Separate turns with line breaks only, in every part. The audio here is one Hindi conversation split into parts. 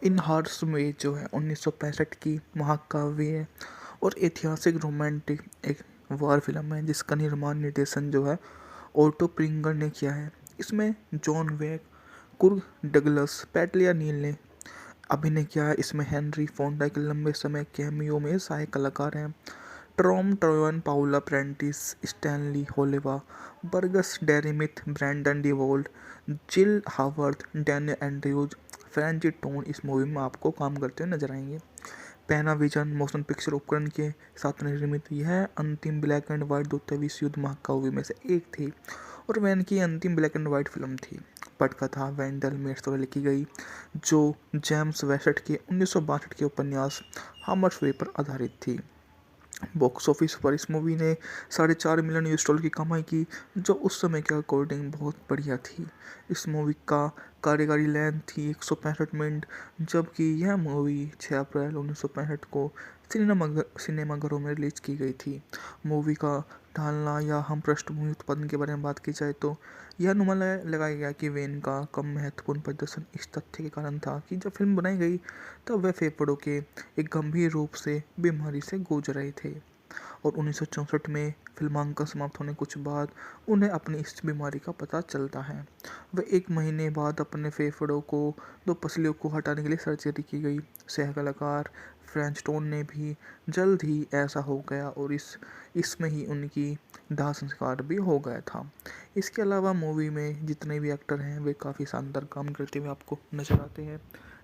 इन हार्स में जो है 1965 की महाकाव्य और ऐतिहासिक रोमांटिक एक वार फिल्म है जिसका निर्माण निर्देशन जो है ओटो प्रिंगर ने किया है। इसमें जॉन वेक, कुर्ग डगलस, पैटलिया नील ने अभिनय किया है। इसमें हेनरी फोंडा के लंबे समय कैमियो में सहायक कलाकार हैं। Tom Tryon, Paula Prentiss, Stanley Holloway, Burgess Meredith, Brandon deWilde, Jill Haworth, Daniel Andrews, Franchot Tone इस मूवी में आपको काम करते हुए नजर आएंगे। पैनाविजन मोशन पिक्चर उपकरण के साथ निर्मित यह अंतिम ब्लैक एंड व्हाइट द्वितीय विश्व युद्ध महाकाव्य में से एक थी और वैन की अंतिम ब्लैक एंड व्हाइट फिल्म थी। पटकथा वेंडल मेट्स द्वारा लिखी गई जो जेम्स वेसेट के 1962 के उपन्यास हामर्सवे पर आधारित थी। बॉक्स ऑफिस पर इस मूवी ने $4.5 मिलियन की कमाई की, जो उस समय के अकॉर्डिंग बहुत बढ़िया थी। इस मूवी का कार्यकारी लेंथ थी 165 मिनट, जबकि यह मूवी 6 अप्रैल 1965 को सिनेमाघरों में रिलीज की गई थी। मूवी का ढालना या हम पृष्ठभूमि उत्पादन के बारे में बात की जाए तो यह अनुमान लगाया गया कि वेन का कम महत्वपूर्ण प्रदर्शन इस तथ्य के कारण था कि जब फिल्म बनाई गई तब वह फेफड़ों के एक गंभीर रूप से बीमारी से जूझ रहे थे और 1964 में फिल्मांकन समाप्त होने कुछ बाद उन्हें अपनी इस बीमारी का पता चलता है। वह 1 महीने बाद अपने फेफड़ों को 2 पसलियों को हटाने के लिए सर्जरी की गई। सह कलाकार फ्रेंच टोन ने भी जल्द ही ऐसा हो गया और इसमें ही उनकी दाह संस्कार भी हो गया था। इसके अलावा मूवी में जितने भी एक्टर हैं वे काफ़ी शानदार काम करते हुए आपको नजर आते हैं,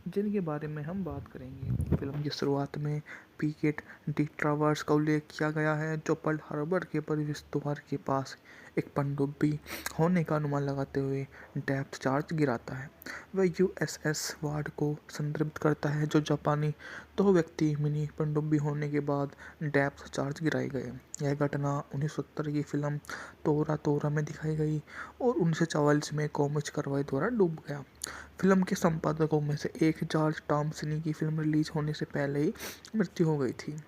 जिनके बारे में हम बात करेंगे। फिल्म की शुरुआत में पीकेट डी ट्रावर्स का उल्लेख किया गया है, जो पर्ल हार्बर के प्रवेश द्वार के पास एक पनडुब्बी होने का अनुमान लगाते हुए डेप्थ चार्ज गिराता है। वह यूएसएस वार्ड को संदर्भित करता है, जो जापानी 2 व्यक्ति मिनी पनडुब्बी होने के बाद डेप्थ चार्ज गिराए गए। यह घटना 1970 की फिल्म तोरा तोरा में दिखाई गई और 1944 में कॉमिक्स कार्रवाई द्वारा डूब गया। फिल्म के संपादकों में से एक जॉर्ज टॉमसिनी की फिल्म रिलीज होने से पहले ही मृत्यु हो गई थी।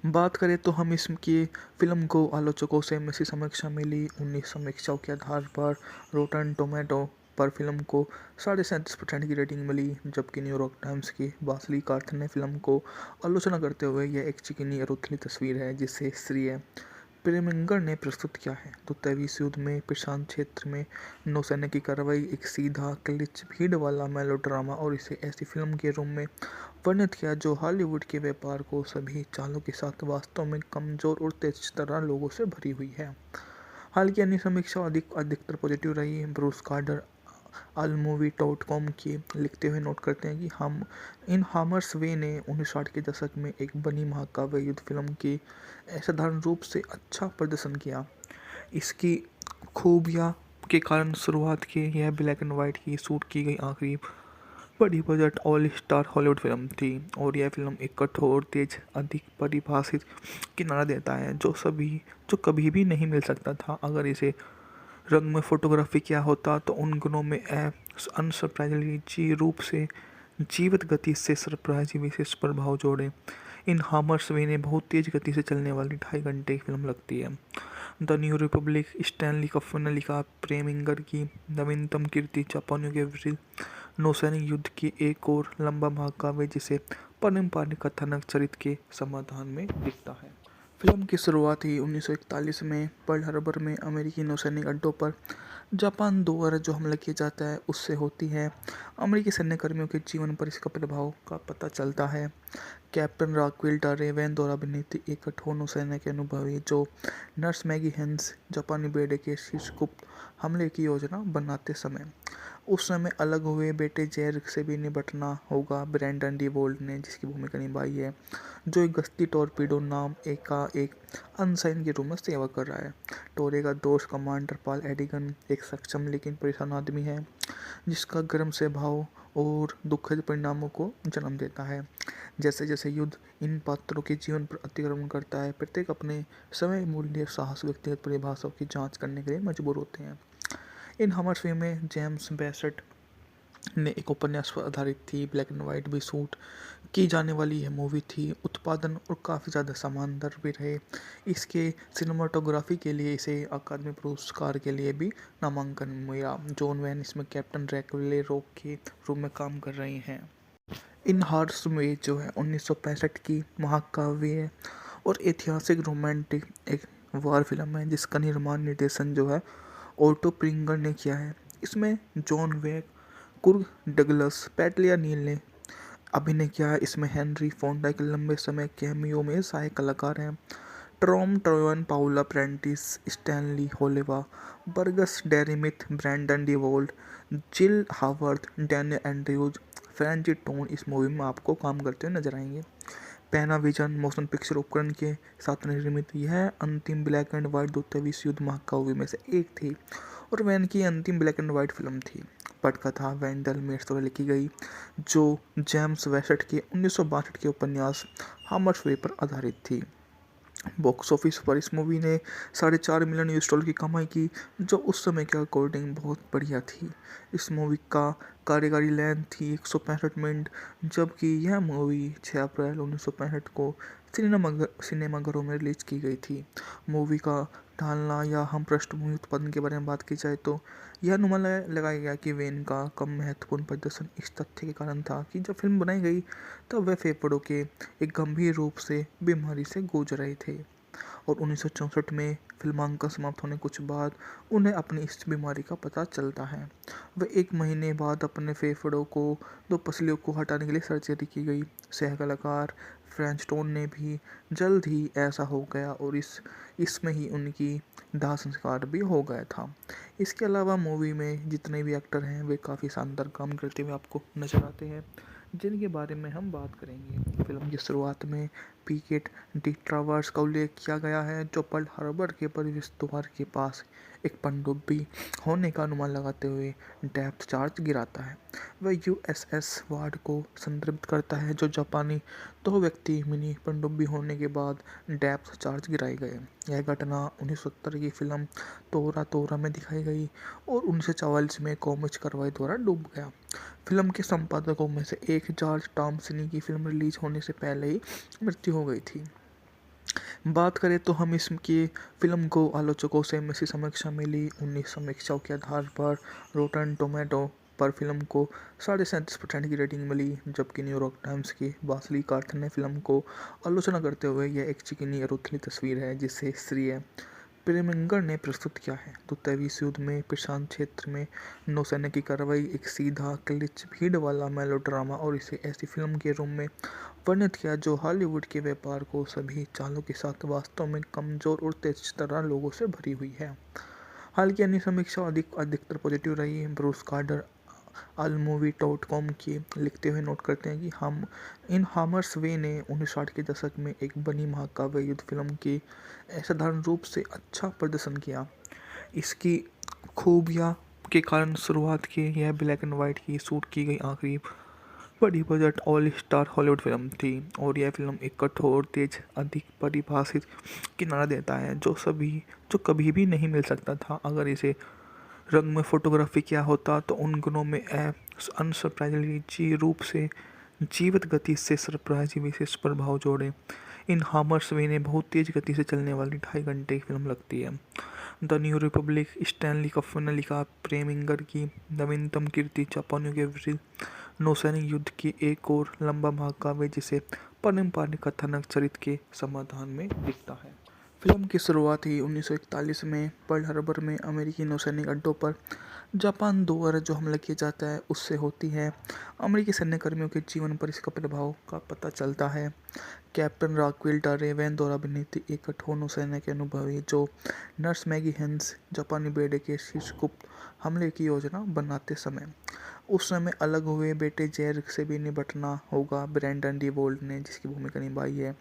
बात करें तो हम इसकी फिल्म को आलोचकों से मिश्रित समीक्षा मिली। 19 समीक्षाओं के आधार पर रोटन टोमेटो पर फिल्म को 37.5% की रेटिंग मिली, जबकि न्यूयॉर्क टाइम्स की बासली कार्थ ने फिल्म को आलोचना करते हुए यह एक चिकनी और उथली तस्वीर है जिसे श्रेय प्रेमिंगर ने प्रस्तुत किया है। द्वितीय विश्व युद्ध में प्रशांत क्षेत्र में नौसैनिक की कार्रवाई एक सीधा क्लिच भीड़ वाला मेलोड्रामा और इसे ऐसी फिल्म के रूप में वर्णित किया जो हॉलीवुड के व्यापार को सभी चालों के साथ वास्तव में कमजोर और तेज तरह लोगों से भरी हुई है। हालांकि अन्य समीक्षा अधिकतर पॉजिटिव रही है। ब्रूस कार्डर allmovie.com की लिखते हुए नोट करते हैं कि हम इन हामर्स वे ने 1960 के दशक में एक बनी महाकाव्य युद्ध फिल्म की असाधारण रूप से अच्छा प्रदर्शन किया। इसकी खूबियाँ के कारण शुरुआत की यह ब्लैक एंड वाइट की शूट की गई आखिरी बड़ी budget all star Hollywood film थी और यह फिल्म एक कठोर तेज अधिक परिभाषित किनारा देता है जो कभी भी नहीं मिल सकता था। अगर इसे रंग में फोटोग्राफी किया होता तो उन गुणों में अनसरप्राइजिंगली रूप से जीवित गति से सरप्राइज विशेष प्रभाव जोड़े। इन हामर्स वे ने बहुत तेज गति से चलने वाली 2.5 घंटे की फिल्म लगती है। The new Republic Stanley cup ने लिखा, प्रेमिंगर की नवीनतम कीर्ति जापानियों के विरुद्ध नौसैनिक युद्ध की एक और लंबा महाकाव्य जिसे पारंपरिक कथानक चरित्र के समाधान में दिखता है। फिल्म की शुरुआत ही 1941 में पर्ल हार्बर में अमेरिकी नौसैनिक अड्डों पर जापान द्वारा जो हमला किया जाता है उससे होती है। अमेरिकी सैन्य कर्मियों के जीवन पर इसका प्रभाव का पता चलता है। कैप्टन रॉकवेल रेवेन द्वारा अभिनीत एक कठोर नौसैनिक के अनुभवी जो नर्स मैगी हेंस जापानी बेड़े के शीर्ष गुप्त हमले की योजना बनाते समय उस समय अलग हुए बेटे जैर से भी निपटना होगा। ब्रैंडन डी वोल्ट ने जिसकी भूमिका निभाई है, जो एक गश्ती टॉर्पीडो नाम एक अनसाइन के रूप में सेवा कर रहा है। टोरे का दोस्त कमांडर पॉल एडिगन एक सक्षम लेकिन परेशान आदमी है जिसका गर्म स्वभाव और दुखद परिणामों को जन्म देता है। जैसे जैसे युद्ध इन पात्रों के जीवन पर अतिक्रमण करता है, प्रत्येक अपने समय मूल्य साहस व्यक्तिगत परिभाषाओं की जांच करने के लिए मजबूर होते हैं। इन हमर्स फिल्म में जेम्स बेसेट ने एक उपन्यास पर आधारित थी। ब्लैक एंड वाइट भी शूट की जाने वाली यह मूवी थी। उत्पादन और काफ़ी ज़्यादा शानदार भी रहे। इसके सिनेमाटोग्राफी के लिए इसे अकादमी पुरस्कार के लिए भी नामांकन मिला। जॉन वैन इसमें कैप्टन ड्रैकुला रॉक के रूप में काम कर रहे हैं। इन हार्स में जो है 1965 की महाकाव्य है और ऐतिहासिक रोमांटिक एक वार फिल्म है जिसका निर्माण निर्देशन जो है ओटो प्रिंगर ने किया है। इसमें जॉन वेक, कुर्ग डगलस, पैटलिया नील ने अभिनय किया है। इसमें हेनरी फोंडा के लंबे समय कैमियो में सहायक कलाकार हैं। Tom Tryon, Paula Prentiss, Stanley Holloway, Burgess Meredith, Brandon deWilde, Jill Haworth, Daniel Andrews, Franchot Tone इस मूवी में आपको काम करते हुए नजर आएंगे। पैनाविजन मोशन पिक्चर उपकरण के साथ निर्मित यह अंतिम ब्लैक एंड व्हाइट द्वितीय विश्व युद्ध महाकाव्य में से एक थी और वैन की अंतिम ब्लैक एंड व्हाइट फिल्म थी। पटकथा वेंडल मेट्स द्वारा लिखी गई जो जेम्स वेसेट के 1962 के उपन्यास हामर्सवे पर आधारित थी। बॉक्स ऑफिस पर इस मूवी ने $4.5 मिलियन की कमाई की जो उस समय के अकॉर्डिंग बहुत बढ़िया थी। इस मूवी का कार्यकारी लेंथ थी 165 मिनट जबकि यह मूवी 6 अप्रैल 1965 को सिनेमाघरों में रिलीज की गई थी। मूवी का ढालना या हम पृष्ठभूमि उत्पादन के बारे में बात की जाए तो यह अनुमान लगाया गया कि वेन का कम महत्वपूर्ण प्रदर्शन इस तथ्य के कारण था कि जब फिल्म बनाई गई तब वह फेफड़ों के एक गंभीर रूप से बीमारी से जूझ रहे थे और 1964 में फिल्मांकन समाप्त होने कुछ बाद उन्हें अपनी इस बीमारी का पता चलता है। वह 1 महीने बाद अपने फेफड़ों को 2 पसलियों को हटाने के लिए सर्जरी की गई। सह कलाकार फ्रेंच टोन ने भी जल्द ही ऐसा हो गया और इसमें ही उनकी दाह संस्कार भी हो गया था। इसके अलावा मूवी में जितने भी एक्टर हैं वे काफ़ी शानदार काम करते हुए आपको नजर आते हैं जिनके बारे में हम बात करेंगे। फिल्म की शुरुआत में पीकेट डी ट्रावर्स का उल्लेख किया गया है जो पर्ल हार्बर के प्रवेश द्वार के पास एक पनडुब्बी होने का अनुमान लगाते हुए डेप्थ चार्ज गिराता है। वह यूएसएस वार्ड को संदर्भित करता है जो जापानी 2 व्यक्ति मिनी पनडुब्बी होने के बाद डेप्थ चार्ज गिराए गए। यह घटना 1970 की फिल्म तोरा तोरा में दिखाई गई और 1944 में कॉमिक्स कार्रवाई द्वारा डूब गया। फिल्म के संपादकों में से एक जॉर्ज टॉमसिनी की फिल्म रिलीज होने से पहले ही मृत्यु हो गई थी। बात करें तो हम इसकी फिल्म को आलोचकों से मिश्रित समीक्षा मिली। 19 समीक्षाओं के आधार पर रोटन टोमेटो पर फिल्म को 37.5% की रेटिंग मिली जबकि न्यूयॉर्क टाइम्स की वासली कार्थन ने फिल्म को आलोचना करते हुए यह एक चिकनी और उथली तस्वीर है जिसे श्रेय प्रेमिंगर ने प्रस्तुत किया है। द्वितीय विश्व युद्ध में प्रशांत क्षेत्र में नौसैनिक की कार्रवाई एक सीधा क्लिच भीड़ वाला मेलोड्रामा और इसे ऐसी फिल्म के रूप में वर्णित किया जो हॉलीवुड के व्यापार को सभी चालों के साथ वास्तव में कमजोर और तेज तरह लोगों से भरी हुई है। हालांकि अन्य समीक्षा अधिकतर पॉजिटिव रही। ब्रूस कार्टर allmovie.com की लिखते हुए नोट करते हैं कि हम इन हामर्स वे ने 1960 के दशक में एक बनी महाकाव्य युद्ध फिल्म की असाधारण रूप से अच्छा प्रदर्शन किया। इसकी खूबियाँ के कारण शुरुआत की यह ब्लैक एंड वाइट की शूट की गई आखिरी बड़ी budget all star Hollywood film थी और यह फिल्म एक कठोर तेज अधिक परिभाषित किनारा देता है जो कभी भी नहीं मिल सकता था अगर इसे रंग में फोटोग्राफी किया होता तो उन गुणों में अनसरप्राइजिंगली रूप से जीवित गति से सरप्राइज विशेष प्रभाव जोड़े। इन हामर्स वे ने बहुत तेज गति से चलने वाली 2.5 घंटे की फिल्म लगती है। The new Republic Stanley cup ने लिखा प्रेमिंगर की नवीनतम कीर्ति जापानियों के विरुद्ध नौसैनिक युद्ध की एक और लंबा महाकाव्य जिसे पारंपरिक कथानक चरित्र के समाधान में दिखता है। फिल्म की शुरुआत ही 1941 में पर्ल हार्बर में अमेरिकी नौसैनिक अड्डों पर जापान द्वारा जो हमला किया जाता है उससे होती है। अमेरिकी सैन्यकर्मियों के जीवन पर इसका प्रभाव का पता चलता है। कैप्टन राक्वेल रेवेन द्वारा अभिनीत एक कठोर नौसेना के अनुभवी जो नर्स मैगी हेंस जापानी बेड़े के शीर्ष गुप्त हमले की योजना बनाते समय उस समय अलग हुए बेटे जैर से भी निपटना होगा। ब्रैंडन डी वोल्ट ने जिसकी भूमिका निभाई है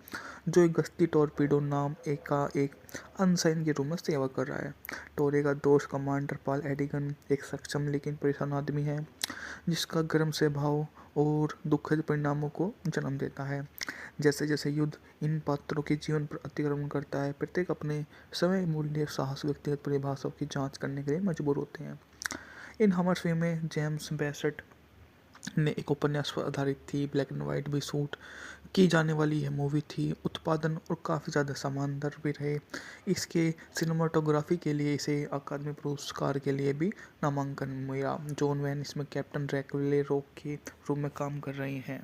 जो एक गश्ती टॉर्पीडो नाम एक अनसाइन के रूप में सेवा कर रहा है। टोरे का दोस्त कमांडर पॉल एडिगन एक सक्षम लेकिन परेशान आदमी है जिसका गर्म स्वभाव और दुखद परिणामों को जन्म देता है। जैसे जैसे युद्ध इन पात्रों के जीवन पर अतिक्रमण करता है प्रत्येक अपने समय मूल्य साहस व्यक्तिगत परिभाषाओं की जांच करने के लिए मजबूर होते हैं। इन हमर फिल्म में जेम्स बेसेट ने एक उपन्यास पर आधारित थी, ब्लैक एंड वाइट भी शूट की जाने वाली यह मूवी थी। उत्पादन और काफ़ी ज़्यादा शानदार भी रहे। इसके सिनेमाटोग्राफी के लिए इसे अकादमी पुरस्कार के लिए भी नामांकन मिला। जॉन वैन इसमें कैप्टन ड्रैकुला रॉक के रूप में काम कर रही हैं।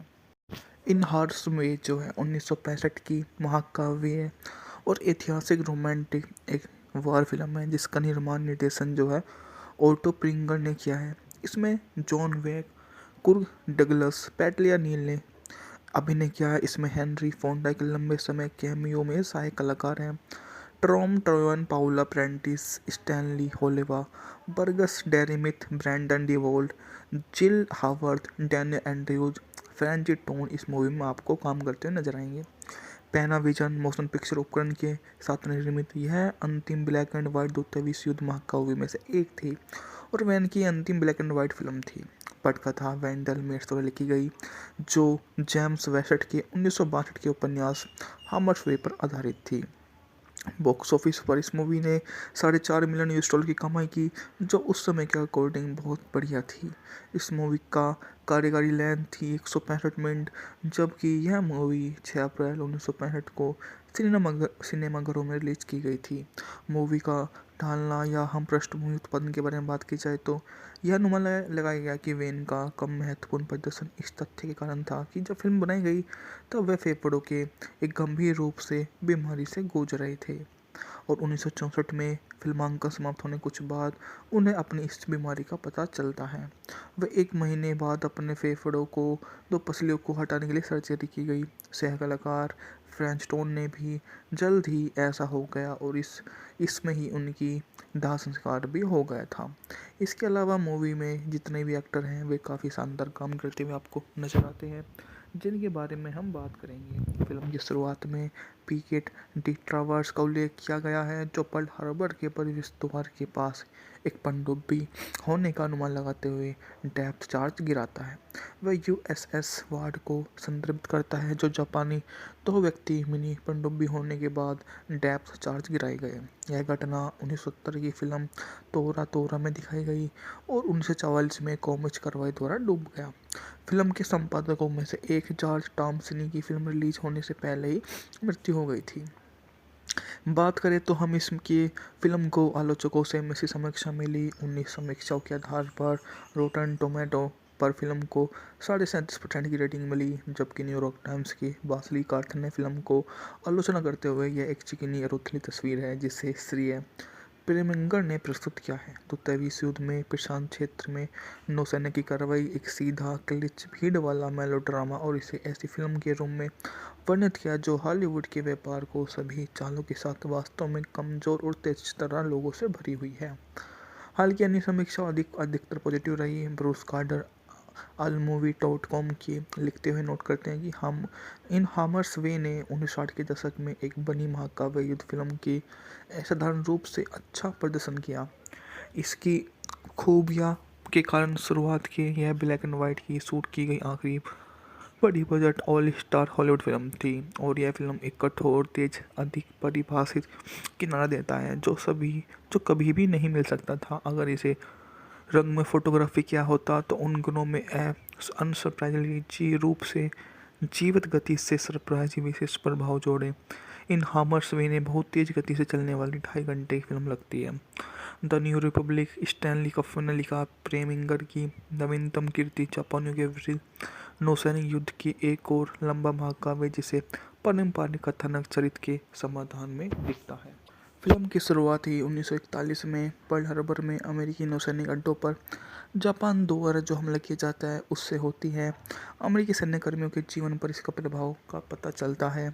इन हार्स में जो है 1965 की महाकाव्य और ऐतिहासिक रोमांटिक एक वार फिल्म है जिसका निर्माण निर्देशन जो है ओटो प्रिंगर ने किया है। इसमें जॉन वेक, कुर्ग डगलस, पैटलिया नील ने अभिनय किया है। इसमें हेनरी फोंडा के लंबे समय कैमियो में सहायक कलाकार हैं। Tom Tryon, Paula Prentiss, Stanley Holloway, Burgess Meredith, Brandon deWilde, Jill Haworth, Daniel Andrews, Franchot Tone इस मूवी में आपको काम करते हुए नजर आएंगे। पैनाविजन मोशन पिक्चर उपकरण के साथ निर्मित यह अंतिम ब्लैक एंड व्हाइट द्वितीय विश्व युद्ध महाकाव्य में से एक थी और वैन की अंतिम ब्लैक एंड व्हाइट फिल्म थी। पटकथा वेंडल मेट्स द्वारा लिखी गई जो जेम्स वेसेट के 1962 के उपन्यास हामर्सवे पर आधारित थी। बॉक्स ऑफिस पर इस मूवी ने $4.5 मिलियन की कमाई की, जो उस समय के अकॉर्डिंग बहुत बढ़िया थी। इस मूवी का कार्यकारी लेंथ थी 165 मिनट, जबकि यह मूवी 6 अप्रैल 1965 को सिनेमाघरों में रिलीज की गई थी। मूवी का ढालना या हम पृष्ठभूमि उत्पादन के बारे में बात की जाए तो यह अनुमान लगाया गया कि वेन का कम महत्वपूर्ण प्रदर्शन इस तथ्य के कारण था कि जब फिल्म बनाई गई तब वे फेफड़ों के एक गंभीर रूप से बीमारी से जूझ रहे थे और 1964 में फिल्मांकन समाप्त होने कुछ बाद उन्हें अपनी इस बीमारी का पता चलता है। वे 1 महीने बाद अपने फेफड़ों को 2 पसलियों को हटाने के लिए सर्जरी की गई। सह कलाकार फ्रेंच टोन ने भी जल्द ही ऐसा हो गया और इसमें ही उनकी दाह संस्कार भी हो गया था। इसके अलावा मूवी में जितने भी एक्टर हैं वे काफ़ी शानदार काम करते हुए आपको नजर आते हैं, जिनके बारे में हम बात करेंगे। फिल्म की शुरुआत में पीकेट डी ट्रावर्स का उल्लेख किया गया है, जो पर्ल हार्बर के प्रवेश द्वार के पास एक पनडुब्बी होने का अनुमान लगाते हुए डेप्थ चार्ज गिराता है। वह यूएसएस वार्ड को संदर्भित करता है, जो जापानी 2 व्यक्ति मिनी पनडुब्बी होने के बाद डेप्थ चार्ज गिराए गए। यह घटना 1970 की फिल्म तोरा तोरा में दिखाई गई और 1944 में कॉमिक्स कार्रवाई द्वारा डूब गया। फिल्म के संपादकों में से एक जॉर्ज टॉमसिनी की फिल्म रिलीज होने से पहले ही मृत्यु हो गई थी। बात करें तो हम इसकी फिल्म को आलोचकों से मिश्रित समीक्षा मिली। 19 समीक्षाओं के आधार पर रोटन टोमेटो पर फिल्म को 37.5% की रेटिंग मिली, जबकि न्यूयॉर्क टाइम्स की बासली कार्थ ने फिल्म को आलोचना करते हुए यह एक चिकनी और उथली तस्वीर है जिसे श्रेय प्रेमिंगर ने प्रस्तुत किया है। द्वितीय विश्व युद्ध में प्रशांत क्षेत्र में नौसैनिक की कार्रवाई एक सीधा क्लिच भीड़ वाला मेलोड्रामा और इसे ऐसी फिल्म के रूप में वर्णित किया जो हॉलीवुड के व्यापार को सभी चालों के साथ वास्तव में कमजोर और तेज तरह लोगों से भरी हुई है। हालांकि अन्य समीक्षा अधिकतर पॉजिटिव रही। ब्रूस कार्टर allmovie.com की लिखते हुए नोट करते हैं कि हम इन हामर्स वे ने 1960 के दशक में एक बनी महाकाव्य युद्ध फिल्म की असाधारण रूप से अच्छा प्रदर्शन किया। इसकी खूबियाँ के कारण शुरुआत की यह ब्लैक एंड वाइट की शूट की गई आखिरी बड़ी budget all star Hollywood film थी और यह फिल्म एक कठोर तेज अधिक परिभाषित किनारा देता है जो कभी भी नहीं मिल सकता था। अगर इसे रंग में फोटोग्राफी किया होता तो उन गुणों में अनसरप्राइजिंगली रूप से जीवित गति से सरप्राइजिंग विशेष प्रभाव जोड़े। इन हामर्स वे ने बहुत तेज गति से चलने वाली 2.5 घंटे की फिल्म लगती है। The new Republic Stanley cup ने लिखा, प्रेमिंगर की नवीनतम कीर्ति जापानियों के विरुद्ध नौसैनिक युद्ध की एक और लंबा महाकाव्य जिसे पारंपरिक कथानक चरित्र के समाधान में दिखता है। फिल्म की शुरुआत ही 1941 में पर्ल हार्बर में अमेरिकी नौसैनिक अड्डों पर जापान द्वारा जो हमला किया जाता है उससे होती है। अमेरिकी सैन्य कर्मियों के जीवन पर इसका प्रभाव का पता चलता है।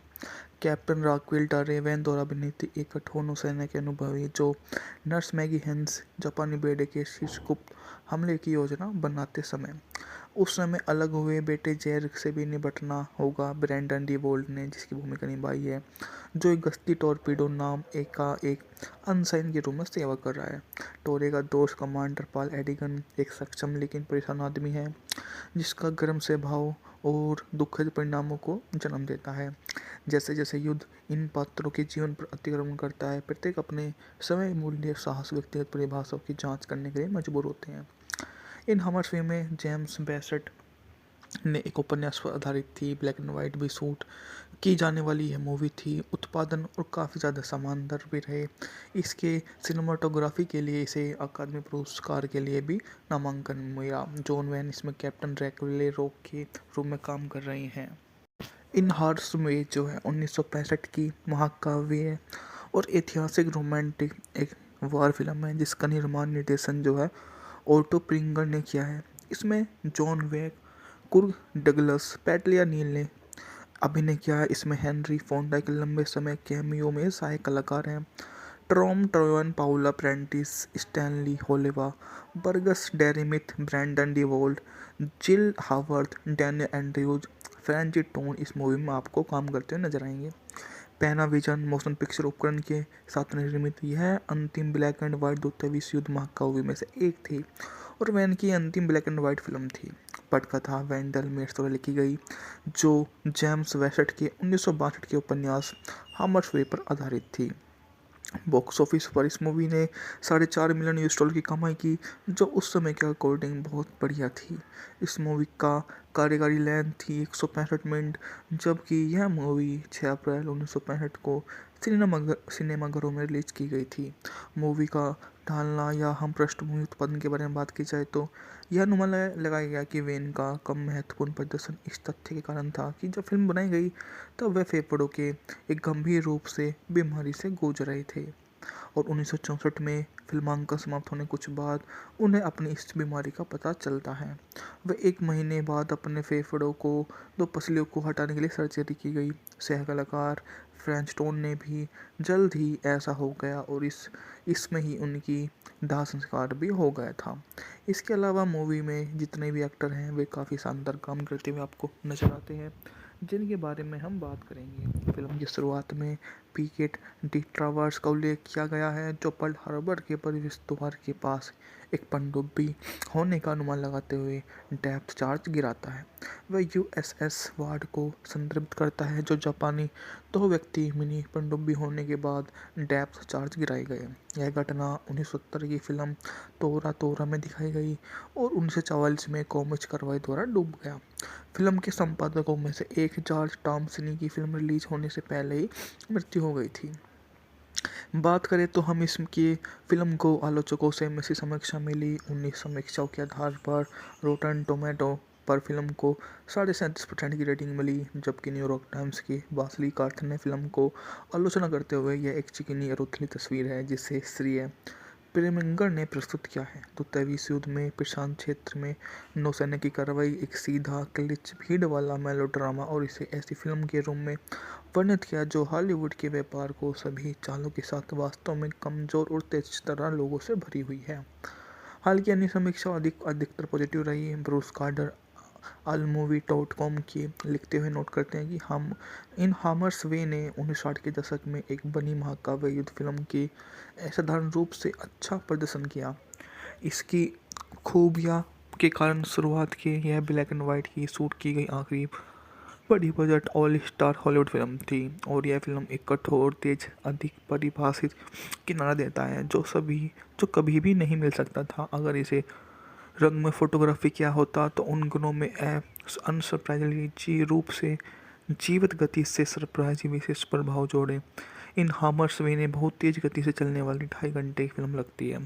कैप्टन राक्वेल टारेवैन द्वारा अभिनीत एक कठोर नौसैनिक के अनुभवी जो नर्स मैगी हेंस जापानी बेड़े के शीर्ष गुप्त हमले की योजना बनाते समय उस समय अलग हुए बेटे जैर से भी निपटना होगा। ब्रैंडन डी वोल्ट ने जिसकी भूमिका निभाई है, जो एक गश्ती टॉर्पीडो नाम एक अनसाइन के रूप में सेवा कर रहा है। टोरे का दोस्त कमांडर पॉल एडिगन एक सक्षम लेकिन परेशान आदमी है जिसका गर्म स्वभाव और दुखद परिणामों को जन्म देता है। जैसे जैसे युद्ध इन पात्रों के जीवन पर अतिक्रमण करता है, प्रत्येक अपने समय मूल्य साहस व्यक्तिगत परिभाषाओं की जांच करने के लिए मजबूर होते हैं। इन हमर फिल्म में जेम्स बेसेट ने एक उपन्यास पर आधारित थी, ब्लैक एंड वाइट भी शूट की जाने वाली यह मूवी थी। उत्पादन और काफ़ी ज़्यादा शानदार भी रहे। इसके सिनेमाटोग्राफी के लिए इसे अकादमी पुरस्कार के लिए भी नामांकन मिला। जॉन वैन इसमें कैप्टन ड्रैकुला रॉक के रूप में काम कर रहे हैं। इन हॉर्स में जो है 1965 की महाकाव्य है और ऐतिहासिक रोमांटिक एक वॉर फिल्म है जिसका निर्माण निर्देशन जो है ओटो प्रिंगर ने किया है। इसमें जॉन वेक, कुर्ग डगलस, पैटलिया नील ने अभिनय किया है। इसमें हेनरी फोंडा के लंबे समय कैमियो में सहायक कलाकार हैं। Tom Tryon, Paula Prentiss, Stanley Holloway, Burgess Meredith, Brandon deWilde, Jill Haworth, Daniel Andrews, Franchot Tone इस मूवी में आपको काम करते हुए नजर आएंगे। पैनाविजन मोशन पिक्चर उपकरण के साथ निर्मित यह अंतिम ब्लैक एंड व्हाइट द्वितीय विश्व युद्ध महाकाव्य में से एक थी और वैन की अंतिम ब्लैक एंड व्हाइट फिल्म थी। पटकथा वेंडल मेट्स द्वारा लिखी गई जो जेम्स वेसेट के 1962 के उपन्यास हामर्सवे पर आधारित थी। बॉक्स ऑफिस पर इस मूवी ने $4.5 मिलियन की कमाई की, जो उस समय के अकॉर्डिंग बहुत बढ़िया थी। इस मूवी का कार्यकारी लेंथ थी 165 मिनट, जबकि यह मूवी 6 अप्रैल 1965 को सिनेमाघरों में रिलीज की गई थी। मूवी का ढालना या हम पृष्ठभूमि उत्पादन के बारे में बात की जाए तो यह अनुमान लगाया गया कि वेन का कम महत्वपूर्ण प्रदर्शन इस तथ्य के कारण था कि जब फिल्म बनाई गई तब वे फेफड़ों के एक गंभीर रूप से बीमारी से जूझ रहे थे और 1964 में फिल्मांकन समाप्त होने कुछ बाद उन्हें अपनी इस बीमारी का पता चलता है। वे 1 महीने बाद अपने फेफड़ों को 2 पसलियों को हटाने के लिए सर्जरी की गई। सह कलाकार फ्रेंच टोन ने भी जल्द ही ऐसा हो गया और इसमें ही उनकी दाह संस्कार भी हो गया था। इसके अलावा मूवी में जितने भी एक्टर हैं वे काफ़ी शानदार काम करते हुए आपको नजर आते हैं, जिनके बारे में हम बात करेंगे। फिल्म की शुरुआत में पीकेट डी ट्रावर्स का उल्लेख किया गया है, जो पर्ल हार्बर के प्रवेश द्वार के पास एक पनडुब्बी होने का अनुमान लगाते हुए डेप्थ चार्ज गिराता है। वह यूएसएस वार्ड को संदर्भित करता है, जो जापानी 2 व्यक्ति मिनी पनडुब्बी होने के बाद डेप्थ चार्ज गिराए गए। यह घटना 1970 की फिल्म तोरा तोरा में दिखाई गई और 1944 में कॉमिक्स कार्रवाई द्वारा डूब गया। फिल्म के संपादकों में से एक जॉर्ज टॉमसिनी की फिल्म रिलीज होने से पहले ही मृत्यु हो गई थी। बात करें तो हम इसकी फिल्म को आलोचकों से मिश्र समीक्षा मिली। 19 समीक्षाओं के आधार पर रोटन टोमेटो पर फिल्म को 37.5% की रेटिंग मिली, जबकि न्यूयॉर्क टाइम्स की बासली कार्थ ने फिल्म को आलोचना करते हुए यह एक चिकनी और उथली तस्वीर है जिसे श्रेय प्रेमिंगर ने प्रस्तुत किया है। द्वितीय विश्व युद्ध में प्रशांत क्षेत्र में नौसैनिक की कार्रवाई एक सीधा क्लिच भीड़ वाला मेलोड्रामा और इसे ऐसी फिल्म के रूप में वर्णित किया जो हॉलीवुड के व्यापार को सभी चालों के साथ वास्तव में कमजोर और तेज तरह लोगों से भरी हुई है। हालांकि अन्य समीक्षा अधिकतर पॉजिटिव रही है। ब्रूस कार्टर allmovie.com की लिखते हुए नोट करते हैं कि हम इन हामर्स वे ने 1960 के दशक में एक बनी महाकाव्य युद्ध फिल्म की असाधारण रूप से अच्छा प्रदर्शन किया। इसकी खूबियाँ के कारण शुरुआत के यह ब्लैक एंड वाइट की शूट की गई आखिरी बड़ी budget all star Hollywood film थी और यह फिल्म एक कठोर तेज अधिक परिभाषित किनारा देता है जो कभी भी नहीं मिल सकता था। अगर इसे रंग में फोटोग्राफी किया होता तो उन गुणों में अनसरप्राइजिंगली रूप से जीवित गति से सरप्राइजिंग विशेष प्रभाव जोड़े। इन हामर्स वे ने बहुत तेज गति से चलने वाली 2.5 घंटे की फिल्म लगती है।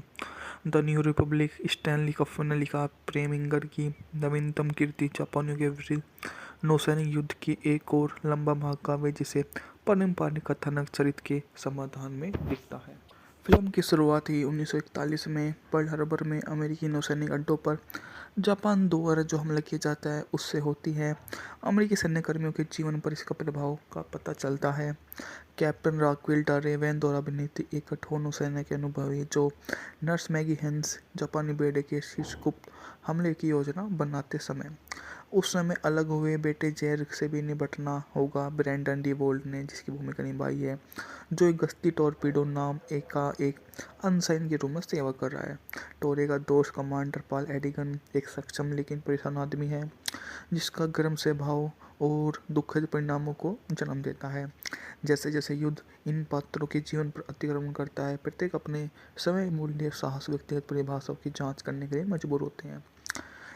द न्यू रिपब्लिक स्टैनली कफ ने लिखा, प्रेमिंगर की नवीनतम कीर्ति जापानियों के विरुद्ध नौसैनिक युद्ध की एक और लंबा महाकाव्य जिसे पारंपरिक कथानक चरित्र के समाधान में दिखता है। फिल्म की शुरुआत ही 1941 में पर्ल हार्बर में अमेरिकी नौसैनिक अड्डों पर जापान द्वारा जो हमला किया जाता है उससे होती है। अमेरिकी सैन्य कर्मियों के जीवन पर इसका प्रभाव का पता चलता है। कैप्टन राक्वेल रेवेन द्वारा अभिनीत एक कठोर नौसैनिक के अनुभवी जो नर्स मैगी हेंस जापानी बेड़े के शीर्ष गुप्त हमले की योजना बनाते समय उस समय अलग हुए बेटे जैर से भी निपटना होगा। ब्रैंडन डी वोल्ट ने जिसकी भूमिका निभाई है, जो एक गश्ती टॉर्पीडो नाम एक अनसाइन के रूप में सेवा कर रहा है। टोरे का दोस्त कमांडर पॉल एडिगन एक सक्षम लेकिन परेशान आदमी है जिसका गर्म स्वभाव और दुखद परिणामों को जन्म देता है। जैसे जैसे युद्ध इन पात्रों के जीवन पर अतिक्रमण करता है, प्रत्येक अपने समय मूल्य साहस व्यक्तिगत परिभाषाओं की जांच करने के लिए मजबूर होते हैं।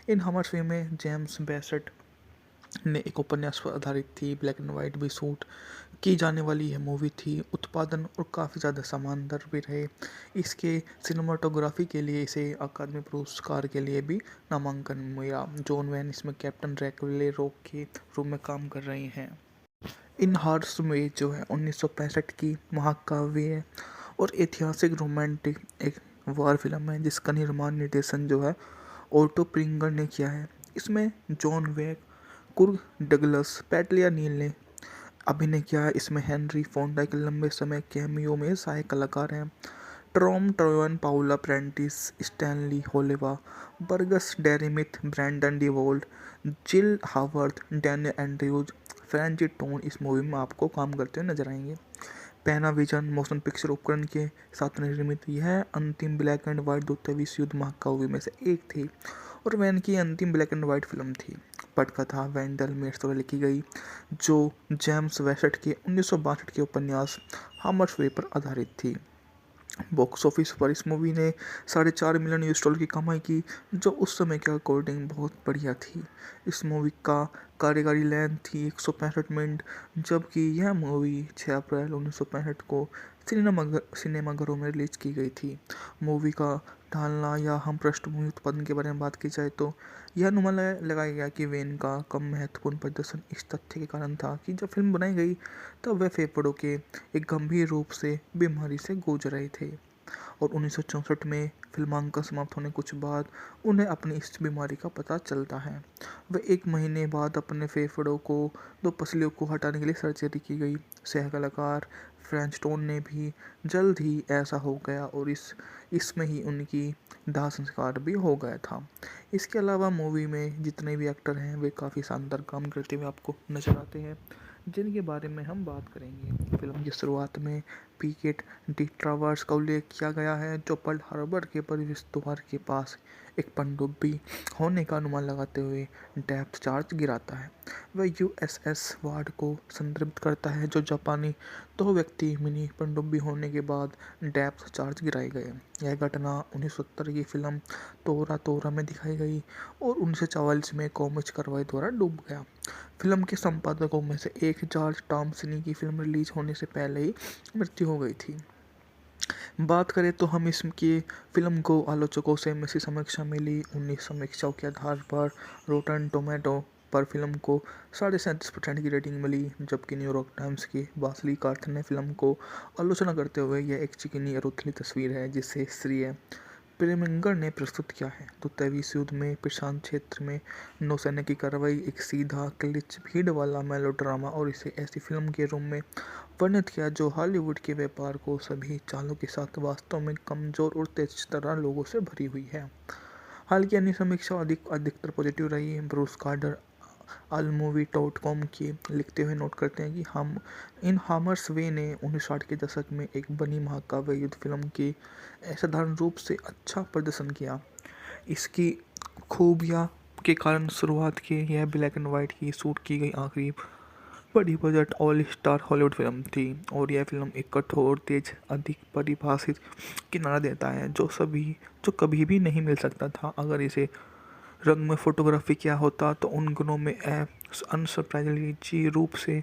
इन हमर फिल्म में जेम्स बेसेट ने एक उपन्यास पर आधारित थी, ब्लैक एंड वाइट भी शूट की जाने वाली यह मूवी थी। उत्पादन और काफ़ी ज़्यादा शानदार भी रहे। इसके सिनेमाटोग्राफी के लिए इसे अकादमी पुरस्कार के लिए भी नामांकन मिला। जॉन वैन इसमें कैप्टन ड्रैकुला रॉक के रूप में काम कर रहे हैं। इन हार्स में जो है 1965 की महाकाव्य है और ऐतिहासिक रोमांटिक एक वार फिल्म है जिसका निर्माण निर्देशन जो है ऑटो प्रिंगर ने किया है। इसमें जॉन वेक, कुर्ग डगलस, पैटलिया नील ने अभिनय किया है। इसमें हेनरी फोंडा के लंबे समय कैमियो में सहायक कलाकार हैं। Tom Tryon, Paula Prentiss, Stanley Holloway, Burgess Meredith, Brandon deWilde, Jill Haworth, Daniel Andrews, Franchot Tone इस मूवी में आपको काम करते हुए नजर आएंगे। पैनाविजन मोशन पिक्चर उपकरण के साथ निर्मित यह अंतिम ब्लैक एंड व्हाइट द्वितीय विश्व युद्ध महाकाव्य में से एक थी और वैन की अंतिम ब्लैक एंड व्हाइट फिल्म थी। पटकथा वेंडल मेट्स द्वारा लिखी गई जो जेम्स वेसेट के 1962 के उपन्यास हामर्स वे पर आधारित थी। बॉक्स ऑफिस पर इस मूवी ने $4.5 मिलियन की कमाई की, जो उस समय के अकॉर्डिंग बहुत बढ़िया थी। इस मूवी का कार्यकारी लेंथ थी 165 मिनट, जबकि यह मूवी 6 अप्रैल 1965 को सिनेमाघरों में रिलीज की गई थी। मूवी का ढालना या हम पृष्ठभूमि उत्पादन के बारे में बात की जाए तो यह अनुमान लगाया गया कि वेन का कम महत्वपूर्ण प्रदर्शन इस तथ्य के कारण था कि जब फिल्म बनाई गई तब वह फेफड़ों के एक गंभीर रूप से बीमारी से जूझ रहे थे और 1964 में फिल्मांकन समाप्त होने कुछ बाद उन्हें अपनी इस बीमारी का पता चलता है। वह 1 महीने बाद अपने फेफड़ों को 2 पसलियों को हटाने के लिए सर्जरी की गई। सह कलाकार फ्रेंच टोन ने भी जल्द ही ऐसा हो गया और इसमें ही उनकी दाह संस्कार भी हो गया था। इसके अलावा मूवी में जितने भी एक्टर हैं वे काफ़ी शानदार काम करते हुए आपको नजर आते हैं, जिनके बारे में हम बात करेंगे। फिल्म की शुरुआत में पीकेट डी ट्रावर्स का उल्लेख किया गया है, जो पर्ल हार्बर के प्रवेश द्वार के पास एक पनडुब्बी होने का अनुमान लगाते हुए डेप्थ चार्ज गिराता है। वह यूएसएस वार्ड को संदर्भित करता है, जो जापानी 2 व्यक्ति मिनी पनडुब्बी होने के बाद डेप्थ चार्ज गिराए गए। यह घटना 1970 की फिल्म तोरा तोरा में दिखाई गई और 1944 में कॉमिक्स कार्रवाई द्वारा डूब गया। फिल्म के संपादकों में से एक जॉर्ज टॉमसिनी की फिल्म रिलीज होने से पहले ही मृत्यु हो गई थी। बात करें तो हम इसकी फिल्म को आलोचकों से मिश्रित समीक्षा मिली। 19 समीक्षाओं के आधार पर रोटन टोमेटो पर फिल्म को 37.5% की रेटिंग मिली, जबकि न्यूयॉर्क टाइम्स की बासली कार्थ ने फिल्म को आलोचना करते हुए यह एक चिकनी और उथली तस्वीर है जिसे श्रेय प्रेमिंगर ने प्रस्तुत किया है। द्वितीय विश्व युद्ध में प्रशांत क्षेत्र में नौसेना की कार्रवाई एक सीधा क्लिच भीड़ वाला मेलोड्रामा और इसे ऐसी फिल्म के रूप में वर्णित किया जो हॉलीवुड के व्यापार को सभी चालों के साथ वास्तव में कमजोर और तेज तरह लोगों से भरी हुई है। हालांकि अन्य समीक्षा अधिकतर पॉजिटिव रही है। ब्रूस कार्डर allmovie.com की लिखते हुए नोट करते हैं कि हम इन हामर्स वे ने 1960 के दशक में एक बनी महाकाव्य युद्ध फिल्म की असाधारण रूप से अच्छा प्रदर्शन किया। इसकी खूबियाँ के कारण शुरुआत की यह ब्लैक एंड वाइट की शूट की गई आखिरी बड़ी budget all star Hollywood film थी और यह फिल्म एक कठोर तेज अधिक परिभाषित किनारा देता है जो कभी भी नहीं मिल सकता था अगर इसे रंग में फोटोग्राफी किया होता तो उन गुणों में अनसरप्राइजिंगली रूप से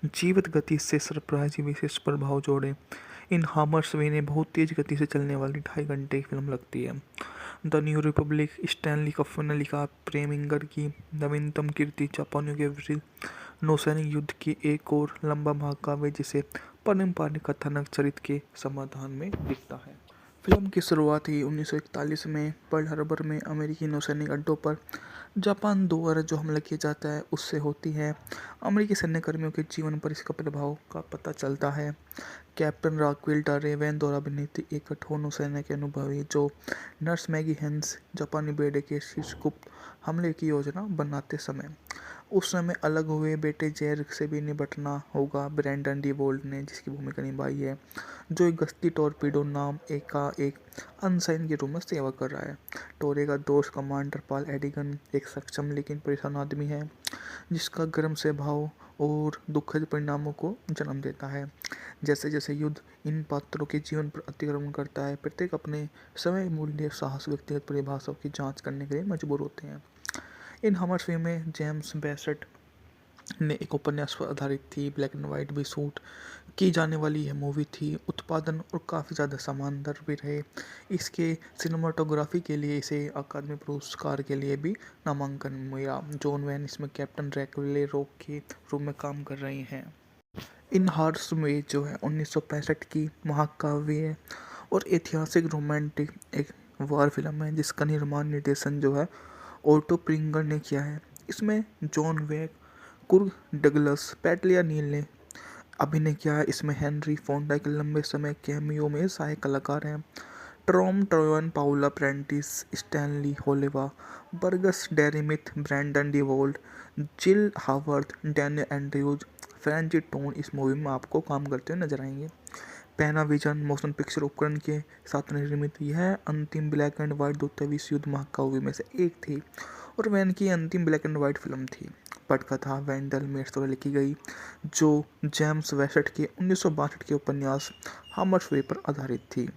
जीवित गति से सरप्राइज विशेष प्रभाव जोड़े। इन हामर्स वे ने बहुत तेज गति से चलने वाली 2.5 घंटे की फिल्म लगती है। The new Republic Stanley cup ने लिखा, प्रेमिंगर की नवीनतम कीर्ति जापानियों के विरुद्ध नौसैनिक युद्ध की एक और लंबा महाकाव्य जिसे पारंपरिक कथानक चरित्र के समाधान में दिखता है। फिल्म की शुरुआत ही 1941 में पर्ल हार्बर में अमेरिकी नौसैनिक अड्डों पर जापान द्वारा जो हमला किया जाता है उससे होती है। अमेरिकी सैन्यकर्मियों के जीवन पर इसका प्रभाव का पता चलता है। कैप्टन राक्वेल टा रेवेन द्वारा अभिनीत एक कठोर नौसेना के अनुभवी जो नर्स मैगी हेंस जापानी बेड़े के शीर्ष गुप्त हमले की योजना बनाते समय उस समय अलग हुए बेटे जैर से भी निपटना होगा। ब्रैंडन डी वोल्ट ने जिसकी भूमिका निभाई है, जो एक गश्ती टॉर्पीडो नाम एक अनसाइन के रूप में सेवा कर रहा है। टोरे का दोस्त कमांडर पॉल एडिगन एक सक्षम लेकिन परेशान आदमी है जिसका गर्म स्वभाव और दुखद परिणामों को जन्म देता है। जैसे जैसे युद्ध इन पात्रों के जीवन पर अतिक्रमण करता है, प्रत्येक अपने समय मूल्य साहस व्यक्तिगत परिभाषाओं की जांच करने के लिए मजबूर होते हैं। इन हमर फिल्म में जेम्स बेसेट ने एक उपन्यास पर आधारित थी, ब्लैक एंड वाइट भी शूट की जाने वाली यह मूवी थी। उत्पादन और काफ़ी ज़्यादा शानदार भी रहे। इसके सिनेमाटोग्राफी के लिए इसे अकादमी पुरस्कार के लिए भी नामांकन मिला। जॉन वैन इसमें कैप्टन ड्रैकुला रॉक के रूप में काम कर रहे हैं। इन हॉर्स में जो है 1965 की महाकाव्य है और ऐतिहासिक रोमांटिक एक वॉर फिल्म है जिसका निर्माण निर्देशन जो है ओटो प्रिंगर ने किया है। इसमें जॉन वेक, कुर्ग डगलस, पैटलिया नील ने अभिनय किया है। इसमें हेनरी फोंडा के लंबे समय कैमियो में सहायक कलाकार हैं। Tom Tryon, Paula Prentiss, Stanley Holloway, Burgess Meredith, Brandon deWilde, Jill Haworth, Daniel Andrews, Franchot Tone इस मूवी में आपको काम करते हुए नजर आएंगे। पैनाविजन मोशन पिक्चर उपकरण के साथ निर्मित यह अंतिम ब्लैक एंड व्हाइट द्वितीय विश्व युद्ध महाकाव्य में से एक थी और वैन की अंतिम ब्लैक एंड व्हाइट फिल्म थी। पटकथा वेंडल मेट्स द्वारा लिखी गई जो जेम्स वेसेट के 1962 के उपन्यास हामर्सवे पर आधारित थी।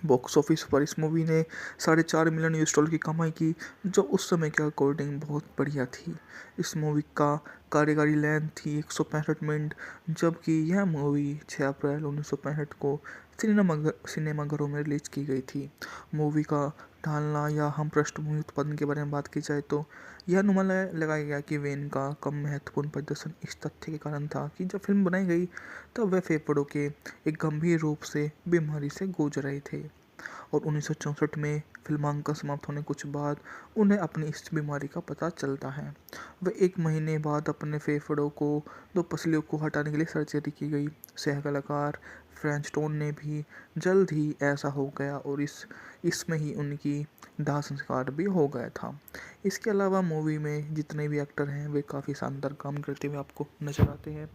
बॉक्स ऑफिस पर इस मूवी ने $4.5 मिलियन की कमाई की, जो उस समय के अकॉर्डिंग बहुत बढ़िया थी। इस मूवी का कार्यकारी लेंथ थी 165 मिनट, जबकि यह मूवी 6 अप्रैल 1965 को सिनेमाघरों में रिलीज की गई थी। मूवी का ढालना या हम पृष्ठभूमि उत्पादन के बारे में बात की जाए तो यह अनुमान लगाया गया कि वेन का कम महत्वपूर्ण प्रदर्शन इस तथ्य के कारण था कि जब फिल्म बनाई गई तब वह फेफड़ों के एक गंभीर रूप से बीमारी से जूझ रहे थे और 1964 में फिल्मांकन समाप्त होने कुछ बाद उन्हें अपनी इस बीमारी का पता चलता है। वह 1 महीने बाद अपने फेफड़ों को 2 पसलियों को हटाने के लिए सर्जरी की गई। सह कलाकार फ्रेंच टोन ने भी जल्द ही ऐसा हो गया और इसमें ही उनकी दाह संस्कार भी हो गया था। इसके अलावा मूवी में जितने भी एक्टर हैं वे काफ़ी शानदार काम करते हुए आपको नजर आते हैं,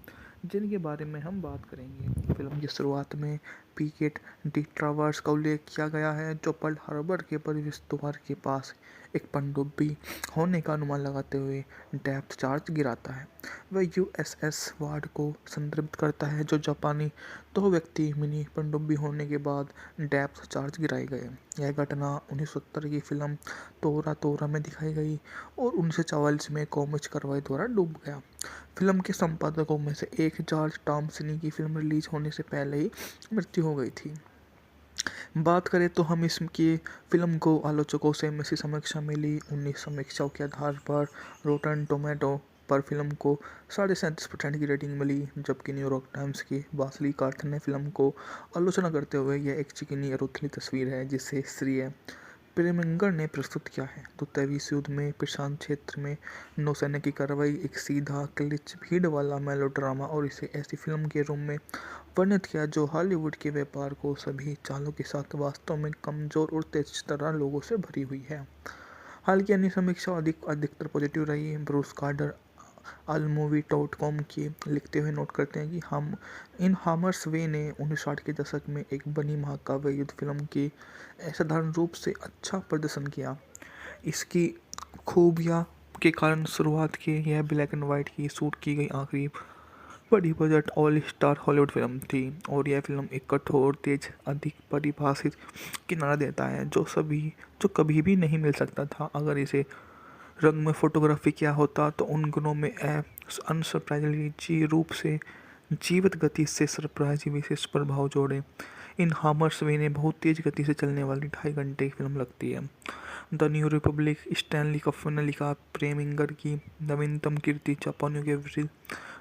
जिनके बारे में हम बात करेंगे। फिल्म की शुरुआत में पीकेट डी ट्रावर्स का उल्लेख किया गया है, जो पर्ल हार्बर के प्रवेश द्वार के पास एक पनडुब्बी होने का अनुमान लगाते हुए डेप्थ चार्ज गिराता है। वह यूएसएस वार्ड को संदर्भित करता है, जो जापानी 2 व्यक्ति मिनी पनडुब्बी होने के बाद डेप्थ चार्ज गिराए गए। यह घटना 1970 की फिल्म तोरा तोरा में दिखाई गई और 1944 में कॉमिक्स कार्रवाई द्वारा डूब गया। फिल्म के संपादकों में से एक जॉर्ज टॉमसिनी की फिल्म रिलीज होने से पहले ही मृत्यु हो गई थी। बात करें तो हम इसकी फिल्म को आलोचकों से मिश्र समीक्षा मिली। 19 समीक्षाओं के आधार पर रोटन टोमेटो पर फिल्म को 37.5% की रेटिंग मिली, जबकि न्यूयॉर्क टाइम्स की बासली कार्थ ने फिल्म को आलोचना करते हुए यह एक चिकनी और उथली तस्वीर है जिसे श्रेय प्रेमिंगर ने प्रस्तुत किया है। द्वितीय विश्व युद्ध में प्रशांत क्षेत्र में नौसैनिक की कार्रवाई एक सीधा क्लिच भीड़ वाला मेलोड्रामा और इसे ऐसी फिल्म के रूप में वर्णित किया जो हॉलीवुड के व्यापार को सभी चालों के साथ वास्तव में कमजोर और तेज तरह लोगों से भरी हुई है। हालांकि अन्य समीक्षा अधिकतर पॉजिटिव रही। ब्रूस कार्टर allmovie.com की लिखते हुए नोट करते हैं कि हम इन हामर्स वे ने 1960 के दशक में एक बनी महाकाव्य युद्ध फिल्म की असाधारण रूप से अच्छा प्रदर्शन किया। इसकी खूबियाँ के कारण शुरुआत की यह ब्लैक एंड वाइट की शूट की गई आखिरी बड़ी budget all star Hollywood film थी और यह फिल्म एक कठोर तेज अधिक परिभाषित किनारा देता है जो कभी भी नहीं मिल सकता था। अगर इसे रंग में फोटोग्राफी किया होता तो उन गुणों में अनसरप्राइजिंगली रूप से जीवित गति से सरप्राइजिंग विशेष प्रभाव जोड़े। इन हामर्स वे ने बहुत तेज गति से चलने वाली 2.5 घंटे की फिल्म लगती है। The new Republic Stanley cup ने लिखा, प्रेमिंगर की नवीनतम कीर्ति जापानियों के विरुद्ध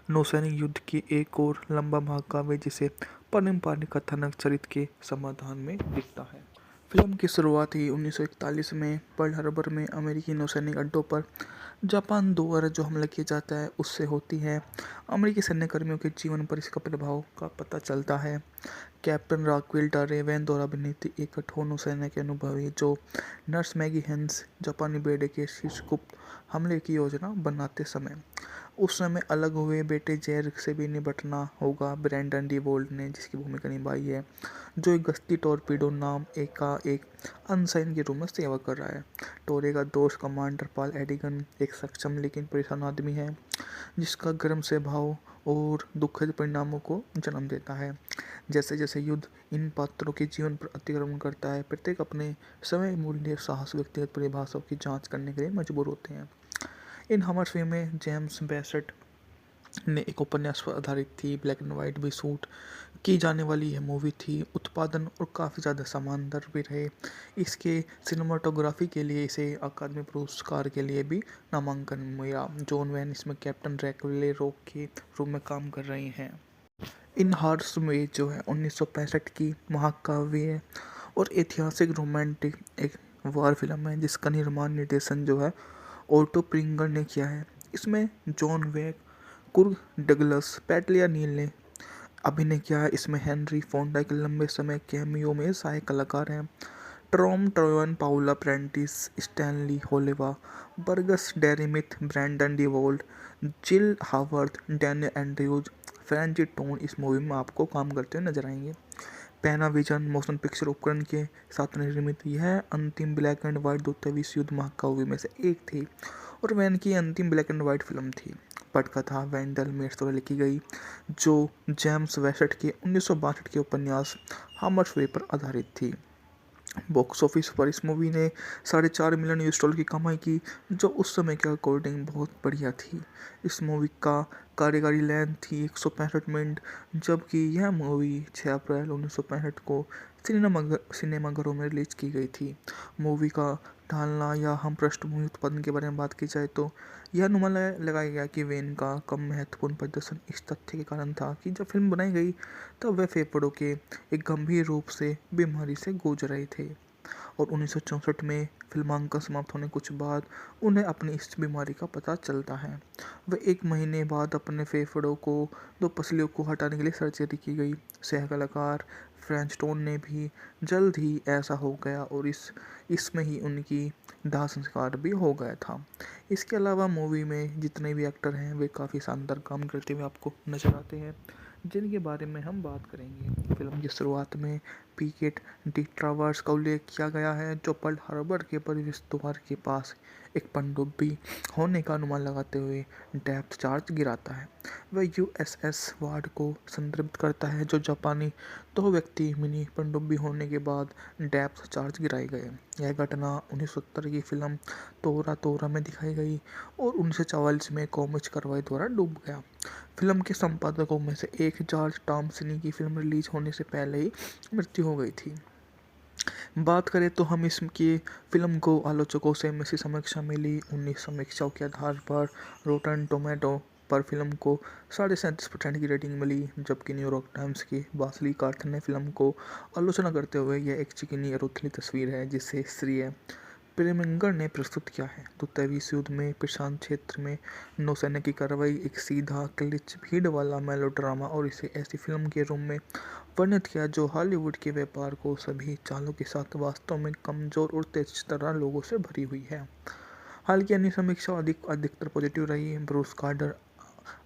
नौसैनिक युद्ध की एक और लंबा महाकाव्य जिसे पारंपरिक कथानक चरित्र के समाधान में दिखता है। फिल्म की शुरुआत ही 1941 में पर्ल हार्बर में अमेरिकी नौसैनिक अड्डों पर जापान द्वारा जो हमला किया जाता है उससे होती है। अमेरिकी सैन्यकर्मियों के जीवन पर इसका प्रभाव का पता चलता है। कैप्टन राक्वेल रेवेन द्वारा अभिनीत एक कठोर नौसेना के अनुभवी जो नर्स मैगी हेंस जापानी बेड़े के शीर्ष गुप्त हमले की योजना बनाते समय उस समय अलग हुए बेटे जैर से भी निपटना होगा। ब्रैंडन डी वोल्ट ने जिसकी भूमिका निभाई है, जो एक गश्ती टॉर्पीडो नाम एक अनसाइन के रूप में सेवा कर रहा है। टोरे का दोस्त कमांडर पॉल एडिगन एक सक्षम लेकिन परेशान आदमी है जिसका गर्म स्वभाव और दुखद परिणामों को जन्म देता है। जैसे जैसे युद्ध इन पात्रों के जीवन पर अतिक्रमण करता है, प्रत्येक अपने समय मूल्य साहस व्यक्तिगत परिभाषाओं की जांच करने के लिए मजबूर होते हैं। इन हमर फिल्म में जेम्स बेसेट ने एक उपन्यास पर आधारित थी, ब्लैक एंड वाइट भी शूट की जाने वाली यह मूवी थी। उत्पादन और काफ़ी ज़्यादा शानदार भी रहे। इसके सिनेमाटोग्राफी के लिए इसे अकादमी पुरस्कार के लिए भी नामांकन मिला। जॉन वैन इसमें कैप्टन ड्रैकुला रॉक के रूप में काम कर रहे हैं। इन हार्स में जो है 1965 की महाकाव्य है और ऐतिहासिक रोमांटिक एक वार फिल्म है जिसका निर्माण निर्देशन जो है ओटो प्रिंगर ने किया है। इसमें जॉन वेक, कुर्क डगलस, पैट्रिया नील ने अभिनय किया है। इसमें हेनरी फोंडा के लंबे समय कैमियो में सहायक कलाकार हैं। Tom Tryon, Paula Prentiss, Stanley Holloway, Burgess Meredith, Brandon deWilde, Jill Haworth, Daniel Andrews, Franchot Tone इस मूवी में आपको काम करते हुए नजर आएंगे। पैनाविजन मोशन पिक्चर उपकरण के साथ निर्मित यह अंतिम ब्लैक एंड व्हाइट द्वितीय विश्व युद्ध महाकाव्य में से एक थी और वैन की अंतिम ब्लैक एंड व्हाइट फिल्म थी। पटकथा वेंडल मेट्स द्वारा लिखी गई जो जेम्स वेसेट के 1962 के उपन्यास हामर्स वे पर आधारित थी। बॉक्स ऑफिस पर इस मूवी ने $4.5 मिलियन की कमाई की, जो उस समय के अकॉर्डिंग बहुत बढ़िया थी। इस मूवी का कार्यकारी लेंथ थी 165 मिनट, जबकि यह मूवी 6 अप्रैल 1965 को सिनेमाघरों में रिलीज की गई थी। मूवी का ढालना या हम पृष्ठभूमि उत्पादन के बारे में बात की जाए तो यह अनुमान लगाया गया कि वेन का कम महत्वपूर्ण प्रदर्शन इस तथ्य के कारण था कि जब फिल्म बनाई गई तब वह फेफड़ों के एक गंभीर रूप से बीमारी से जूझ रहे थे और 1964 में फिल्मांकन समाप्त होने कुछ बाद उन्हें अपनी इस बीमारी का पता चलता है। वह 1 महीने बाद अपने फेफड़ों को 2 पसलियों को हटाने के लिए सर्जरी की गई। सह कलाकार फ्रेंच टोन ने भी जल्द ही ऐसा हो गया और इसमें ही उनकी दाह संस्कार भी हो गया था। इसके अलावा मूवी में जितने भी एक्टर हैं वे काफ़ी शानदार काम करते हुए आपको नजर आते हैं, जिनके बारे में हम बात करेंगे। फिल्म की शुरुआत में पीकेट डी ट्रावर्स का उल्लेख किया गया है, जो पर्ल हार्बर के प्रवेश द्वार के पास एक पनडुब्बी होने का अनुमान लगाते हुए डेप्थ चार्ज गिराता है। वह यूएसएस वार्ड को संदर्भित करता है, जो जापानी 2 व्यक्ति मिनी पनडुब्बी होने के बाद डेप्थ चार्ज गिराए गए। यह घटना 1970 की फिल्म तोरा तोरा में दिखाई गई और 1944 में कॉमिक्स कार्रवाई द्वारा डूब गया। फिल्म के संपादकों में से एक जॉर्ज टॉमसिनी की फिल्म रिलीज होने से पहले ही मृत्यु हो गई थी। बात करें तो हम इसकी फिल्म को आलोचकों से मिश्रित समीक्षा मिली। 19 समीक्षाओं के आधार पर रोटन टोमेटो पर फिल्म को 37.5% की रेटिंग मिली, जबकि न्यूयॉर्क टाइम्स की बासली कार्थन ने फिल्म को आलोचना करते हुए यह एक चिकनी और उथली तस्वीर है जिसे श्रेय प्रेमिंगर ने प्रस्तुत किया है। द्वितीय विश्व युद्ध में प्रशांत क्षेत्र में नौसैनिक की कार्रवाई एक सीधा क्लिच भीड़ वाला मेलोड्रामा और इसे ऐसी फिल्म के रूप में वर्णित किया जो हॉलीवुड के व्यापार को सभी चालों के साथ वास्तव में कमजोर और तेज तरह लोगों से भरी हुई है। हालांकि अन्य समीक्षा अधिकतर पॉजिटिव रही। ब्रूस कार्टर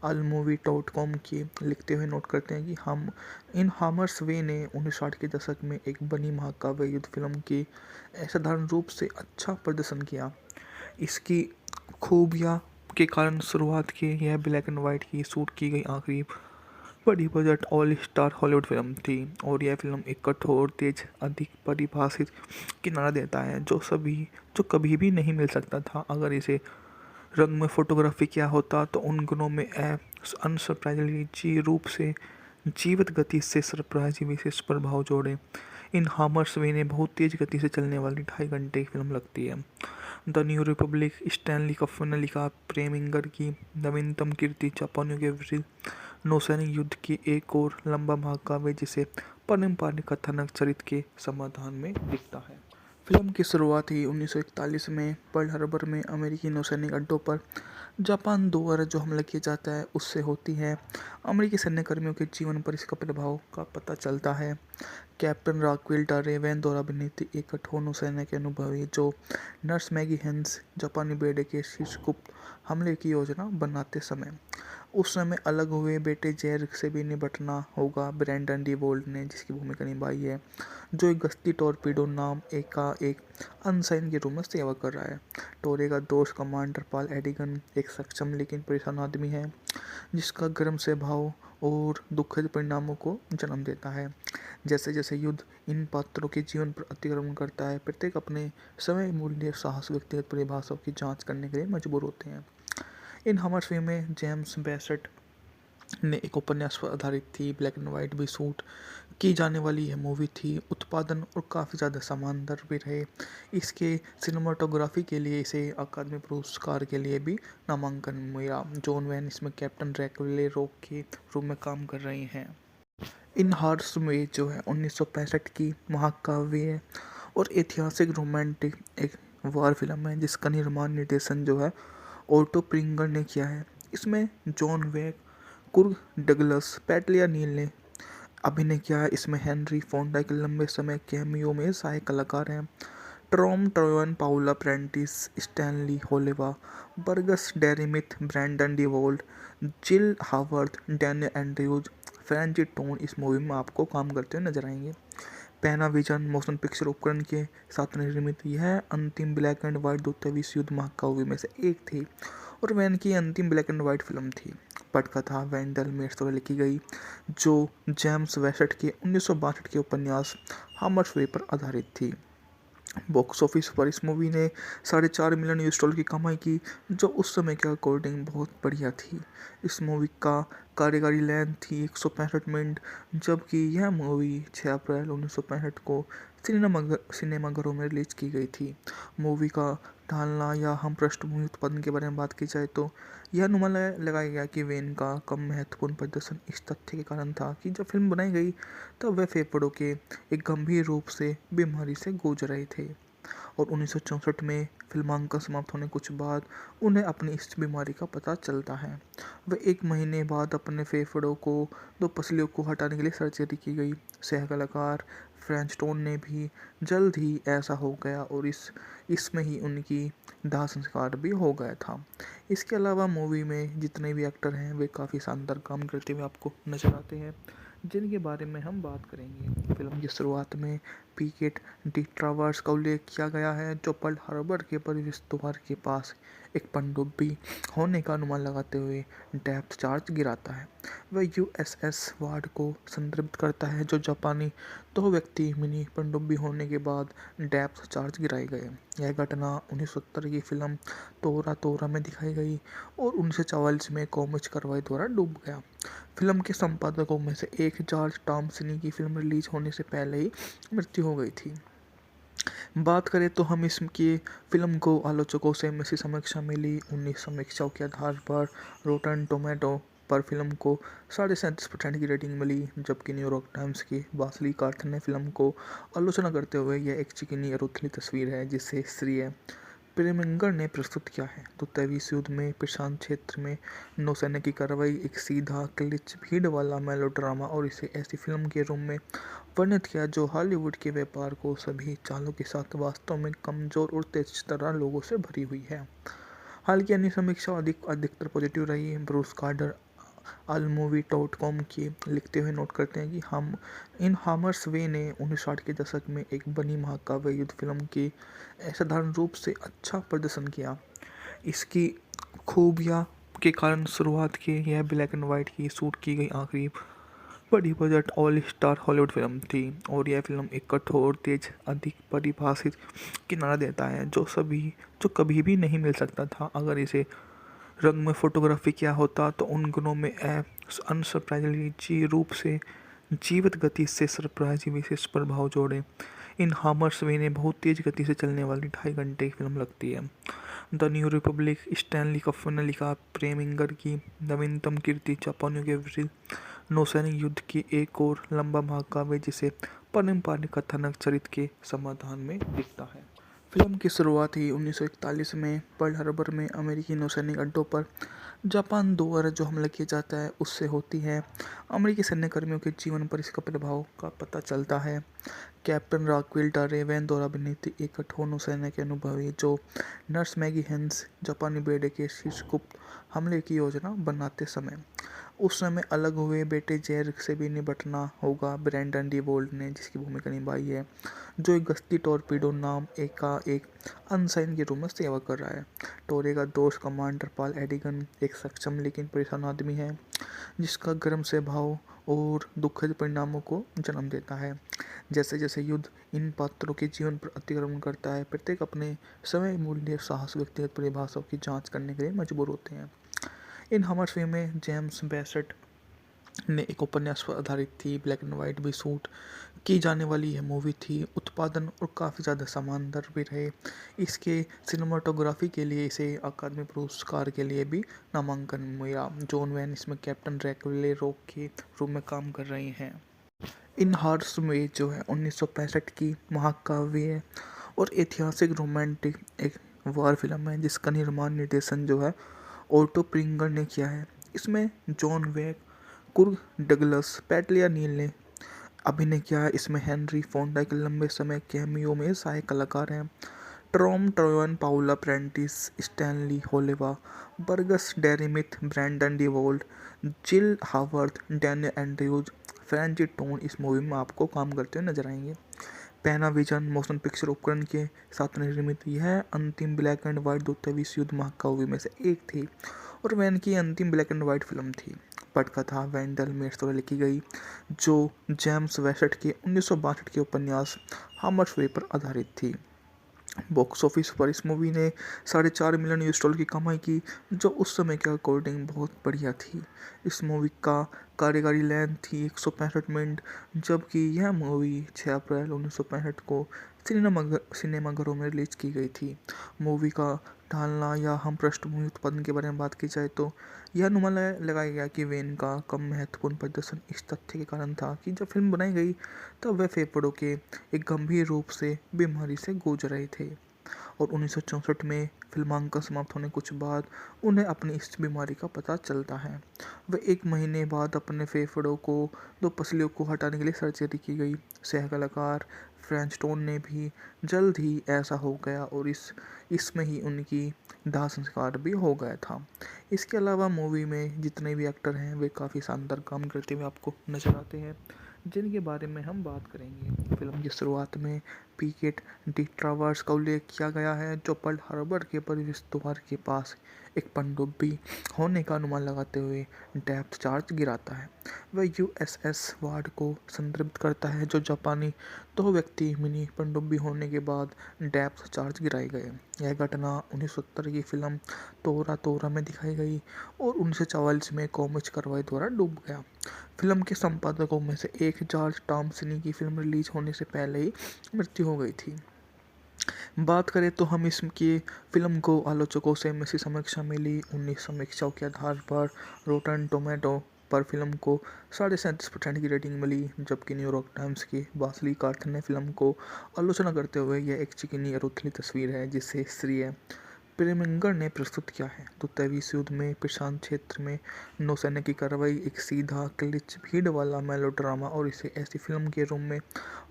allmovie.com की लिखते हुए नोट करते हैं कि हम इन हामर्स वे ने 1960 के दशक में एक बनी महाकाव्य युद्ध फिल्म की असाधारण रूप से अच्छा प्रदर्शन किया। इसकी खूबियाँ के कारण शुरुआत की यह ब्लैक एंड वाइट की शूट की गई आखिरी बड़ी budget all star Hollywood film थी और यह फिल्म एक कठोर तेज अधिक परिभाषित किनारा देता है जो कभी भी नहीं मिल सकता था। अगर इसे रंग में फोटोग्राफी किया होता तो उन गुणों में अनसरप्राइजिंगली रूप से जीवित गति से सरप्राइज विशेष प्रभाव जोड़े। इन हामर्स वे ने बहुत तेज गति से चलने वाली 2.5 घंटे की फिल्म लगती है। The new Republic Stanley cup ने लिखा, प्रेमिंगर की नवीनतम कीर्ति जापानियों के विरुद्ध नौसैनिक युद्ध की एक और लंबा महाकाव्य जिसे पारंपरिक कथानक चरित्र के समाधान में दिखता है। फिल्म की शुरुआत ही 1941 में पर्ल हार्बर में अमेरिकी नौसैनिक अड्डों पर जापान द्वारा जो हमला किया जाता है उससे होती है। अमेरिकी सैन्य कर्मियों के जीवन पर इसका प्रभाव का पता चलता है। कैप्टन राक्वेल रेवेन द्वारा अभिनीत एक कठोर नौसैनिक के अनुभवी जो नर्स मैगी हेंस जापानी बेड़े के शीर्ष गुप्त हमले की योजना बनाते समय उस समय अलग हुए बेटे जैर से भी निपटना होगा। ब्रैंडन डी वोल्ट ने जिसकी भूमिका निभाई है, जो एक गश्ती टॉर्पीडो नाम एक अनसाइन के रूप में सेवा कर रहा है। टोरे का दोस्त कमांडर पॉल एडिगन एक सक्षम लेकिन परेशान आदमी है जिसका गर्म स्वभाव और दुखद परिणामों को जन्म देता है। जैसे जैसे युद्ध इन पात्रों के जीवन पर अतिक्रमण करता है, प्रत्येक अपने समय मूल्य साहस व्यक्तिगत परिभाषाओं की जांच करने के लिए मजबूर होते हैं। इन हमर फिल्म में जेम्स बेसेट ने एक उपन्यास पर आधारित थी, ब्लैक एंड वाइट भी शूट की जाने वाली यह मूवी थी। उत्पादन और काफ़ी ज़्यादा शानदार भी रहे। इसके सिनेमाटोग्राफी के लिए इसे अकादमी पुरस्कार के लिए भी नामांकन मिला। जॉन वैन इसमें कैप्टन ड्रैकुला रॉक के रूप में काम कर रहे हैं। इन हार्स में जो है 1965 की महाकाव्य और ऐतिहासिक रोमांटिक एक वार फिल्म है जिसका निर्माण निर्देशन जो है ऑटो प्रिंगर ने किया है। इसमें जॉन वेक, कुर्ग डगलस, पैट्रिया नील ने अभिनय किया है। इसमें हेनरी फोंडा के लंबे समय कैमियो में सहायक कलाकार हैं। Tom Tryon, Paula Prentiss, Stanley Holloway, Burgess Meredith, Brandon deWilde, Jill Haworth, Daniel Andrews, Franchot Tone इस मूवी में आपको काम करते हुए नजर आएंगे। पैनाविजन मोशन पिक्चर उपकरण के साथ निर्मित यह अंतिम ब्लैक एंड व्हाइट द्वितीय विश्व युद्ध महाकाव्य में से एक थी और वैन की अंतिम ब्लैक एंड व्हाइट फिल्म थी। पटकथा वेंडल मेट्स द्वारा लिखी गई जो जेम्स वेसेट के 1962 के उपन्यास हामर्सवे पर आधारित थी। बॉक्स ऑफिस पर इस मूवी ने $4.5 मिलियन की कमाई की, जो उस समय के अकॉर्डिंग बहुत बढ़िया थी। इस मूवी का कार्यकारी लेंथ थी 165 मिनट, जबकि यह मूवी 6 अप्रैल 1965 को सिनेमाघरों में रिलीज की गई थी। मूवी का ढालना या हम पृष्ठभूमि उत्पादन के बारे में बात की जाए तो यह अनुमान लगाया गया कि वेन का कम महत्वपूर्ण प्रदर्शन इस तथ्य के कारण था कि जब फिल्म बनाई गई तब वह फेफड़ों के एक गंभीर रूप से बीमारी से जूझ रहे थे और 1964 में फिल्मांकन समाप्त होने कुछ बाद उन्हें अपनी इस बीमारी का पता चलता है। वह 1 महीने बाद अपने फेफड़ों को 2 पसलियों को हटाने के लिए सर्जरी की गई। सह कलाकार फ्रेंच टोन ने भी जल्द ही ऐसा हो गया और इसमें ही उनकी दाह संस्कार भी हो गया था। इसके अलावा मूवी में जितने भी एक्टर हैं वे काफ़ी शानदार काम करते हुए आपको नजर आते हैं, जिनके बारे में हम बात करेंगे। फिल्म की शुरुआत में पीकेट डी ट्रावर्स का उल्लेख किया गया है, जो पर्ल हार्बर के प्रवेश द्वार के पास एक पनडुब्बी होने का अनुमान लगाते हुए डेप्थ चार्ज गिराता है। वह यूएसएस वार्ड को संदर्भित करता है, जो जापानी 2 व्यक्ति मिनी पनडुब्बी होने के बाद डेप्थ चार्ज गिराए गए। यह घटना 1970 की फिल्म तोरा तोरा में दिखाई गई और 1944 में कॉमिक्स कार्रवाई द्वारा डूब गया। फिल्म के संपादकों में से एक जॉर्ज टॉमसिनी की फिल्म रिलीज होने से पहले ही मृत्यु हो गई थी। बात करें तो हम इसकी फिल्म को आलोचकों से मिश्रित समीक्षा मिली। 19 समीक्षाओं के आधार पर रोटन टोमेटो पर फिल्म को 37.5% की रेटिंग मिली, जबकि न्यूयॉर्क टाइम्स की वासली कार्थ ने फिल्म को आलोचना करते हुए यह एक चिकनी और उथली तस्वीर है जिसे श्रेय प्रेमिंगर ने प्रस्तुत किया है। द्वितीय विश्व युद्ध में प्रशांत क्षेत्र में नौसेना की कार्रवाई एक सीधा क्लिच भीड़ वाला मेलोड्रामा और इसे ऐसी फिल्म के रूप में वर्णित किया जो हॉलीवुड के व्यापार को सभी चालों के साथ वास्तव में कमजोर और तेज तरह लोगों से भरी हुई है। हालांकि अन्य समीक्षा अधिकतर पॉजिटिव रही। ब्रूस कार्डर allmovie.com की लिखते हुए नोट करते हैं कि हम इन हामर्स वे ने 1960 के दशक में एक बनी महाकाव्य युद्ध फिल्म की असाधारण रूप से अच्छा प्रदर्शन किया। इसकी खूबियाँ के कारण शुरुआत की यह ब्लैक एंड वाइट की शूट की गई आखिरी बड़ी budget all star Hollywood film थी और यह फिल्म एक कठोर तेज अधिक परिभाषित किनारा देता है जो कभी भी नहीं मिल सकता था अगर इसे रंग में फोटोग्राफी किया होता तो उन गुणों में अनसरप्राइजिंग रूप से जीवित गति से सरप्राइजिंग विशेष प्रभाव जोड़े। इन हामर्स वे ने बहुत तेज गति से चलने वाली 2.5 घंटे की फिल्म लगती है। The new Republic Stanley cup ने लिखा प्रेमिंगर की नवीनतम कीर्ति जापानियों के विरुद्ध नौसैनिक युद्ध की एक और लंबा महाकाव्य जिसे पारंपरिक कथानक चरित्र के समाधान में दिखता है। फिल्म की शुरुआत ही 1941 में पर्ल हार्बर में अमेरिकी नौसैनिक अड्डों पर जापान द्वारा जो हमला किया जाता है उससे होती है। अमेरिकी सैन्यकर्मियों के जीवन पर इसका प्रभाव का पता चलता है। कैप्टन राक्वेल डा रेवेन द्वारा अभिनीत एक कठोर नौसेना के अनुभवी जो नर्स मैगी हेंस जापानी बेड़े के शीर्ष गुप्त हमले की योजना बनाते समय उस समय अलग हुए बेटे जैर से भी निपटना होगा। ब्रैंडन डी वोल्ट ने जिसकी भूमिका निभाई है, जो एक गश्ती टॉर्पीडो नाम एक अनसाइन के रूप में सेवा कर रहा है। टोरे का दोस्त कमांडर पॉल एडिगन एक सक्षम लेकिन परेशान आदमी है जिसका गर्म स्वभाव और दुखद परिणामों को जन्म देता है। जैसे जैसे युद्ध इन पात्रों के जीवन पर अतिक्रमण करता है, प्रत्येक अपने समय मूल्य साहस व्यक्तिगत परिभाषाओं की जांच करने के लिए मजबूर होते हैं। इन हमर फिल्म में जेम्स बेसेट ने एक उपन्यास पर आधारित थी, ब्लैक एंड वाइट भी शूट की जाने वाली यह मूवी थी। उत्पादन और काफ़ी ज़्यादा शानदार भी रहे। इसके सिनेमाटोग्राफी के लिए इसे अकादमी पुरस्कार के लिए भी नामांकन मिला। जॉन वैन इसमें कैप्टन ड्रैकुला रॉक के रूप में काम कर रहे हैं। इन हार्स में जो है 1965 की महाकाव्य और ऐतिहासिक रोमांटिक एक वार फिल्म है जिसका निर्माण निर्देशन जो है ऑटो प्रिंगर ने किया है। इसमें जॉन वेक, कुर्ग डगलस, पैट्रिया नील ने अभिनय किया है। इसमें हेनरी फोंडा के लंबे समय कैमियो में सहायक कलाकार हैं। Tom Tryon, Paula Prentiss, Stanley Holloway, Burgess Meredith, Brandon deWilde, Jill Haworth, Daniel Andrews, Franchot Tone इस मूवी में आपको काम करते हुए नजर आएंगे। पैनाविजन मोशन पिक्चर उपकरण के साथ निर्मित यह अंतिम ब्लैक एंड व्हाइट द्वितीय विश्व युद्ध महाकाव्य में से एक थी और वैन की अंतिम ब्लैक एंड व्हाइट फिल्म थी। पटकथा वेंडल मेट्स द्वारा लिखी गई जो जेम्स वेसेट के 1962 के उपन्यास हामर्सवे पर आधारित थी। बॉक्स ऑफिस पर इस मूवी ने $4.5 मिलियन की कमाई की, जो उस समय के अकॉर्डिंग बहुत बढ़िया थी। इस मूवी का कार्यकारी लेंथ थी 165 मिनट, जबकि यह मूवी 6 अप्रैल 1965 को सिनेमाघरों में रिलीज की गई थी। मूवी का ढालना या हम पृष्ठभूमि उत्पादन के बारे में बात की जाए तो यह अनुमान लगाया गया कि वेन का कम महत्वपूर्ण प्रदर्शन इस तथ्य के कारण था कि जब फिल्म बनाई गई तब वह फेफड़ों के एक गंभीर रूप से बीमारी से जूझ रहे थे और 1964 में फिल्मांकन समाप्त होने कुछ बाद उन्हें अपनी इस बीमारी का पता चलता है। वह 1 महीने बाद अपने फेफड़ों को 2 पसलियों को हटाने के लिए सर्जरी की गई। सह कलाकार फ्रेंच टोन ने भी जल्द ही ऐसा हो गया और इसमें ही उनकी दाह संस्कार भी हो गया था। इसके अलावा मूवी में जितने भी एक्टर हैं वे काफ़ी शानदार काम करते हुए आपको नजर आते हैं, जिनके बारे में हम बात करेंगे। फिल्म की शुरुआत में पीकेट डी ट्रावर्स का उल्लेख किया गया है, जो पर्ल हार्बर के प्रवेश द्वार के पास एक पनडुब्बी होने का अनुमान लगाते हुए डेप्थ चार्ज गिराता है। वह यूएसएस वार्ड को संदर्भित करता है, जो जापानी 2 व्यक्ति मिनी पनडुब्बी होने के बाद डेप्थ चार्ज गिराए गए। यह घटना 1970 की फिल्म तोरा तोरा में दिखाई गई और 1944 में कॉमिक्स कार्रवाई द्वारा डूब गया। फिल्म के संपादकों में से एक जॉर्ज टॉमसिनी की फिल्म रिलीज होने से पहले ही मृत्यु हो गई थी। बात करें तो हम इसकी फिल्म को आलोचकों से मिश्रित समीक्षा मिली। 19 समीक्षाओं के आधार पर रोटन टोमेटो पर फिल्म को 37.5% की रेटिंग मिली, जबकि न्यूयॉर्क टाइम्स की बासली कार्थ ने फिल्म को आलोचना करते हुए यह एक चिकनी और उथली तस्वीर है जिसे श्रेय प्रेमिंगर ने प्रस्तुत किया है। द्वितीय विश्व युद्ध में प्रशांत क्षेत्र में नौसैनिक की कार्रवाई एक सीधा क्लिच भीड़ वाला मेलोड्रामा और इसे ऐसी फिल्म के रूप में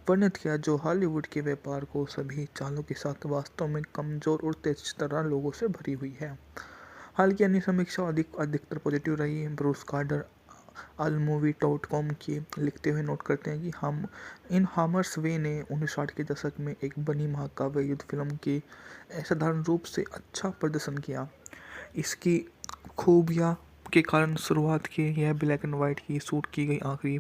वर्णित किया जो हॉलीवुड के व्यापार को सभी चालों के साथ वास्तव में कमजोर और तेज तरह लोगों से भरी हुई है। हालांकि अन्य समीक्षा अधिकतर पॉजिटिव रही। ब्रूस कार्टर allmovie.com की लिखते हुए नोट करते हैं कि हम इन हामर्स वे ने 1960 के दशक में एक बनी महाकाव्य युद्ध फिल्म के असाधारण रूप से अच्छा प्रदर्शन किया। इसकी खूबियाँ के कारण शुरुआत की यह ब्लैक एंड वाइट की शूट की गई आखिरी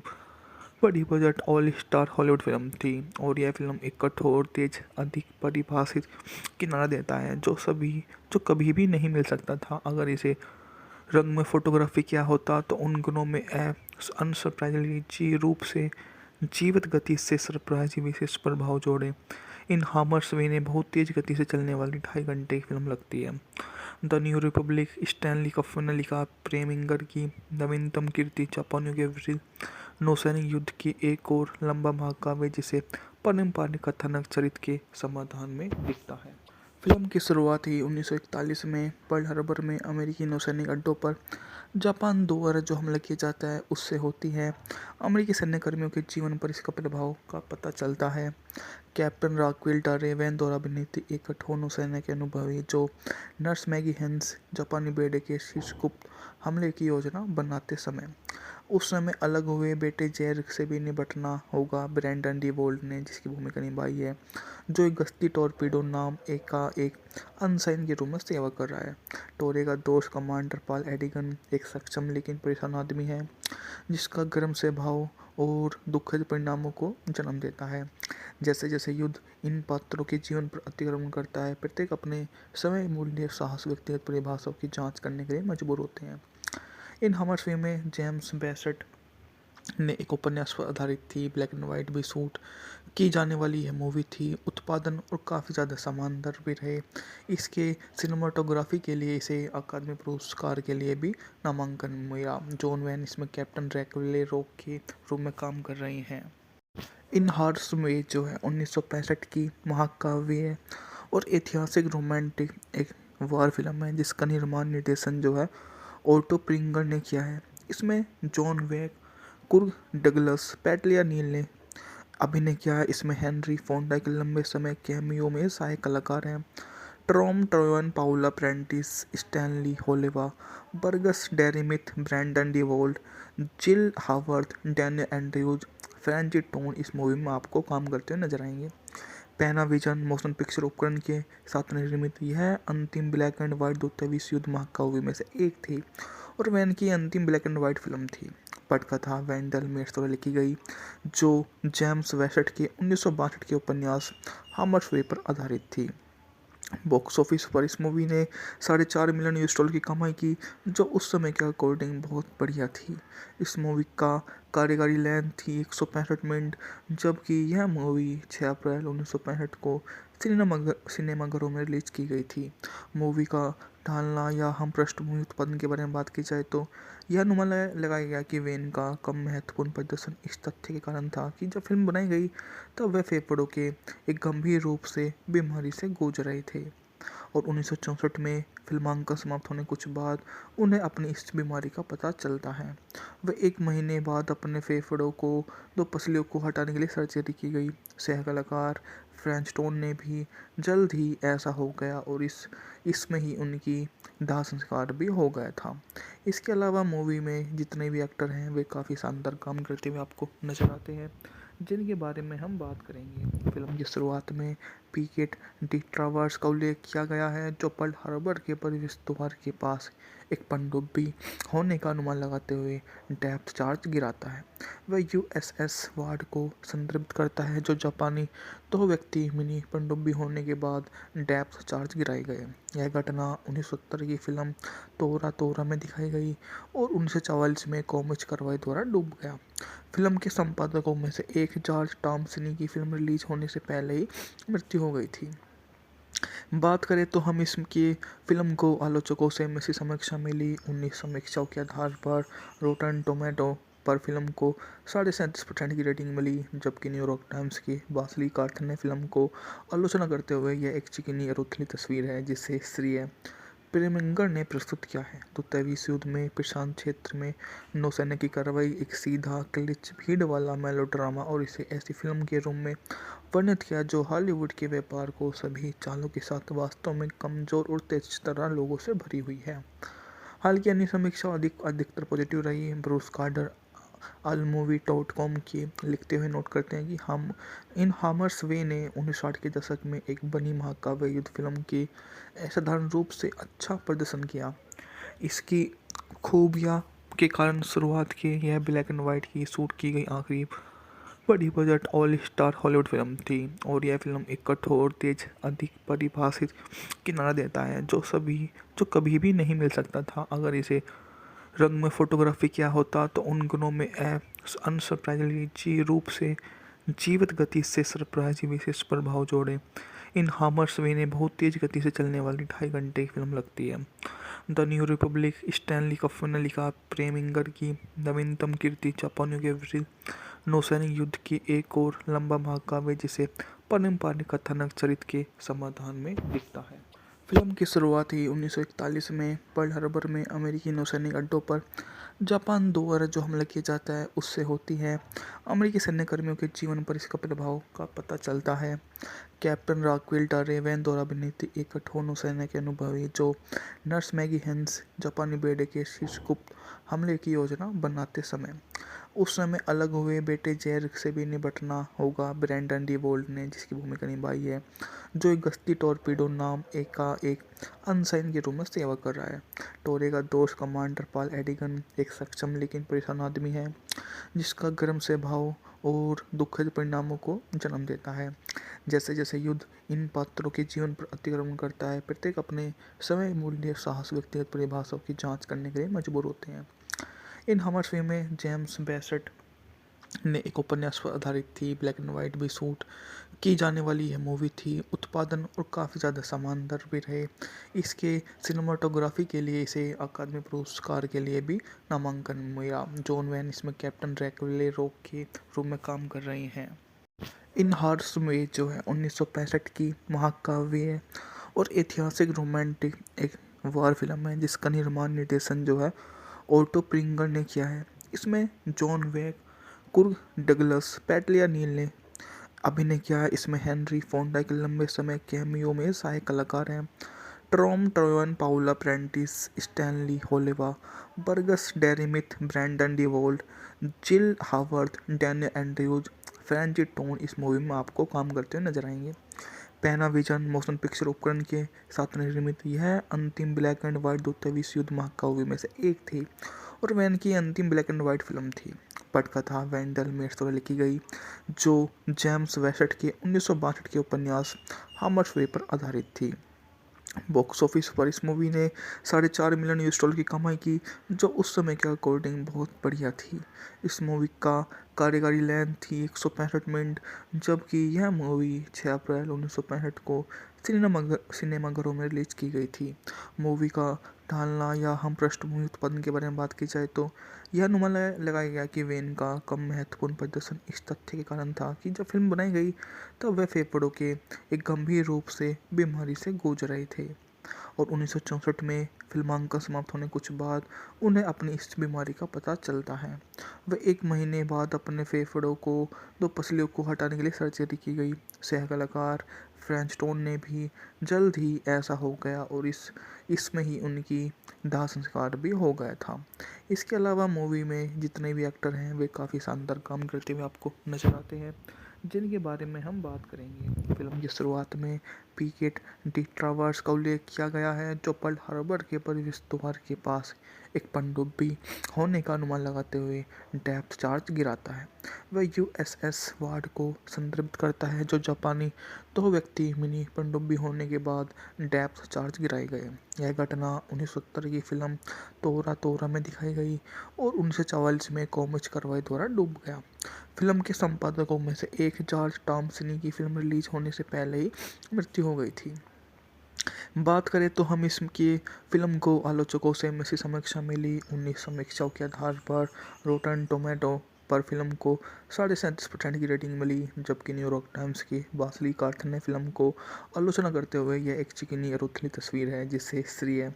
बड़ी budget all star Hollywood film थी और यह फिल्म एक कठोर तेज अधिक परिभाषित किनारा देता है जो कभी भी नहीं मिल सकता था। अगर इसे रंग में फोटोग्राफी किया होता तो उन गुणों में अनसरप्राइजिंगली रूप से जीवित गति से सरप्राइजिंग विशेष प्रभाव जोड़े। इन हामर्स वे ने बहुत तेज गति से चलने वाली 2.5 घंटे की फिल्म लगती है। The new Republic Stanley cup ने लिखा, प्रेमिंगर की नवीनतम कीर्ति जापानियों के विरुद्ध नौसैनिक युद्ध की एक और लंबा महाकाव्य जिसे पारंपरिक कथानक चरित्र के समाधान में दिखता है। फिल्म की शुरुआत ही 1941 में पर्ल हार्बर में अमेरिकी नौसैनिक अड्डों पर जापान द्वारा जो हमला किया जाता है उससे होती है। अमेरिकी सैन्य कर्मियों के जीवन पर इसका प्रभाव का पता चलता है। कैप्टन राक्वेल टारेवैन द्वारा अभिनीत एक कठोर नौसैनिक के अनुभवी जो नर्स मैगी हेंस जापानी बेड़े के शीर्ष गुप्त हमले की योजना बनाते समय उस समय अलग हुए बेटे जैर से भी निपटना होगा। ब्रैंडन डी वोल्ट ने जिसकी भूमिका निभाई है, जो एक गश्ती टॉर्पीडो नाम एक अनसाइन के रूप में सेवा कर रहा है। टोरे का दोस्त कमांडर पॉल एडिगन एक सक्षम लेकिन परेशान आदमी है जिसका गर्म स्वभाव और दुखद परिणामों को जन्म देता है। जैसे जैसे युद्ध इन पात्रों के जीवन पर अतिक्रमण करता है, प्रत्येक अपने समय मूल्य साहस व्यक्तिगत परिभाषाओं की जांच करने के लिए मजबूर होते हैं। इन हमर फिल्म में जेम्स बेसेट ने एक उपन्यास पर आधारित थी, ब्लैक एंड वाइट भी शूट की जाने वाली यह मूवी थी। उत्पादन और काफ़ी ज़्यादा शानदार भी रहे। इसके सिनेमाटोग्राफी के लिए इसे अकादमी पुरस्कार के लिए भी नामांकन मिला। जॉन वैन इसमें कैप्टन ड्रैकुला रॉक के रूप में काम कर रही हैं। इन हार्स में जो है 1965 की महाकाव्य है और ऐतिहासिक रोमांटिक एक वार फिल्म है जिसका निर्माण निर्देशन जो है ओटो प्रिंगर ने किया है। इसमें जॉन वेक, कुर्ग डगलस, पैट्रिया नील ने अभिनय किया है। इसमें हेनरी फोंडा के लंबे समय कैमियो में सहायक कलाकार हैं। Tom Tryon, Paula Prentiss, Stanley Holloway, Burgess Meredith, Brandon deWilde, Jill Haworth, Daniel Andrews, Franchot Tone इस मूवी में आपको काम करते हुए नजर आएंगे। पैनाविजन मोशन पिक्चर उपकरण के साथ निर्मित यह अंतिम ब्लैक एंड व्हाइट द्वितीय विश्व युद्ध महाकाव्य में से एक थी और वैन की अंतिम ब्लैक एंड व्हाइट फिल्म थी। पटकथा वेंडल मेट्स द्वारा लिखी गई जो जेम्स वेसेट के 1962 के उपन्यास हामर्स वे पर आधारित थी। बॉक्स ऑफिस पर इस मूवी ने $4.5 मिलियन की कमाई की, जो उस समय के अकॉर्डिंग बहुत बढ़िया थी। इस मूवी का कार्यकारी लेंथ थी 165 मिनट, जबकि यह मूवी 6 अप्रैल 1965 को सिनेमाघरों में रिलीज की गई थी। मूवी का ढालना या हम पृष्ठभूमि उत्पादन के बारे में बात की जाए तो यह अनुमान लगाया गया कि वेन का कम महत्वपूर्ण प्रदर्शन इस तथ्य के कारण था कि जब फिल्म बनाई गई तब वह फेफड़ों के एक गंभीर रूप से बीमारी से जूझ रहे थे और 1964 में फिल्मांकन समाप्त होने कुछ बाद उन्हें अपनी इस बीमारी का पता चलता है। वह 1 महीने बाद अपने फेफड़ों को 2 पसलियों को हटाने के लिए सर्जरी की गई। सह कलाकार फ्रेंच टोन ने भी जल्द ही ऐसा हो गया और इसमें ही उनकी दाह संस्कार भी हो गया था। इसके अलावा मूवी में जितने भी एक्टर हैं वे काफ़ी शानदार काम करते हुए आपको नजर आते हैं, जिनके बारे में हम बात करेंगे। फिल्म की शुरुआत में पीकेट डी ट्रावर्स का उल्लेख किया गया है, जो पर्ल हार्बर के प्रवेश द्वार के पास एक पनडुब्बी होने का अनुमान लगाते हुए डेप्थ चार्ज गिराता है। वह यूएसएस वार्ड को संदर्भित करता है, जो जापानी 2 व्यक्ति मिनी पनडुब्बी होने के बाद डेप्थ चार्ज गिराए गए। यह घटना 1970 की फिल्म तोरा तोरा में दिखाई गई और 1944 में कॉमिक्स कार्रवाई द्वारा डूब गया। फिल्म के संपादकों में से एक जॉर्ज टॉमसिनी की फिल्म रिलीज होने से पहले ही मृत्यु हो गई थी। बात करें तो हम इसकी फिल्म को आलोचकों से मिश्रित समीक्षा मिली। 19 समीक्षाओं के आधार पर रोटन टोमेटो पर फिल्म को 37.5% की रेटिंग मिली, जबकि न्यूयॉर्क टाइम्स की बासली कार्थ ने फिल्म को आलोचना करते हुए यह एक चिकनी और उथली तस्वीर है जिसे श्रेय प्रेमिंगर ने प्रस्तुत किया है। द्वितीय विश्व युद्ध में प्रशांत क्षेत्र में नौसैनिक की कार्रवाई एक सीधा क्लिच भीड़ वाला मेलोड्रामा और इसे ऐसी फिल्म के रूप में वर्णित किया जो हॉलीवुड के व्यापार को सभी चालों के साथ वास्तव में कमजोर और तेज तरह लोगों से भरी हुई है। हालांकि अन्य समीक्षा अधिकतर पॉजिटिव रही। ब्रूस कार्टर allmovie.com की लिखते हुए नोट करते हैं कि हम इन हामर्स वे ने 1960 के दशक में एक बनी महाकाव्य युद्ध फिल्म की असाधारण रूप से अच्छा प्रदर्शन किया। इसकी खूबियाँ के कारण शुरुआत की यह ब्लैक एंड वाइट की शूट की गई आखिरी बड़ी budget all star Hollywood film थी और यह फिल्म एक कठोर तेज अधिक परिभाषित किनारा देता है जो कभी भी नहीं मिल सकता था अगर इसे रंग में फोटोग्राफी किया होता तो उन गुणों में अनसरप्राइजिंगली रूप से जीवित गति से सरप्राइज विशेष प्रभाव जोड़े। इन हामर्स वे ने बहुत तेज गति से चलने वाली 2.5 घंटे की फिल्म लगती है। The new Republic Stanley cup ने लिखा प्रेमिंगर की नवीनतम कीर्ति जापानियों के विरुद्ध नौसैनिक युद्ध की एक और लंबा महाकाव्य जिसे पारंपरिक कथानक चरित्र के समाधान में दिखता है। फिल्म की शुरुआत ही 1941 में पर्ल हार्बर में अमेरिकी नौसैनिक अड्डों पर जापान द्वारा जो हमला किया जाता है उससे होती है। अमेरिकी सैन्यकर्मियों के जीवन पर इसका प्रभाव का पता चलता है। कैप्टन राक्वेल टारेवैन द्वारा अभिनीत एक कठोर नौसेना के अनुभवी जो नर्स मैगी हेंस जापानी बेड़े के शीर्ष गुप्त हमले की योजना बनाते समय उस समय अलग हुए बेटे जैर से भी निपटना होगा। ब्रैंडन डी वोल्ट ने जिसकी भूमिका निभाई है, जो एक गश्ती टॉर्पीडो नाम एक अनसाइन के रूप में सेवा कर रहा है। टोरे का दोस्त कमांडर पॉल एडिगन एक सक्षम लेकिन परेशान आदमी है जिसका गर्म स्वभाव और दुखद परिणामों को जन्म देता है। जैसे जैसे युद्ध इन पात्रों के जीवन पर अतिक्रमण करता है, प्रत्येक अपने समय मूल्य साहस व्यक्तिगत परिभाषाओं की जांच करने के लिए मजबूर होते हैं। इन हमर्स वे में जेम्स बेसेट ने एक उपन्यास पर आधारित थी, ब्लैक एंड वाइट भी शूट की जाने वाली यह मूवी थी। उत्पादन और काफ़ी ज़्यादा शानदार भी रहे। इसके सिनेमाटोग्राफी के लिए इसे अकादमी पुरस्कार के लिए भी नामांकन मिला। जॉन वैन इसमें कैप्टन ड्रैकुला रॉक के रूप में काम कर रहे हैं। इन हार्स में जो है 1965 की महाकाव्य और ऐतिहासिक रोमांटिक एक वार फिल्म है जिसका निर्माण निर्देशन जो है ऑटो प्रिंगर ने किया है। इसमें जॉन वेक, कुर्ग डगलस, पैटलिया नील ने अभिनय किया है। इसमें हेनरी फोंडा के लंबे समय कैमियो में सहायक कलाकार हैं। Tom Tryon, Paula Prentiss, Stanley Holloway, Burgess Meredith, Brandon deWilde, Jill Haworth, Daniel Andrews, Franchot Tone इस मूवी में आपको काम करते हुए नजर आएंगे। पैनाविजन मोशन पिक्चर उपकरण के साथ निर्मित यह अंतिम ब्लैक एंड व्हाइट द्वितीय विश्व युद्ध महाकाव्य में से एक थी और वैन की अंतिम ब्लैक एंड व्हाइट फिल्म थी। पटकथा वेंडल मेट्स द्वारा लिखी गई जो जेम्स वेसेट के 1962 के उपन्यास हामर्सवे पर आधारित थी। बॉक्स ऑफिस पर इस मूवी ने $4.5 मिलियन की कमाई की, जो उस समय के अकॉर्डिंग बहुत बढ़िया थी। इस मूवी का कार्यकारी लेंथ थी 165 मिनट, जबकि यह मूवी 6 अप्रैल 1965 को सिनेमाघरों में रिलीज की गई थी। मूवी का ढालना या हम पृष्ठभूमि उत्पादन के बारे में बात की जाए तो यह अनुमान लगाया गया कि वेन का कम महत्वपूर्ण प्रदर्शन इस तथ्य के कारण था कि जब फिल्म बनाई गई तब वह फेफड़ों के एक गंभीर रूप से बीमारी से जूझ रहे थे और 1964 में फिल्मांकन समाप्त होने कुछ बाद उन्हें अपनी इस बीमारी का पता चलता है। वह 1 महीने बाद अपने फेफड़ों को 2 पसलियों को हटाने के लिए सर्जरी की गई। सह कलाकार फ्रेंच टोन ने भी जल्द ही ऐसा हो गया और इसमें ही उनकी दाह संस्कार भी हो गया था। इसके अलावा मूवी में जितने भी एक्टर हैं वे काफ़ी शानदार काम करते हुए आपको नजर आते हैं, जिनके बारे में हम बात करेंगे। फिल्म की शुरुआत में पीकेट डी ट्रावर्स का उल्लेख किया गया है, जो पर्ल हार्बर के प्रवेश द्वार के पास एक पनडुब्बी होने का अनुमान लगाते हुए डेप्थ चार्ज गिराता है। वह यूएसएस वार्ड को संदर्भित करता है, जो जापानी 2 व्यक्ति मिनी पनडुब्बी होने के बाद डेप्थ चार्ज गिराए गए। यह घटना 1970 की फिल्म तोरा तोरा में दिखाई गई और 1944 में कॉमिक्स कार्रवाई द्वारा डूब गया। फिल्म के संपादकों में से एक जॉर्ज टॉमसिनी की फिल्म रिलीज होने से पहले ही मृत्यु हो गई थी। बात करें तो हम इसकी फिल्म को आलोचकों से मिश्रित समीक्षा मिली। 19 समीक्षाओं के आधार पर रोटन टोमेटो पर फिल्म को 37.5% की रेटिंग मिली, जबकि न्यूयॉर्क टाइम्स की बासली कार्थ ने फिल्म को आलोचना करते हुए यह एक चिकनी और उथली तस्वीर है जिसे श्रेय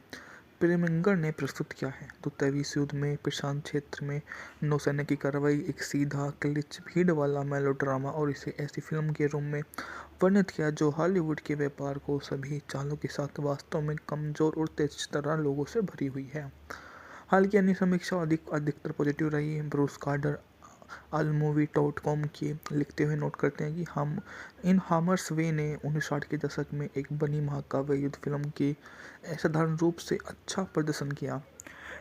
प्रेमिंगर ने प्रस्तुत किया है। द्वितीय विश्व युद्ध में प्रशांत क्षेत्र में नौसेना की कार्रवाई एक सीधा क्लिच भीड़ वाला मेलोड्रामा और इसे ऐसी फिल्म के रूप में वर्णित किया जो हॉलीवुड के व्यापार को सभी चालों के साथ वास्तव में कमजोर और तेज तरह लोगों से भरी हुई है। हालांकि अन्य समीक्षा अधिकतर पॉजिटिव रही। ब्रूस कार्टर allmovie.com की लिखते हुए नोट करते हैं कि हम इन हामर्स वे ने 1960 के दशक में एक बनी महाकाव्य युद्ध फिल्म की असाधारण रूप से अच्छा प्रदर्शन किया।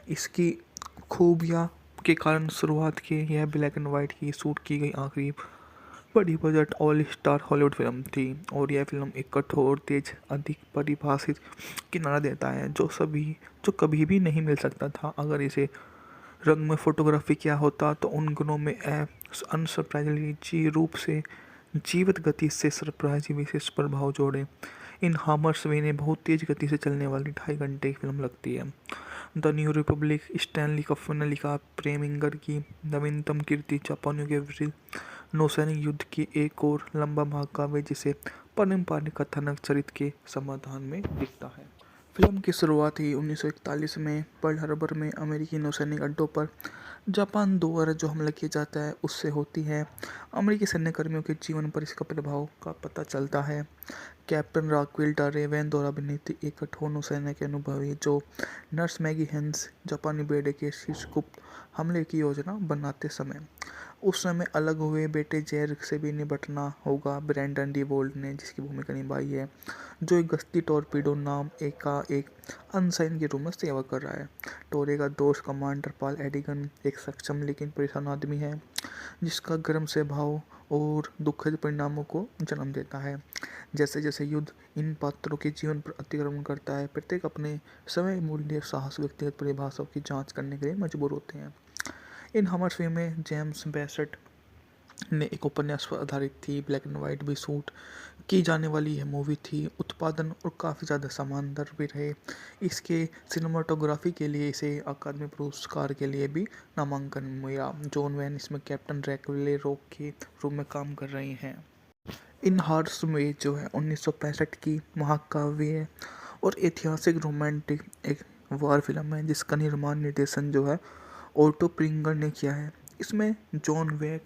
इसकी खूबियाँ के कारण शुरुआत के यह ब्लैक एंड वाइट की शूट की गई आखिरी बड़ी budget all star Hollywood film थी और यह फिल्म एक कठोर तेज अधिक परिभाषित किनारा देता है जो कभी भी नहीं मिल सकता था। अगर इसे रंग में फोटोग्राफी किया होता तो उन गुणों में अनसरप्राइजिंगली रूप से जीवित गति से सरप्राइजिंग विशेष प्रभाव जोड़े। इन हामर्स वे ने बहुत तेज गति से चलने वाली 2.5 घंटे की फिल्म लगती है। The new Republic Stanley cup ने लिखा, प्रेमिंगर की नवीनतम कीर्ति जापानियों के विरुद्ध नौसैनिक युद्ध की एक और लंबा महाकाव्य जिसे पारंपरिक कथानक चरित्र के समाधान में दिखता है। फिल्म की शुरुआत ही 1941 में पर्ल हार्बर में अमेरिकी नौसैनिक अड्डों पर जापान द्वारा जो हमला किया जाता है उससे होती है। अमेरिकी सैन्य कर्मियों के जीवन पर इसका प्रभाव का पता चलता है। कैप्टन राक्वेल रेवेन द्वारा अभिनीत एक कठोर नौसैनिक के अनुभवी जो नर्स मैगी हेंस जापानी बेड़े के शीर्ष गुप्त हमले की योजना बनाते समय उस समय अलग हुए बेटे जैर से भी निपटना होगा। ब्रैंडन डी वोल्ट ने जिसकी भूमिका निभाई है, जो एक गश्ती टॉर्पीडो नाम एक अनसाइन के रूप में सेवा कर रहा है। टोरे का दोस्त कमांडर पॉल एडिगन एक सक्षम लेकिन परेशान आदमी है जिसका गर्म स्वभाव और दुखद परिणामों को जन्म देता है। जैसे जैसे युद्ध इन पात्रों के जीवन पर अतिक्रमण करता है, प्रत्येक अपने समय मूल्य साहस व्यक्तिगत परिभाषाओं की जांच करने के लिए मजबूर होते हैं। इन हमर फिल्म में जेम्स बेसेट ने एक उपन्यास पर आधारित थी, ब्लैक एंड वाइट भी शूट की जाने वाली यह मूवी थी। उत्पादन और काफ़ी ज़्यादा शानदार भी रहे। इसके सिनेमाटोग्राफी के लिए इसे अकादमी पुरस्कार के लिए भी नामांकन मिला। जॉन वैन इसमें कैप्टन ड्रैकुला रॉक के रूप में काम कर रहे हैं। इन हार्स में जो है 1965 की महाकाव्य है और ऐतिहासिक रोमांटिक एक वार फिल्म है जिसका निर्माण निर्देशन जो है ओटो प्रिंगर ने किया है। इसमें जॉन वेक,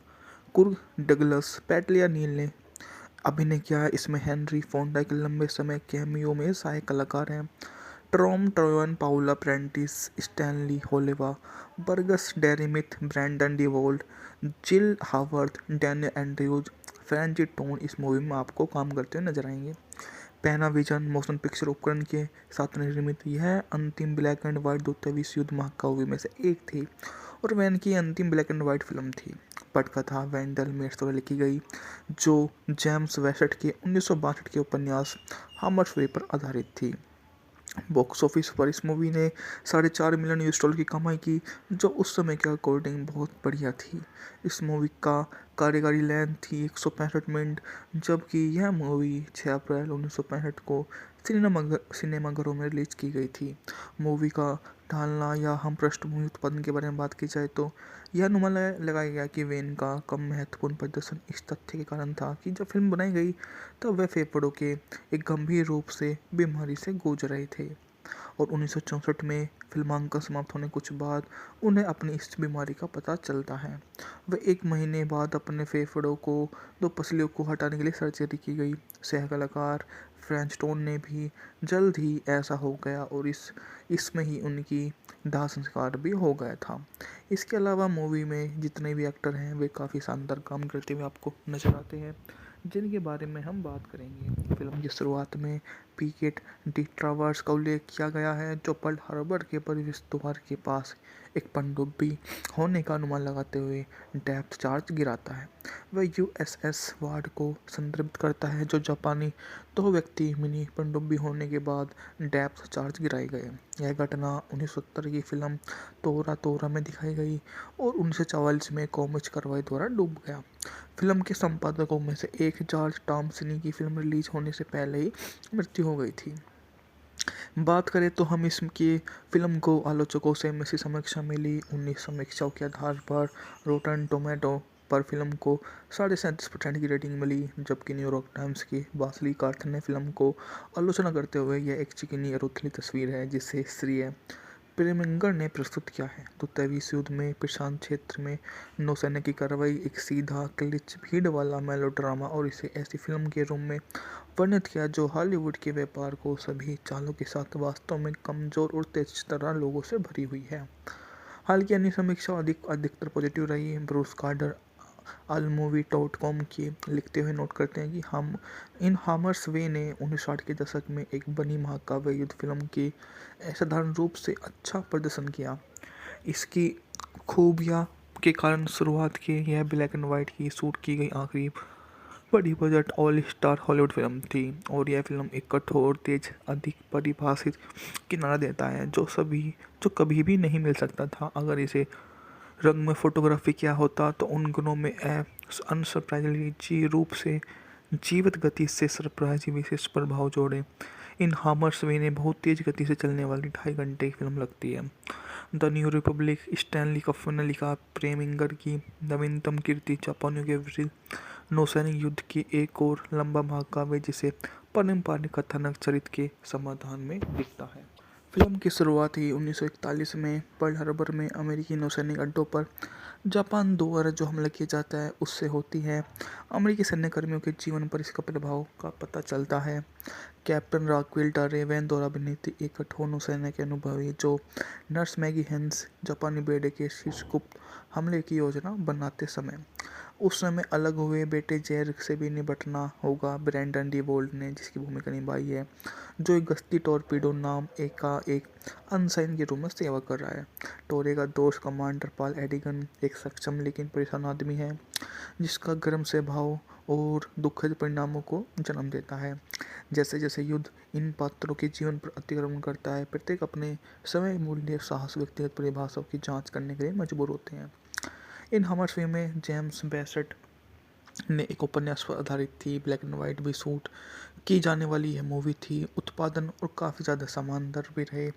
कुर्ग डगलस, पैटलिया नील ने अभिनय किया है। इसमें हेनरी फोंडा के लंबे समय कैमियो में सहायक कलाकार हैं। Tom Tryon, Paula Prentiss, Stanley Holloway, Burgess Meredith, Brandon deWilde, Jill Haworth, Daniel Andrews, Franchot Tone इस मूवी में आपको काम करते हुए नजर आएंगे। पैनाविजन मोशन पिक्चर उपकरण के साथ निर्मित यह अंतिम ब्लैक एंड व्हाइट द्वितीय विश्व युद्ध महाकाव्य में से एक थी और वैन की अंतिम ब्लैक एंड व्हाइट फिल्म थी। पटकथा वेंडल मेट्स द्वारा लिखी गई जो जेम्स वेसेट के 1962 के उपन्यास हामर्स वे पर आधारित थी। बॉक्स ऑफिस पर इस मूवी ने $4.5 मिलियन की कमाई की, जो उस समय के अकॉर्डिंग बहुत बढ़िया थी। इस मूवी का कार्यकारी लेंथ थी 165 मिनट, जबकि यह मूवी 6 अप्रैल 1965 को सिनेमाघरों में रिलीज की गई थी। मूवी का ढालना या हम पृष्ठभूमि उत्पादन के बारे में बात की जाए तो यह अनुमान लगाया गया कि वेन का कम महत्वपूर्ण प्रदर्शन इस तथ्य के कारण था कि जब फिल्म बनाई गई तब वह फेफड़ों के एक गंभीर रूप से बीमारी से जूझ रहे थे और 1964 में फिल्मांकन समाप्त होने कुछ बाद उन्हें अपनी इस बीमारी का पता चलता है। वह 1 महीने बाद अपने फेफड़ों को 2 पसलियों को हटाने के लिए सर्जरी की गई। सह कलाकार फ्रेंच टोन ने भी जल्द ही ऐसा हो गया और इसमें ही उनकी दाह संस्कार भी हो गया था। इसके अलावा मूवी में जितने भी एक्टर हैं वे काफ़ी शानदार काम करते हुए आपको नजर आते हैं, जिनके बारे में हम बात करेंगे। फिल्म की शुरुआत में पीकेट डी ट्रावर्स का उल्लेख किया गया है, जो पर्ल हार्बर के प्रवेश द्वार के पास एक पनडुब्बी होने का अनुमान लगाते हुए डेप्थ चार्ज गिराता है। वह यूएसएस वार्ड को संदर्भित करता है, जो जापानी 2 व्यक्ति मिनी पनडुब्बी होने के बाद डेप्थ चार्ज गिराए गए। यह घटना 1970 की फिल्म तोरा तोरा में दिखाई गई और 1944 में कॉमिक्स कार्रवाई द्वारा डूब गया। फिल्म के संपादकों में से एक जॉर्ज टॉमसिनी की फिल्म रिलीज होने से पहले ही मृत्यु हो गई थी। बात करें तो हम इसकी फिल्म को आलोचकों से मिश्रित समीक्षा मिली। 19 समीक्षाओं के आधार पर रोटन टोमेटो पर फिल्म को 37.5% की रेटिंग मिली, जबकि न्यूयॉर्क टाइम्स की बासली कार्थन ने फिल्म को आलोचना करते हुए यह एक चिकनी और उथली तस्वीर है जिसे श्रेय प्रेमिंगर ने प्रस्तुत किया है। द्वितीय विश्व युद्ध में प्रशांत क्षेत्र में नौसैनिक की कार्रवाई एक सीधा क्लिच भीड़ वाला मेलोड्रामा और इसे ऐसी फिल्म के रूप में वर्णित किया जो हॉलीवुड के व्यापार को सभी चालों के साथ वास्तव में कमजोर और तेज तरह लोगों से भरी हुई है। हालांकि अन्य समीक्षा अधिकतर पॉजिटिव रही। ब्रूस कार्टर allmovie.com की लिखते हुए नोट करते हैं कि हम इन हामर्स वे ने 1960 के दशक में एक बनी महाकाव्य युद्ध फिल्म की असाधारण रूप से अच्छा प्रदर्शन किया। इसकी खूबियाँ के कारण शुरुआत की यह ब्लैक एंड वाइट की शूट की गई आखिरी बड़ी budget all star Hollywood film थी और यह फिल्म एक कठोर तेज अधिक परिभाषित किनारा देता है जो कभी भी नहीं मिल सकता था। अगर इसे रंग में फोटोग्राफी किया होता तो उन गुणों में अनसरप्राइजिंगली रूप से जीवित गति से सरप्राइज विशेष प्रभाव जोड़े। इन हामर्स वे ने बहुत तेज गति से चलने वाली 2.5 घंटे की फिल्म लगती है। The new Republic Stanley cup ने लिखा, प्रेमिंगर की नवीनतम कीर्ति जापानियों के विरुद्ध नौसैनिक युद्ध की एक और लंबा महाकाव्य जिसे पारंपरिक कथानक चरित्र के समाधान में दिखता है। फिल्म की शुरुआत ही 1941 में पर्ल हार्बर में अमेरिकी नौसैनिक अड्डों पर जापान द्वारा जो हमला किया जाता है उससे होती है। अमेरिकी सैन्य कर्मियों के जीवन पर इसका प्रभाव का पता चलता है। कैप्टन राक्वेल रेवेन द्वारा अभिनीत एक कठोर नौसैनिक के अनुभवी जो नर्स मैगी हेंस जापानी बेड़े के शीर्ष गुप्त हमले की योजना बनाते समय उस समय अलग हुए बेटे जैर से भी निपटना होगा। ब्रैंडन डी वोल्ट ने जिसकी भूमिका निभाई है, जो एक गश्ती टॉर्पीडो नाम एक अनसाइन के रूप में सेवा कर रहा है। टोरे का दोस्त कमांडर पॉल एडिगन एक सक्षम लेकिन परेशान आदमी है जिसका गर्म स्वभाव और दुखद परिणामों को जन्म देता है। जैसे जैसे युद्ध इन पात्रों के जीवन पर अतिक्रमण करता है, प्रत्येक अपने समय मूल्य साहस व्यक्तिगत परिभाषाओं की जांच करने के लिए मजबूर होते हैं। इन हमर फिल्म में जेम्स बेसेट ने एक उपन्यास पर आधारित थी, ब्लैक एंड वाइट भी शूट की जाने वाली यह मूवी थी। उत्पादन और काफ़ी ज़्यादा शानदार भी रहे।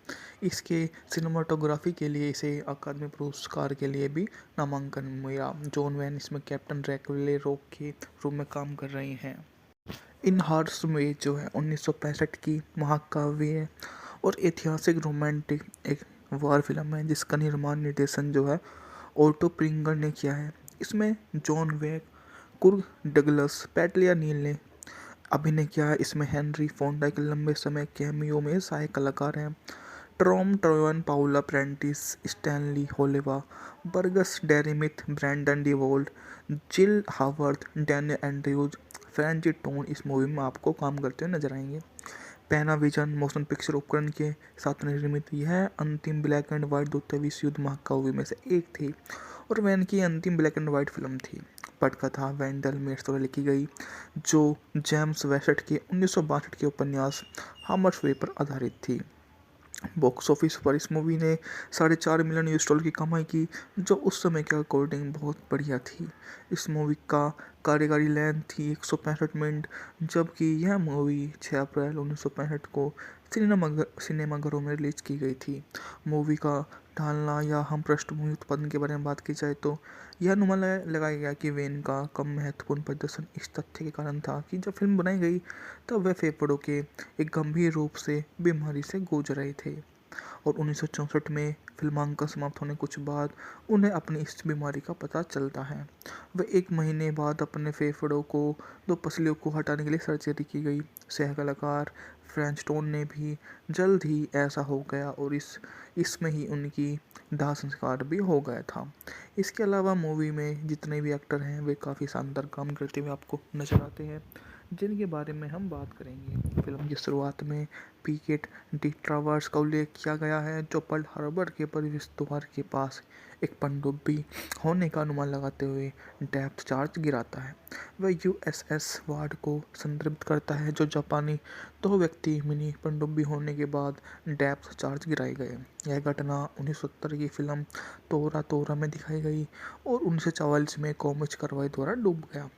इसके सिनेमाटोग्राफी के लिए इसे अकादमी पुरस्कार के लिए भी नामांकन मिला। जॉन वैन इसमें कैप्टन रैकवेले रॉक के रूप में काम कर रहे हैं। इन हार्स में जो है 1965 की महाकाव्य है और ऐतिहासिक रोमांटिक एक वार फिल्म है जिसका निर्माण निर्देशन जो है ऑटो प्रिंगर ने किया है। इसमें जॉन वेक, कुर्ग डगलस, पैटलिया नील ने अभिनय किया है। इसमें हेनरी फोंडा के लंबे समय कैमियो में सहायक कलाकार हैं। Tom Tryon, Paula Prentiss, Stanley Holloway, Burgess Meredith, Brandon deWilde, Jill Haworth, Daniel Andrews, Franchot Tone इस मूवी में आपको काम करते हुए नजर आएंगे। पैनाविजन मोशन पिक्चर उपकरण के साथ निर्मित यह अंतिम ब्लैक एंड व्हाइट द्वितीय विश्व युद्ध महाकाव्य में से एक थी और वैन की अंतिम ब्लैक एंड व्हाइट फिल्म थी। पटकथा वेंडल मेट्स द्वारा लिखी गई जो जेम्स वेसेट के 1962 के उपन्यास हामर्स वे पर आधारित थी। बॉक्स ऑफिस पर इस मूवी ने $4.5 मिलियन की कमाई की, जो उस समय के अकॉर्डिंग बहुत बढ़िया थी। इस मूवी का कार्यकारी लेंथ थी 165 मिनट, जबकि यह मूवी 6 अप्रैल 1965 को सिनेमाघरों में रिलीज की गई थी। मूवी का ढालना या हम पृष्ठभूमि उत्पादन के बारे में बात की जाए तो यह अनुमान लगाया गया कि वेन का कम महत्वपूर्ण प्रदर्शन इस तथ्य के कारण था कि जब फिल्म बनाई गई तब वे फेफड़ों के एक गंभीर रूप से बीमारी से जूझ रहे थे और 1964 में फिल्मांकन समाप्त होने कुछ बाद उन्हें अपनी इस बीमारी का पता चलता है। वे 1 महीने बाद अपने फेफड़ों को 2 पसलियों को हटाने के लिए सर्जरी की गई। सह कलाकार फ्रेंच टोन ने भी जल्द ही ऐसा हो गया और इसमें ही उनकी दाह संस्कार भी हो गया था। इसके अलावा मूवी में जितने भी एक्टर हैं वे काफ़ी शानदार काम करते हुए आपको नजर आते हैं, जिनके बारे में हम बात करेंगे। फिल्म की शुरुआत में पीकेट डी ट्रावर्स का उल्लेख किया गया है, जो पर्ल हार्बर के प्रवेश द्वार के पास एक पनडुब्बी होने का अनुमान लगाते हुए डेप्थ चार्ज गिराता है। वह यूएसएस वार्ड को संदर्भित करता है, जो जापानी 2 व्यक्ति मिनी पनडुब्बी होने के बाद डेप्थ चार्ज गिराए गए। यह घटना 1970 की फिल्म तोरा तोरा में दिखाई गई और 1944 में कॉमिक्स कार्रवाई द्वारा डूब गया।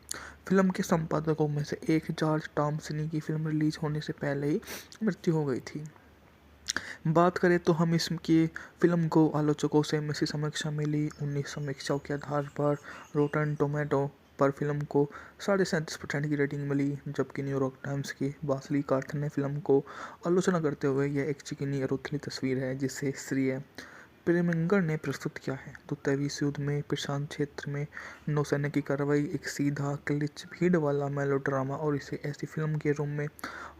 फिल्म के संपादकों में से एक जॉर्ज टॉमसिनी की फिल्म रिलीज होने से पहले ही मृत्यु हो गई थी। बात करें तो हम इसकी फिल्म को आलोचकों से मिश्रित समीक्षा मिली। 19 समीक्षाओं के आधार पर रोटन टोमेटो पर फिल्म को 37.5% की रेटिंग मिली, जबकि न्यूयॉर्क टाइम्स की वासली कार्थ ने फिल्म को आलोचना करते हुए यह एक चिकनी और उथली तस्वीर है जिसे श्रेय प्रेमिंगर ने प्रस्तुत किया है। द्वितीय विश्व युद्ध में प्रशांत क्षेत्र में नौसैनिक की कार्रवाई एक सीधा क्लिच भीड़ वाला मेलोड्रामा और इसे ऐसी फिल्म के रूप में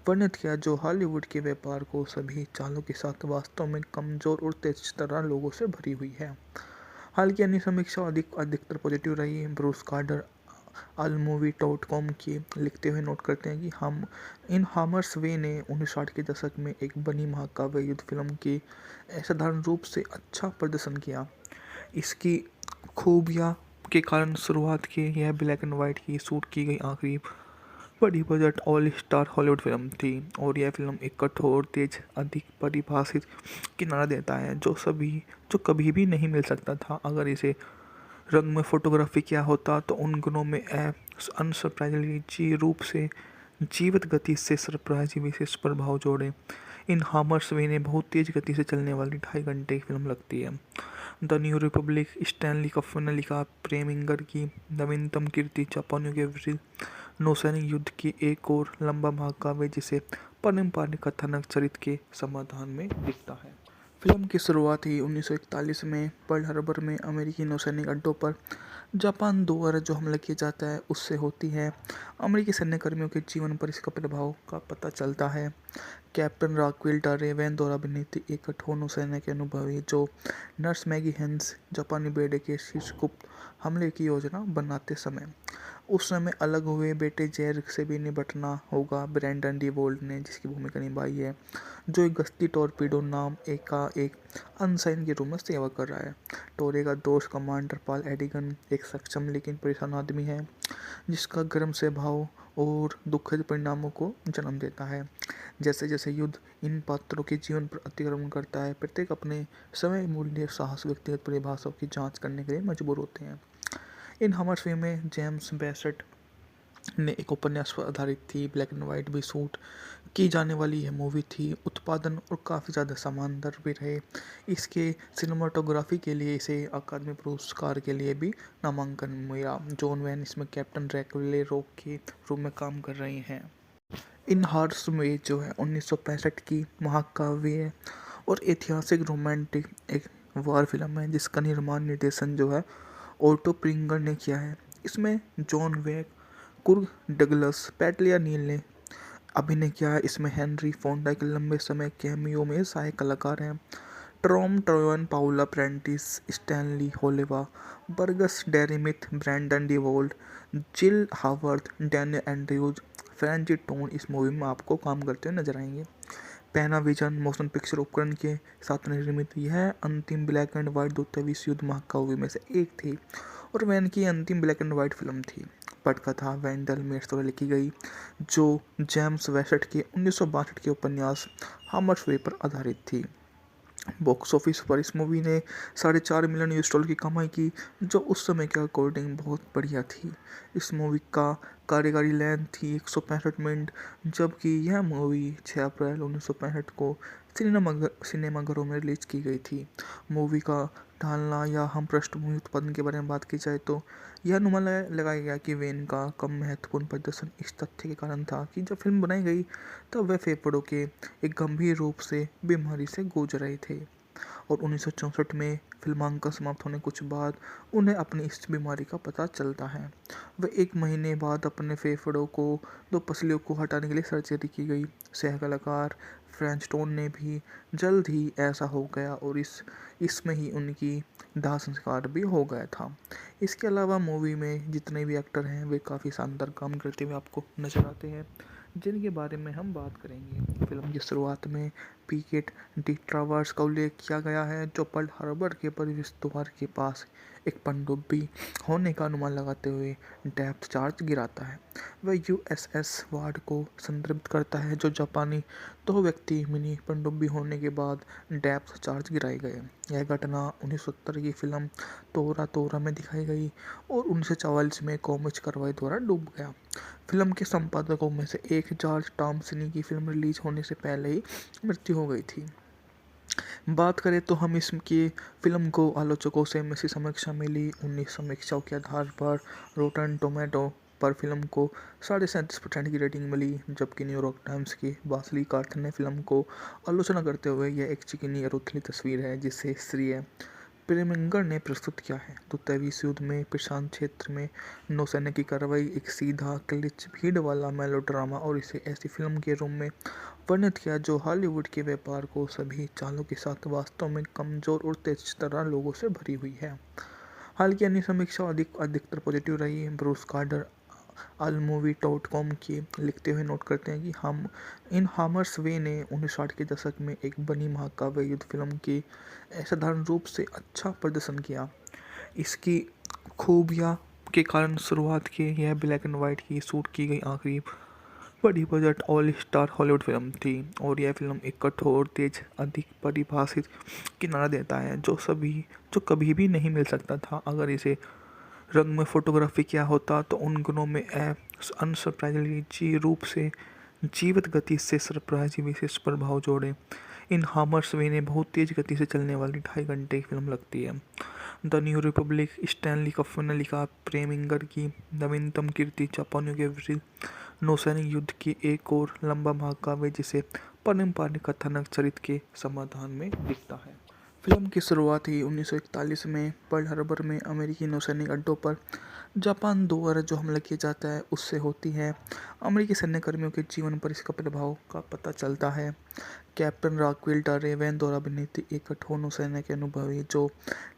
वर्णित किया जो हॉलीवुड के व्यापार को सभी चालों के साथ वास्तव में कमजोर और तेज तरह लोगों से भरी हुई है। हालांकि अन्य समीक्षा अधिकतर पॉजिटिव रही। ब्रूस कार्डर allmovie.com की लिखते हुए नोट करते हैं कि हम इन हामर्स वे ने 1960 के दशक में एक बनी महाकाव्य युद्ध फिल्म की असाधारण रूप से अच्छा प्रदर्शन किया। इसकी खूबियाँ के कारण शुरुआत की यह ब्लैक एंड वाइट की शूट की गई आखिरी बड़ी budget all star Hollywood film थी और यह फिल्म एक कठोर तेज अधिक परिभाषित किनारा देता है जो कभी भी नहीं मिल सकता था अगर इसे रंग में फोटोग्राफी किया होता तो उन गुणों में अनसरप्राइजिंगली रूप से जीवित गति से सरप्राइज विशेष प्रभाव जोड़े। इन हामर्स वे ने बहुत तेज गति से चलने वाली 2.5 घंटे की फिल्म लगती है। The new Republic Stanley cup ने लिखा, प्रेमिंगर की नवीनतम कीर्ति जापानियों के विरुद्ध नौसैनिक युद्ध की एक और लंबा महाकाव्य जिसे पारंपरिक कथानक चरित्र के समाधान में दिखता है। फिल्म की शुरुआत ही 1941 में पर्ल हार्बर में अमेरिकी नौसैनिक अड्डों पर जापान द्वारा जो हमला किया जाता है उससे होती है। अमेरिकी सैन्यकर्मियों के जीवन पर इसका प्रभाव का पता चलता है। कैप्टन रॉकवेल रेवेन द्वारा अभिनीत एक कठोर नौसेना के अनुभवी जो नर्स मैगी हेंस जापानी बेड़े के शीर्ष गुप्त हमले की योजना बनाते समय उस समय अलग हुए बेटे जैर से भी निपटना होगा। ब्रैंडन डी वोल्ट ने जिसकी भूमिका निभाई है, जो एक गश्ती टॉर्पीडो नाम एक अनसाइन के रूप में सेवा कर रहा है। टोरे का दोस्त कमांडर पॉल एडिगन एक सक्षम लेकिन परेशान आदमी है जिसका गर्म स्वभाव और दुखद परिणामों को जन्म देता है। जैसे जैसे युद्ध इन पात्रों के जीवन पर अतिक्रमण करता है, प्रत्येक अपने समय मूल्य साहस व्यक्तिगत परिभाषाओं की जांच करने के लिए मजबूर होते हैं। इन हमर्स वे में जेम्स बेसेट ने एक उपन्यास पर आधारित थी, ब्लैक एंड वाइट भी शूट की जाने वाली यह मूवी थी। उत्पादन और काफ़ी ज़्यादा शानदार भी रहे। इसके सिनेमाटोग्राफी के लिए इसे अकादमी पुरस्कार के लिए भी नामांकन मिला। जॉन वैन इसमें कैप्टन ड्रैकुला रॉक के रूप में काम कर रहे हैं। इन हार्स में जो है 1965 की महाकाव्य और ऐतिहासिक रोमांटिक एक वार फिल्म है जिसका निर्माण निर्देशन जो है ऑटो प्रिंगर ने किया है। इसमें जॉन वेक, कुर्ग डगलस, पैट्रिया नील ने अभिनय किया है। इसमें हेनरी फोंडा के लंबे समय कैमियो में सहायक कलाकार हैं। Tom Tryon, Paula Prentiss, Stanley Holloway, Burgess Meredith, Brandon deWilde, Jill Haworth, Daniel Andrews, Franchot Tone इस मूवी में आपको काम करते हुए नजर आएंगे। पैनाविजन मोशन पिक्चर उपकरण के साथ निर्मित यह अंतिम ब्लैक एंड व्हाइट द्वितीय विश्व युद्ध महाकाव्य में से एक थी और वैन की अंतिम ब्लैक एंड व्हाइट फिल्म थी। पटकथा वेंडल मेट्स द्वारा लिखी गई जो जेम्स वेसेट के 1962 के उपन्यास हामर्स वे पर आधारित थी। बॉक्स ऑफिस पर इस मूवी ने $4.5 मिलियन की कमाई की, जो उस समय के अकॉर्डिंग बहुत बढ़िया थी। इस मूवी का कार्यकारी लेंथ थी 165 मिनट, जबकि यह मूवी 6 अप्रैल 1965 को सिनेमाघरों में रिलीज की गई थी। मूवी का ढालना या हम पृष्ठभूमि उत्पादन के बारे में बात की जाए तो यह अनुमान लगाया गया कि वेन का कम महत्वपूर्ण प्रदर्शन इस तथ्य के कारण था कि जब फिल्म बनाई गई तब वह फेफड़ों के एक गंभीर रूप से बीमारी से जूझ रहे थे और 1964 में फिल्मांकन समाप्त होने कुछ बाद उन्हें अपनी इस बीमारी का पता चलता है। वह 1 महीने बाद अपने फेफड़ों को 2 पसलियों को हटाने के लिए सर्जरी की गई। सह कलाकार फ्रेंच टोन ने भी जल्द ही ऐसा हो गया और इसमें ही उनकी दाह संस्कार भी हो गया था। इसके अलावा मूवी में जितने भी एक्टर हैं वे काफ़ी शानदार काम करते हुए आपको नजर आते हैं, जिनके बारे में हम बात करेंगे। फिल्म की शुरुआत में पीकेट डी ट्रावर्स का उल्लेख किया गया है, जो पर्ल हार्बर के प्रवेश द्वार के पास एक पनडुब्बी होने का अनुमान लगाते हुए डेप्थ चार्ज गिराता है। वह यूएसएस वार्ड को संदर्भित करता है, जो जापानी 2 व्यक्ति मिनी पनडुब्बी होने के बाद डेप्थ चार्ज गिराए गए। यह घटना 1970 की फिल्म तोरा तोरा में दिखाई गई और 1944 में कॉमिक्स कार्रवाई द्वारा डूब गया। फिल्म के संपादकों में से एक जॉर्ज टॉमसिनी की फिल्म रिलीज होने से पहले ही मृत्यु हो गई थी। बात करें तो हम इसकी फिल्म को आलोचकों से मिश्रित समीक्षा मिली। 19 समीक्षाओं के आधार पर रोटन टोमेटो पर फिल्म को 37.5% की रेटिंग मिली, जबकि न्यूयॉर्क टाइम्स की बासली कार्थ ने फिल्म को आलोचना करते हुए यह एक चिकनी और उथली तस्वीर है जिसे श्रेय प्रेमिंगर ने प्रस्तुत किया है। द्वितीय विश्व युद्ध में प्रशांत क्षेत्र में नौसेना की कार्रवाई एक सीधा क्लिच भीड़ वाला मेलोड्रामा और इसे ऐसी फिल्म के रूप में वर्णित किया जो हॉलीवुड के व्यापार को सभी चालों के साथ वास्तव में कमजोर और तेज तरह लोगों से भरी हुई है। हालांकि अन्य समीक्षा अधिकतर पॉजिटिव रही। ब्रूस कार्टर allmovie.com की लिखते हुए नोट करते हैं कि हम इन हामर्स वे ने 1960 के दशक में एक बनी महाकाव्य युद्ध फिल्म की असाधारण रूप से अच्छा प्रदर्शन किया। इसकी खूबियाँ के कारण शुरुआत की यह ब्लैक एंड वाइट की शूट की गई आखिरी बड़ी budget all star Hollywood film थी और यह फिल्म एक कठोर तेज अधिक परिभाषित किनारा देता है जो कभी भी नहीं मिल सकता था। अगर इसे रंग में फोटोग्राफी किया होता तो उन गुणों में अनसरप्राइजिंगली रूप से जीवित गति से सरप्राइजिंग विशेष प्रभाव जोड़े। इन हामर्स वे ने बहुत तेज गति से चलने वाली 2.5 घंटे की फिल्म लगती है। The new Republic Stanley cup ने लिखा, प्रेमिंगर की नवीनतम कीर्ति जापानियों के विरुद्ध नौसैनिक युद्ध की एक और लंबा महाकाव्य जिसे पारंपरिक कथानक चरित्र के समाधान में दिखता है। फिल्म की शुरुआत ही 1941 में पर्ल हार्बर में अमेरिकी नौसैनिक अड्डों पर जापान द्वारा जो हमला किया जाता है उससे होती है। अमेरिकी सैन्यकर्मियों के जीवन पर इसका प्रभाव का पता चलता है। कैप्टन राक्वेल टारे वैन द्वारा अभिनीत एक कठोर नौसेना के अनुभवी जो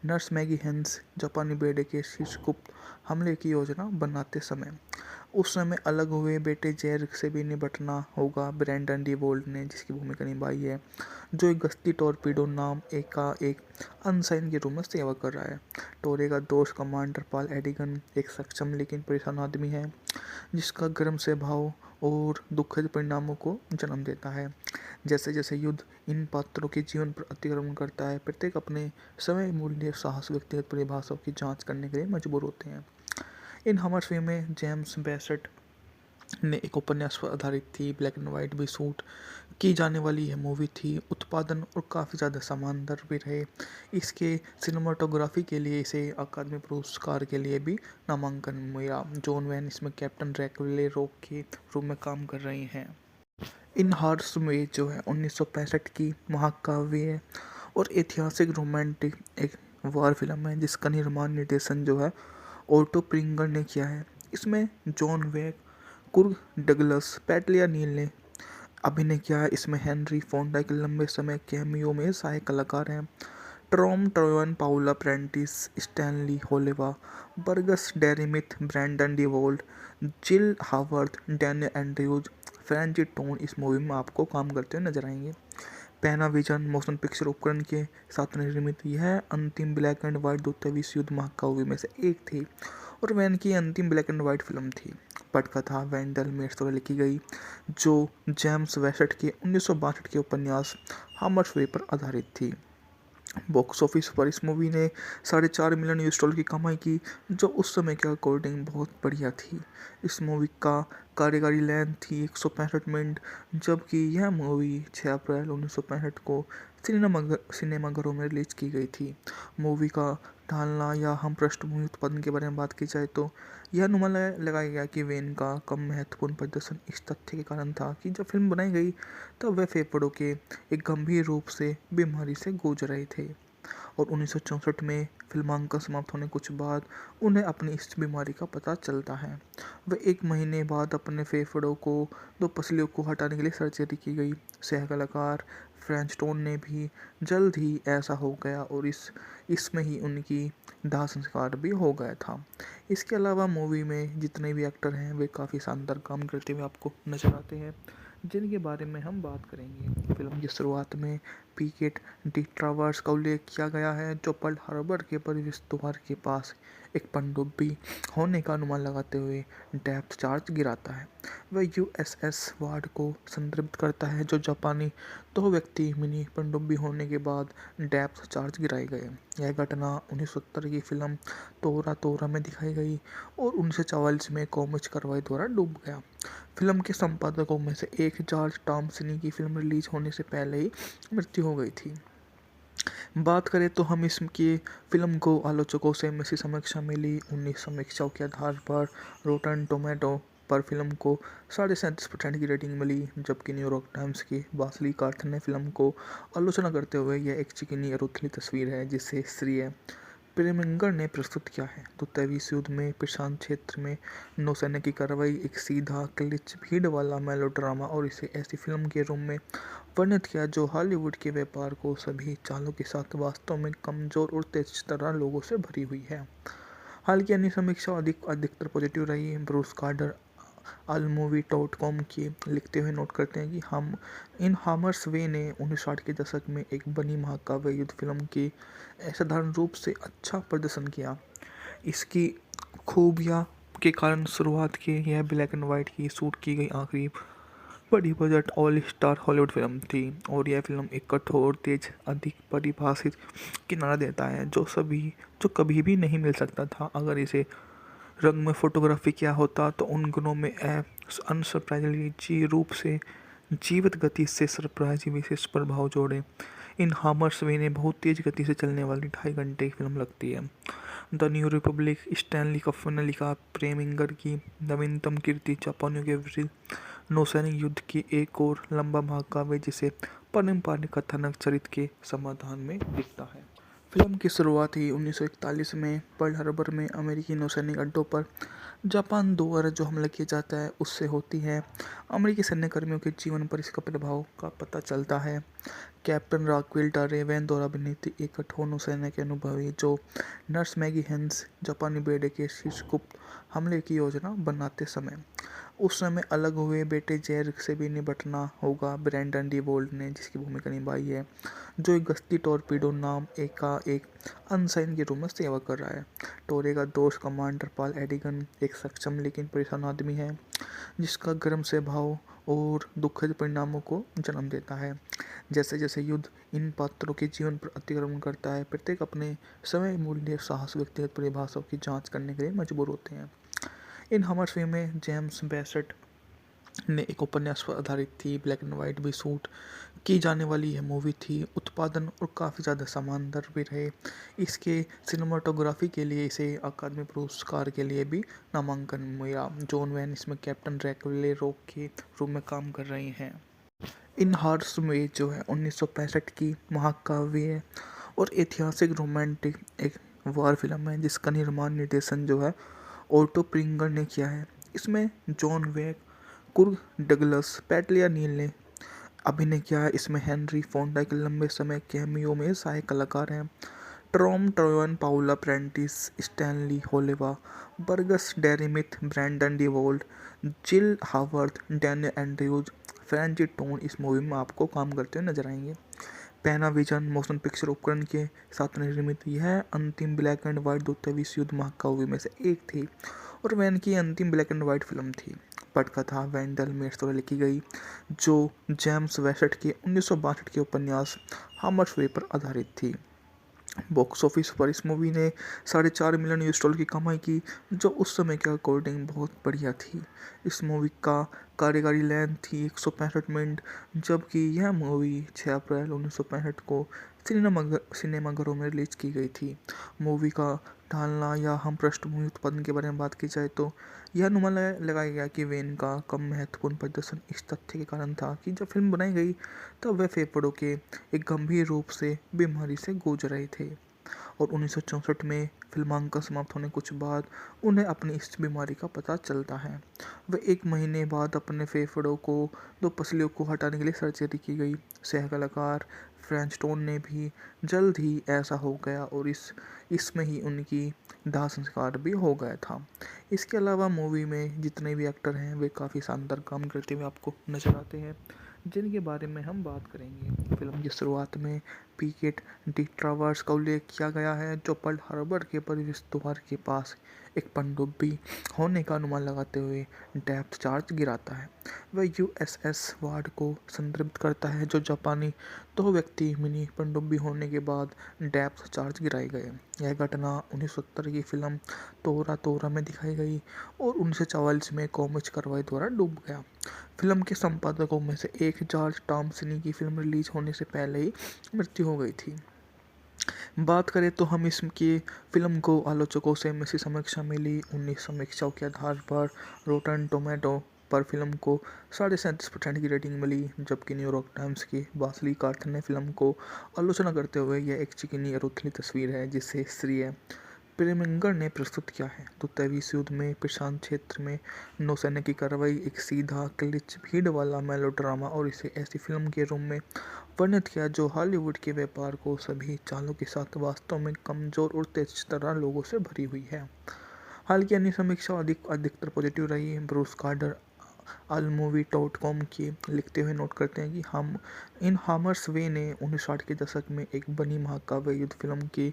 नर्स मैगी हेंस जापानी बेड़े के शीर्ष गुप्त हमले की योजना बनाते समय उस समय अलग हुए बेटे जैर से भी निपटना होगा। ब्रैंडन डी वोल्ट ने जिसकी भूमिका निभाई है, जो एक गश्ती टॉर्पीडो नाम एक अनसाइन के रूप में सेवा कर रहा है। टोरे का दोस्त कमांडर पॉल एडिगन एक सक्षम लेकिन परेशान आदमी है जिसका गर्म स्वभाव और दुखद परिणामों को जन्म देता है। जैसे जैसे युद्ध इन पात्रों के जीवन पर अतिक्रमण करता है, प्रत्येक अपने समय मूल्य साहस व्यक्तिगत परिभाषाओं की जांच करने के लिए मजबूर होते हैं। इन हमर फिल्म में जेम्स बेसेट ने एक उपन्यास पर आधारित थी, ब्लैक एंड वाइट भी शूट की जाने वाली यह मूवी थी। उत्पादन और काफ़ी ज़्यादा शानदार भी रहे। इसके सिनेमाटोग्राफी के लिए इसे अकादमी पुरस्कार के लिए भी नामांकन मिला। जॉन वैन इसमें कैप्टन ड्रैकुला रॉक के रूप में काम कर रही हैं। इन हार्स में जो है 1965 की महाकाव्य है और ऐतिहासिक रोमांटिक एक वॉर फिल्म है जिसका निर्माण निर्देशन जो है ओटो प्रिंगर ने किया है। इसमें जॉन वेक, कुर्ग डगलस, पैटलिया नील ने अभिनय किया है। इसमें हेनरी फोंडा के लंबे समय कैमियो में सहायक कलाकार हैं। Tom Tryon, Paula Prentiss, Stanley Holloway, Burgess Meredith, Brandon deWilde, Jill Haworth, Daniel Andrews, Franchot Tone इस मूवी में आपको काम करते हुए नजर आएंगे। पैनाविजन मोशन पिक्चर उपकरण के साथ निर्मित यह अंतिम ब्लैक एंड व्हाइट द्वितीय विश्व युद्ध महाकाव्य में से एक थी और वैन की अंतिम ब्लैक एंड व्हाइट फिल्म थी। पटकथा वेंडल मेट्स द्वारा लिखी गई जो जेम्स वेसेट के 1962 के उपन्यास हामर्सवे पर आधारित थी। बॉक्स ऑफिस पर इस मूवी ने $4.5 मिलियन की कमाई की, जो उस समय के अकॉर्डिंग बहुत बढ़िया थी। इस मूवी का कार्यकारी लेंथ थी 165 मिनट, जबकि यह मूवी 6 अप्रैल 1965 को सिनेमाघरों में रिलीज की गई थी। मूवी का ढालना या हम पृष्ठभूमि उत्पादन के बारे में बात की जाए तो यह अनुमान लगाया गया कि वेन का कम महत्वपूर्ण प्रदर्शन इस तथ्य के कारण था कि जब फिल्म बनाई गई तब वे फेफड़ों के एक गंभीर रूप से बीमारी से जूझ रहे थे और 1964 में फिल्मांकन समाप्त होने कुछ बाद उन्हें अपनी इस बीमारी का पता चलता है। वे 1 महीने बाद अपने फेफड़ों को 2 पसलियों को हटाने के लिए सर्जरी की गई। सह कलाकार फ्रेंच टोन ने भी जल्द ही ऐसा हो गया और इसमें ही उनकी दाह संस्कार भी हो गया था। इसके अलावा मूवी में जितने भी एक्टर हैं वे काफ़ी शानदार काम करते हुए आपको नजर आते हैं, जिनके बारे में हम बात करेंगे। फिल्म की शुरुआत में पीकेट डी ट्रावर्स का उल्लेख किया गया है, जो पर्ल हार्बर के प्रवेश द्वार के पास एक पनडुब्बी होने का अनुमान लगाते हुए डेप्थ चार्ज गिराता है। वह यूएसएस वार्ड को संदर्भित करता है, जो जापानी 2 व्यक्ति मिनी पनडुब्बी होने के बाद डेप्थ चार्ज गिराए गए। यह घटना 1970 की फिल्म तोरा तोरा में दिखाई गई और 1944 में कॉमिक्स कार्रवाई द्वारा डूब गया। फिल्म के संपादकों में से एक जॉर्ज टॉमसिनी की फिल्म रिलीज होने से पहले ही मृत्यु हो गई थी। बात करें तो हम इसकी फिल्म को आलोचकों से मिश्रित समीक्षा मिली। 19 समीक्षाओं के आधार पर रोटन टोमेटो पर फिल्म को 37.5% की रेटिंग मिली, जबकि न्यूयॉर्क टाइम्स की वासली कार्थ ने फिल्म को आलोचना करते हुए यह एक चिकनी और उथली तस्वीर है जिसे श्रेय प्रेमिंगर ने प्रस्तुत किया है। द्वितीय विश्व युद्ध में प्रशांत क्षेत्र में नौसैनिक की कार्रवाई एक सीधा क्लिच भीड़ वाला मेलोड्रामा और इसे ऐसी फिल्म के रूप में वर्णित किया जो हॉलीवुड के व्यापार को सभी चालों के साथ वास्तव में कमजोर और तेज तरह लोगों से भरी हुई है। हालांकि अन्य समीक्षा अधिकतर पॉजिटिव रही। ब्रूस कार्टर allmovie.com की लिखते हुए नोट करते हैं कि हम इन हामर्स वे ने 1960 के दशक में एक बनी महाकाव्य युद्ध फिल्म की असाधारण रूप से अच्छा प्रदर्शन किया। इसकी खूबियाँ के कारण शुरुआत की यह ब्लैक एंड वाइट की शूट की गई आखिरी बड़ी budget all star Hollywood film थी और यह फिल्म एक कठोर तेज अधिक परिभाषित किनारा देता है जो कभी भी नहीं मिल सकता था। अगर इसे रंग में फोटोग्राफी किया होता तो उन गुणों में अनसरप्राइजिंगली रूप से जीवित गति से सरप्राइज विशेष प्रभाव जोड़े। इन हामर्स वे ने बहुत तेज गति से चलने वाली 2.5 घंटे की फिल्म लगती है। The new Republic Stanley cup ने लिखा, प्रेमिंगर की नवीनतम कीर्ति जापानियों के विरुद्ध नौसैनिक युद्ध की एक और लंबा महाकाव्य जिसे पारंपरिक कथानक चरित्र के समाधान में दिखता है। फिल्म की शुरुआत ही 1941 में पर्ल हार्बर में अमेरिकी नौसैनिक अड्डों पर जापान द्वारा जो हमला किया जाता है उससे होती है। अमेरिकी सैन्यकर्मियों के जीवन पर इसका प्रभाव का पता चलता है। कैप्टन राक्वेल रेवेन द्वारा अभिनीत एक कठोर नौसेना के अनुभवी जो नर्स मैगी हेंस जापानी बेड़े के शीर्ष गुप्त हमले की योजना बनाते समय उस समय अलग हुए बेटे जैर से भी निपटना होगा। ब्रैंडन डी वोल्ट ने जिसकी भूमिका निभाई है, जो एक गश्ती टॉर्पीडो नाम एक अनसाइन के रूप में सेवा कर रहा है। टोरे का दोस्त कमांडर पॉल एडिगन एक सक्षम लेकिन परेशान आदमी है जिसका गर्म स्वभाव और दुखद परिणामों को जन्म देता है। जैसे जैसे युद्ध इन पात्रों के जीवन पर अतिक्रमण करता है, प्रत्येक अपने समय मूल्य साहस व्यक्तिगत परिभाषाओं की जांच करने के लिए मजबूर होते हैं। इन हमर फिल्म में जेम्स बेसेट ने एक उपन्यास पर आधारित थी, ब्लैक एंड वाइट भी शूट की जाने वाली यह मूवी थी। उत्पादन और काफ़ी ज़्यादा शानदार भी रहे। इसके सिनेमाटोग्राफी के लिए इसे अकादमी पुरस्कार के लिए भी नामांकन मिला। जॉन वैन इसमें कैप्टन रैकवेले रॉक के रूप में काम कर रहे हैं। इन हार्स में जो है 1965 की महाकाव्य है और ऐतिहासिक रोमांटिक एक वार फिल्म है जिसका निर्माण निर्देशन जो है ऑटो प्रिंगर ने किया है। इसमें जॉन वेक, कुर्ग डगलस, पैटलिया नील ने अभिनय किया है। इसमें हेनरी फोंडा के लंबे समय कैमियो में सहायक कलाकार हैं। Tom Tryon, Paula Prentiss, Stanley Holloway, Burgess Meredith, Brandon deWilde, Jill Haworth, Daniel Andrews, Franchot Tone इस मूवी में आपको काम करते हुए नजर आएंगे। पैनाविजन मोशन पिक्चर उपकरण के साथ निर्मित यह अंतिम ब्लैक एंड व्हाइट द्वितीय विश्व युद्ध महाकाव्य में से एक थी और वैन की अंतिम ब्लैक एंड व्हाइट फिल्म थी। पटकथा वेंडल मेट्स द्वारा लिखी गई जो जेम्स वेसेट के 1962 के उपन्यास हामर्स वे पर आधारित थी। बॉक्स ऑफिस पर इस मूवी ने $4.5 मिलियन की कमाई की, जो उस समय के अकॉर्डिंग बहुत बढ़िया थी। इस मूवी का कार्यकारी लेंथ थी 165 मिनट, जबकि यह मूवी 6 अप्रैल 1965 को सिनेमाघरों में रिलीज की गई थी। मूवी का ढालना या हम पृष्ठभूमि उत्पादन के बारे में बात की जाए तो यह अनुमान लगाया गया कि वेन का कम महत्वपूर्ण प्रदर्शन इस तथ्य के कारण था कि जब फिल्म बनाई गई तब वह फेफड़ों के एक गंभीर रूप से बीमारी से जूझ रहे थे और 1964 में फिल्मांकन समाप्त होने कुछ बाद उन्हें अपनी इस बीमारी का पता चलता है। वह 1 महीने बाद अपने फेफड़ों को 2 पसलियों को हटाने के लिए सर्जरी की गई। सह कलाकार फ्रेंच टोन ने भी जल्द ही ऐसा हो गया और इसमें ही उनकी दाह संस्कार भी हो गया था। इसके अलावा मूवी में जितने भी एक्टर हैं वे काफ़ी शानदार काम करते हुए आपको नजर आते हैं, जिनके बारे में हम बात करेंगे। फिल्म की शुरुआत में पीकेट डी ट्रावर्स का उल्लेख किया गया है, जो पर्ल हार्बर के प्रवेश द्वार के पास एक पनडुब्बी होने का अनुमान लगाते हुए डेप्थ चार्ज गिराता है। वह यूएसएस वार्ड को संदर्भित करता है, जो जापानी 2 व्यक्ति मिनी पनडुब्बी होने के बाद डेप्थ चार्ज गिराए गए। यह घटना 1970 की फिल्म तोरा तोरा में दिखाई गई और 1944 में कॉमिक्स कार्रवाई द्वारा डूब गया। फिल्म के संपादकों में से एक जॉर्ज टॉमसिनी की फिल्म रिलीज होने से पहले ही मृत्यु हो गई थी। बात करें तो हम इसकी फिल्म को आलोचकों से मिश्रित समीक्षा मिली। 19 समीक्षाओं के आधार पर रोटन टोमेटो पर फिल्म को 37.5% की रेटिंग मिली, जबकि न्यूयॉर्क टाइम्स की वासली कार्थ ने फिल्म को आलोचना करते हुए यह एक चिकनी और उथली तस्वीर है जिसे श्रेय प्रेमिंगर ने प्रस्तुत किया है। द्वितीय विश्व युद्ध में प्रशांत क्षेत्र में नौसैनिक की कार्रवाई एक सीधा क्लिच भीड़ वाला मेलोड्रामा और इसे ऐसी फिल्म के रूप में वर्णित किया जो हॉलीवुड के व्यापार को सभी चालों के साथ वास्तव में कमजोर और तेज तरह लोगों से भरी हुई है। हालांकि अन्य समीक्षा अधिकतर पॉजिटिव रही। ब्रूस कार्टर allmovie.com की लिखते हुए नोट करते हैं कि हम इन हामर्स वे ने 1960 के दशक में एक बनी महाकाव्य युद्ध फिल्म की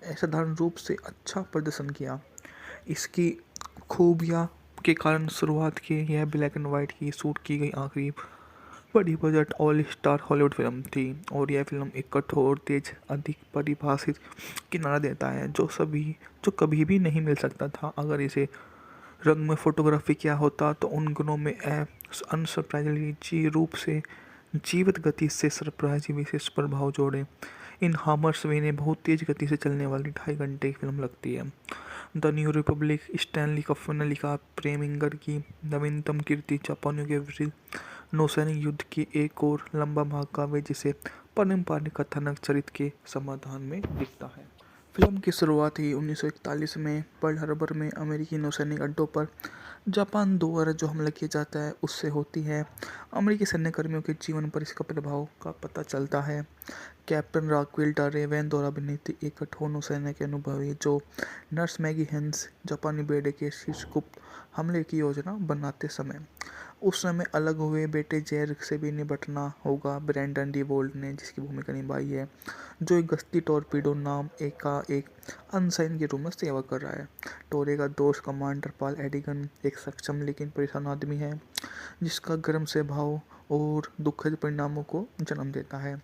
असाधारण रूप से अच्छा प्रदर्शन किया। इसकी खूबियाँ के कारण शुरुआत की यह ब्लैक एंड वाइट की शूट की गई आखिरी बड़ी budget all star Hollywood film थी और यह फिल्म एक कठोर तेज अधिक परिभाषित किनारा देता है जो कभी भी नहीं मिल सकता था अगर इसे रंग में फोटोग्राफी किया होता तो उन गुणों में अनसरप्राइजिंगली रूप से जीवित गति से सरप्राइज विशेष प्रभाव जोड़े। इन हामर्स वे ने बहुत तेज गति से चलने वाली 2.5 घंटे की फिल्म लगती है। The new Republic Stanley cup ने लिखा प्रेमिंगर की नवीनतम कीर्ति जापानियों के विरुद्ध नौसैनिक युद्ध की एक और लंबा महाकाव्य जिसे पारंपरिक कथानक चरित्र के समाधान में दिखता है। फिल्म की शुरुआत ही 1941 में पर्ल हार्बर में अमेरिकी नौसैनिक अड्डों पर जापान द्वारा जो हमला किया जाता है उससे होती है। अमेरिकी सैन्यकर्मियों के जीवन पर इसका प्रभाव का पता चलता है। कैप्टन रॉकवेल टारेवैन द्वारा अभिनीत एक कठोर नौसेना के अनुभवी जो नर्स मैगी हेंस जापानी बेड़े के शीर्ष गुप्त हमले की योजना बनाते समय उस समय अलग हुए बेटे जैर से भी निपटना होगा। ब्रैंडन डी वोल्ट ने जिसकी भूमिका निभाई है, जो एक गश्ती टॉर्पीडो नाम एक अनसाइन के रूप में सेवा कर रहा है। टोरे का दोस्त कमांडर पॉल एडिगन एक सक्षम लेकिन परेशान आदमी है जिसका गर्म स्वभाव और दुखद परिणामों को जन्म देता है।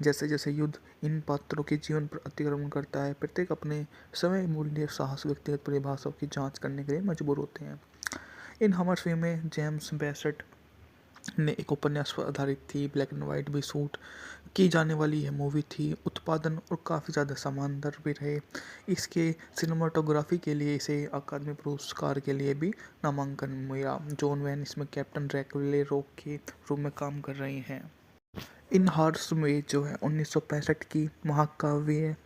जैसे जैसे युद्ध इन पात्रों के जीवन पर अतिक्रमण करता है, प्रत्येक अपने समय मूल्य साहस व्यक्तिगत परिभाषाओं की जांच करने के लिए मजबूर होते हैं। इन हमर फिल्म में जेम्स बेसेट ने एक उपन्यास पर आधारित थी, ब्लैक एंड वाइट भी शूट की जाने वाली यह मूवी थी। उत्पादन और काफ़ी ज़्यादा शानदार भी रहे। इसके सिनेमाटोग्राफी के लिए इसे अकादमी पुरस्कार के लिए भी नामांकन मिला। जॉन वैन इसमें कैप्टन ड्रैकुला रॉक के रूप में काम कर रहे हैं। इन हॉर्स में जो है 1965 की महाकाव्य है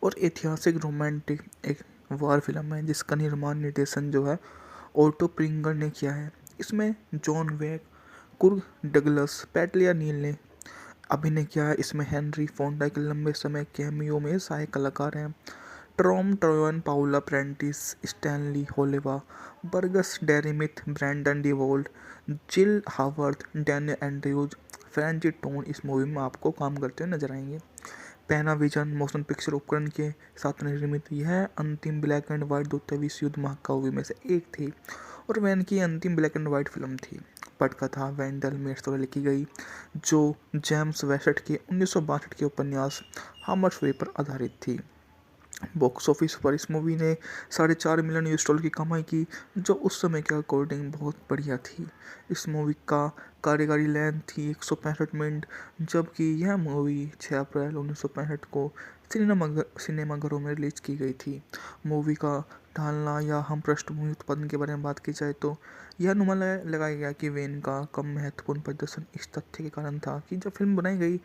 और ऐतिहासिक रोमांटिक एक वार फिल्म है जिसका निर्माण निर्देशन जो है ओटो प्रिंगर ने किया है। इसमें जॉन वेक, कुर्ग डगलस, पैटलिया नील ने अभिनय किया है। इसमें हेनरी फोंडा के लंबे समय कैमियो में सहायक कलाकार हैं। Tom Tryon, Paula Prentiss, Stanley Holloway, Burgess Meredith, Brandon deWilde, Jill Haworth, Daniel Andrews, Franchot Tone इस मूवी में आपको काम करते हुए नजर आएंगे। पैनाविजन मोशन पिक्चर उपकरण के साथ निर्मित यह अंतिम ब्लैक एंड व्हाइट द्वितीय विश्व युद्ध महाकाव्य में से एक थी और वैन की अंतिम ब्लैक एंड व्हाइट फिल्म थी। पटकथा वेंडल मेट्स द्वारा लिखी गई जो जेम्स वेसेट के 1962 के उपन्यास हामर्सवे पर आधारित थी। बॉक्स ऑफिस पर इस मूवी ने $4.5 मिलियन की कमाई की, जो उस समय के अकॉर्डिंग बहुत बढ़िया थी। इस मूवी का कार्यकारी लेंथ थी 165 मिनट, जबकि यह मूवी 6 अप्रैल 1965 को सिनेमाघरों में रिलीज की गई थी। मूवी का ढालना या हम पृष्ठभूमि उत्पादन के बारे में बात की जाए तो यह अनुमान लगाया गया कि वेन का कम महत्वपूर्ण प्रदर्शन इस तथ्य के कारण था कि जब फिल्म बनाई गई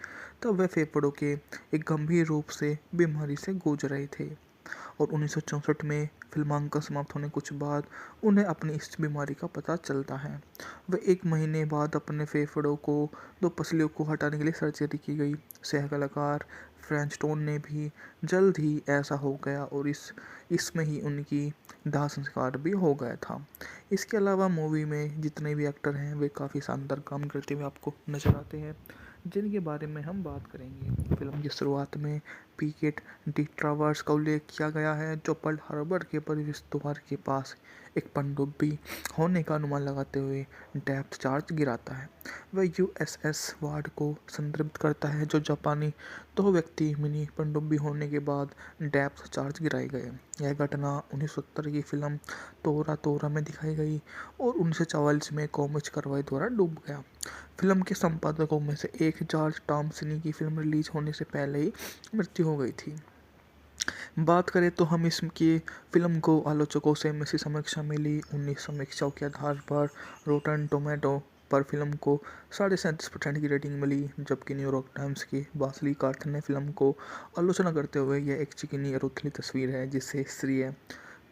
तब वह फेफड़ों के एक गंभीर रूप से बीमारी से जूझ रहे थे और 1964 में फिल्मांकन समाप्त होने कुछ बाद उन्हें अपनी इस बीमारी का पता चलता है। वह 1 महीने बाद अपने फेफड़ों को 2 पसलियों को हटाने के लिए सर्जरी की गई। सह कलाकार फ्रेंच टोन ने भी जल्द ही ऐसा हो गया और इसमें ही उनकी दाह संस्कार भी हो गया था। इसके अलावा मूवी में जितने भी एक्टर हैं वे काफ़ी शानदार काम करते हुए आपको नजर आते हैं, जिनके बारे में हम बात करेंगे। फिल्म की शुरुआत में पीकेट डी ट्रावर्स का उल्लेख किया गया है, जो पर्ल हार्बर के प्रवेश द्वार के पास एक पनडुब्बी होने का अनुमान लगाते हुए डेप्थ चार्ज गिराता है। वह यूएसएस वार्ड को संदर्भित करता है, जो जापानी 2 व्यक्ति मिनी पनडुब्बी होने के बाद डेप्थ चार्ज गिराए गए। यह घटना 1970 की फिल्म तोरा तोरा में दिखाई गई और 1944 में कॉमिक्स कार्रवाई द्वारा डूब गया। फिल्म के संपादकों में से एक जॉर्ज टॉमसिनी की फिल्म रिलीज होने से पहले ही मृत्यु हो गई थी। बात करें तो हम इसकी फिल्म को आलोचकों से मिश्र समीक्षा मिली। 19 समीक्षाओं के आधार पर रोटन टोमेटो पर फिल्म को 37.5% की रेटिंग मिली, जबकि न्यूयॉर्क टाइम्स की बासली कार्थ ने फिल्म को आलोचना करते हुए यह एक चिकनी और उथली तस्वीर है जिसे श्रेय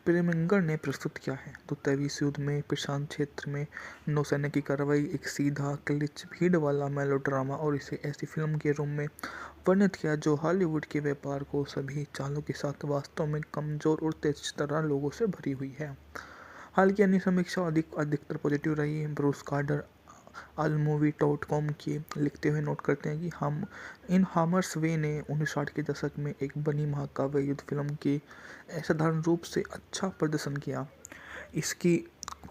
प्रेमिंगर ने प्रस्तुत किया है। द्वितीय विश्व युद्ध में प्रशांत क्षेत्र में नौसैनिक की कार्रवाई एक सीधा क्लिच भीड़ वाला मेलोड्रामा और इसे ऐसी फिल्म के रूप में वर्णित किया जो हॉलीवुड के व्यापार को सभी चालों के साथ वास्तव में कमजोर और तेज तरह लोगों से भरी हुई है। हालांकि अन्य समीक्षा अधिकतर पॉजिटिव रही। ब्रूस कार्टर allmovie.com की लिखते हुए नोट करते हैं कि हम इन हामर्सवे ने 1960 के दशक में एक बनी महाकाव्य युद्ध फिल्म के असाधारण रूप से अच्छा प्रदर्शन किया। इसकी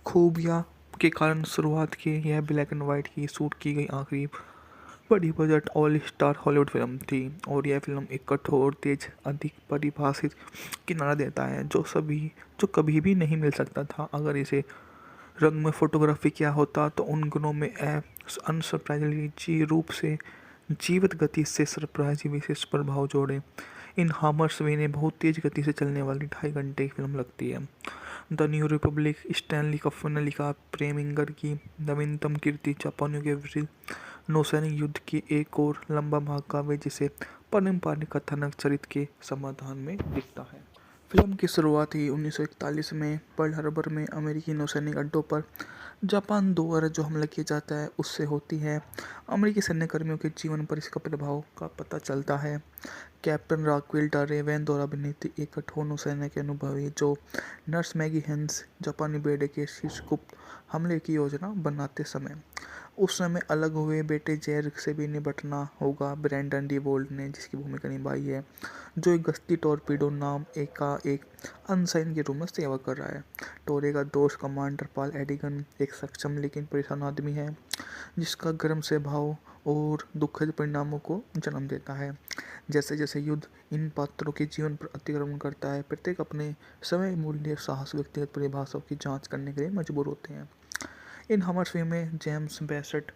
खूबियाँ के कारण शुरुआत की यह ब्लैक एंड वाइट की शूट की गई आखिरी बड़ी budget all star Hollywood film थी और यह फिल्म एक कठोर तेज अधिक परिभाषित किनारा देता है जो कभी भी नहीं मिल सकता था। अगर इसे रंग में फोटोग्राफी किया होता तो उन गुणों में अनसरप्राइजिंगली रूप से जीवित गति से सरप्राइज विशेष प्रभाव जोड़े। इन हामर्सवे ने बहुत तेज गति से चलने वाली 2.5 घंटे की फिल्म लगती है। The new Republic Stanley cup ने लिखा, प्रेमिंगर की नवीनतम कीर्ति जापानियों के विरुद्ध नौसैनिक युद्ध की एक और लंबा महाकाव्य जिसे पारंपरिक कथानक चरित्र के समाधान में दिखता है। फिल्म की शुरुआत ही 1941 में पर्ल हार्बर में अमेरिकी नौसैनिक अड्डों पर जापान द्वारा जो हमला किया जाता है उससे होती है। अमेरिकी सैन्य कर्मियों के जीवन पर इसका प्रभाव का पता चलता है। कैप्टन राक्वेल रेवेन द्वारा अभिनीत एक कठोर नौसैनिक के अनुभवी जो नर्स मैगी हेंस जापानी बेड़े के शीर्ष गुप्त हमले की योजना बनाते समय उस समय अलग हुए बेटे जैर से भी निपटना होगा। ब्रैंडन डी वोल्ट ने जिसकी भूमिका निभाई है, जो एक गश्ती टॉर्पीडो नाम एक अनसाइन के रूप में सेवा कर रहा है। टोरे का दोस्त कमांडर पॉल एडिगन एक सक्षम लेकिन परेशान आदमी है जिसका गर्म स्वभाव और दुखद परिणामों को जन्म देता है। जैसे जैसे युद्ध इन पात्रों के जीवन पर अतिक्रमण करता है, प्रत्येक अपने समय मूल्य साहस व्यक्तिगत परिभाषाओं की जांच करने के लिए मजबूर होते हैं। इन हमर्सवे में जेम्स बेसेट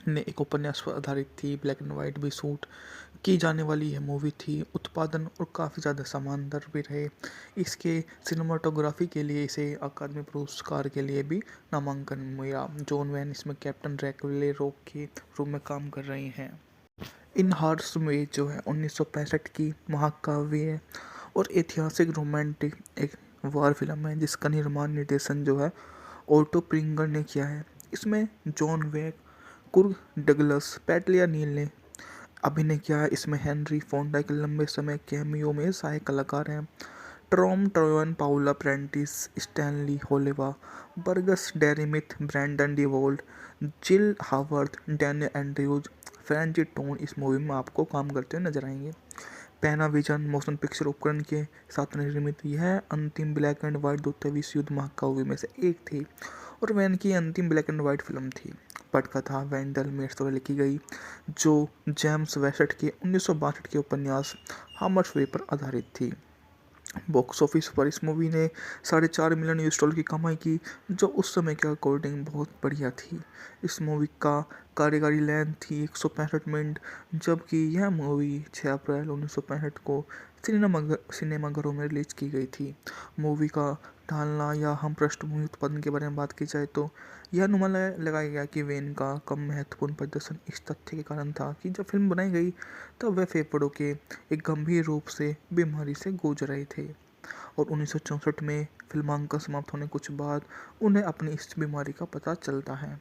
ने एक उपन्यास पर आधारित थी, ब्लैक एंड वाइट भी शूट की जाने वाली यह मूवी थी। उत्पादन और काफ़ी ज़्यादा शानदार भी रहे। इसके सिनेमाटोग्राफी के लिए इसे अकादमी पुरस्कार के लिए भी नामांकन मिला। जॉन वैन इसमें कैप्टन ड्रैकुला रॉक के रूप में काम कर रहे हैं। इन हार्स में जो है 1965 की महाकाव्य है और ऐतिहासिक रोमांटिक एक वार फिल्म है जिसका निर्माण निर्देशन जो है ओटो प्रिंगर ने किया है। इसमें जॉन वेक, कुर्ग डगलस, पैटलिया नील ने अभिनय किया है। इसमें हेनरी फोंडा के लंबे समय कैमियो में सहायक कलाकार हैं। Tom Tryon, Paula Prentiss, Stanley Holloway, Burgess Meredith, Brandon deWilde, Jill Haworth, Daniel Andrews, Franchot Tone इस मूवी में आपको काम करते हुए नजर आएंगे। पैनाविजन मोशन पिक्चर उपकरण के साथ निर्मित यह अंतिम ब्लैक एंड व्हाइट द्वितीय विश्व युद्ध महाकाव्य में से एक थी और वैन की अंतिम ब्लैक एंड व्हाइट फिल्म थी। पटकथा वेंडल मेट्स द्वारा लिखी गई जो जेम्स वेसेट के 1962 के उपन्यास हामर्स वे पर आधारित थी। बॉक्स ऑफिस पर इस मूवी ने $4.5 मिलियन की कमाई की, जो उस समय के अकॉर्डिंग बहुत बढ़िया थी। इस मूवी का कार्यकारी लेंथ थी 165 मिनट, जबकि यह मूवी 6 अप्रैल 1965 को सिनेमाघरों में रिलीज की गई थी। मूवी का ढालना या हम पृष्ठभूमि उत्पादन के बारे में बात की जाए तो यह अनुमान लगाया गया कि वेन का कम महत्वपूर्ण प्रदर्शन इस तथ्य के कारण था कि जब फिल्म बनाई गई तब वह फेफड़ों के एक गंभीर रूप से बीमारी से जूझ रहे थे और 1964 में फिल्मांकन समाप्त होने कुछ बाद उन्हें अपनी इस बीमारी का पता चलता है।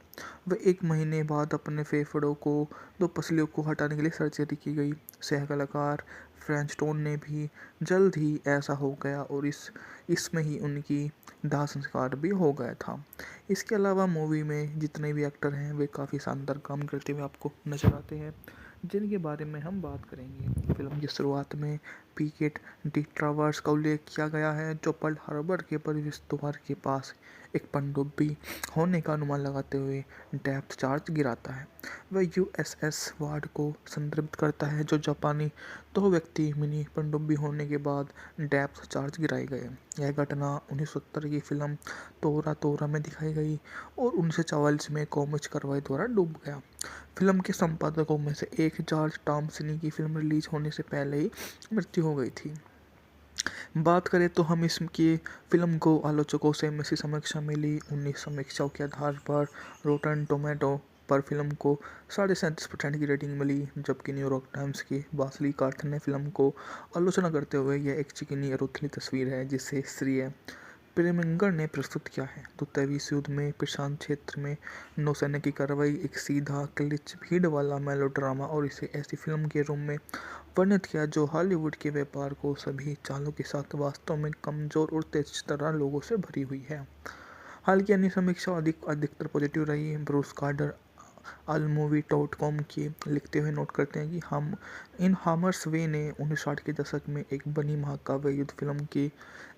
वह 1 महीने बाद अपने फेफड़ों को 2 पसलियों को हटाने के लिए सर्जरी की गई। सह कलाकार फ्रेंच टोन ने भी जल्द ही ऐसा हो गया और इसमें ही उनकी दाह संस्कार भी हो गया था। इसके अलावा मूवी में जितने भी एक्टर हैं वे काफ़ी शानदार काम करते हुए आपको नजर आते हैं, जिनके बारे में हम बात करेंगे। फिल्म की शुरुआत में पीकेट डी ट्रावर्स का उल्लेख किया गया है, जो पर्ल हार्बर के प्रवेश द्वार के पास एक पनडुब्बी होने का अनुमान लगाते हुए डेप्थ चार्ज गिराता है। वह यूएसएस वार्ड को संदर्भित करता है, जो जापानी 2 व्यक्ति मिनी पनडुब्बी होने के बाद डेप्थ चार्ज गिराए गए। यह घटना 1970 की फिल्म तोरा तोरा में दिखाई गई और 1944 में कॉमिक्स कार्रवाई द्वारा डूब गया। फिल्म के संपादकों में से एक जॉर्ज टॉमसिनी की फिल्म रिलीज होने से पहले ही मृत्यु हो गई थी। बात करें तो हम इसकी फिल्म को आलोचकों से मिश्रित समीक्षा मिली। 19 समीक्षाओं के आधार पर रोटन टोमेटो पर फिल्म को 37.5% की रेटिंग मिली, जबकि न्यूयॉर्क टाइम्स की बासली कार्थन ने फिल्म को आलोचना करते हुए यह एक चिकनी और उथली तस्वीर है जिसे श्रेय प्रेमिंगर ने प्रस्तुत किया है। द्वितीय विश्व युद्ध में प्रशांत क्षेत्र में नौसैनिक की कार्रवाई एक सीधा क्लिच भीड़ वाला मेलोड्रामा और इसे ऐसी फिल्म के रूप में वर्णित किया जो हॉलीवुड के व्यापार को सभी चालों के साथ वास्तव में कमजोर और तेज तरह लोगों से भरी हुई है। हालांकि अन्य समीक्षा अधिकतर पॉजिटिव रही। ब्रूस कार्टर allmovie.com की लिखते हुए नोट करते हैं कि हम इन हामर्स वे ने 1960 के दशक में एक बनी महाकाव्य युद्ध फिल्म की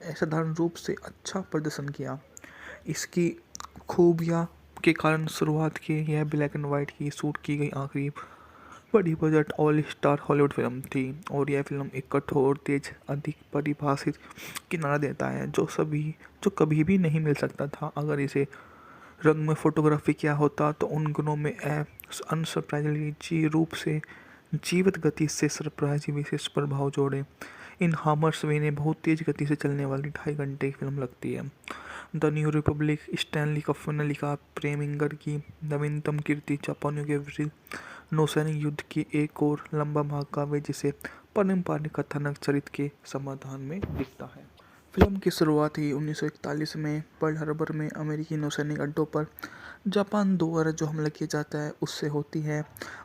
असाधारण रूप से अच्छा प्रदर्शन किया। इसकी खूबियाँ के कारण शुरुआत की यह ब्लैक एंड वाइट की शूट की गई आखिरी बड़ी budget all star Hollywood film थी और यह फिल्म एक कठोर तेज अधिक परिभाषित किनारा देता है जो कभी भी नहीं मिल सकता था। अगर इसे रंग में फोटोग्राफी किया होता तो उन गुणों में अनसरप्राइजिंगली रूप से जीवित गति से सरप्राइज विशेष प्रभाव जोड़े। इन हामर्स वे ने बहुत तेज गति से चलने वाली 2.5 घंटे की फिल्म लगती है। The new Republic Stanley cup ने लिखा, प्रेमिंगर की नवीनतम कीर्ति जापानियों के विरुद्ध नौसैनिक युद्ध की एक और लंबा महाकाव्य जिसे पारंपरिक कथानक चरित्र के समाधान में दिखता है। फिल्म की शुरुआत ही 1941 में पर्ल हार्बर में अमेरिकी नौसैनिक अड्डों पर जापान द्वारा जो हमला किया जाता है उससे होती है।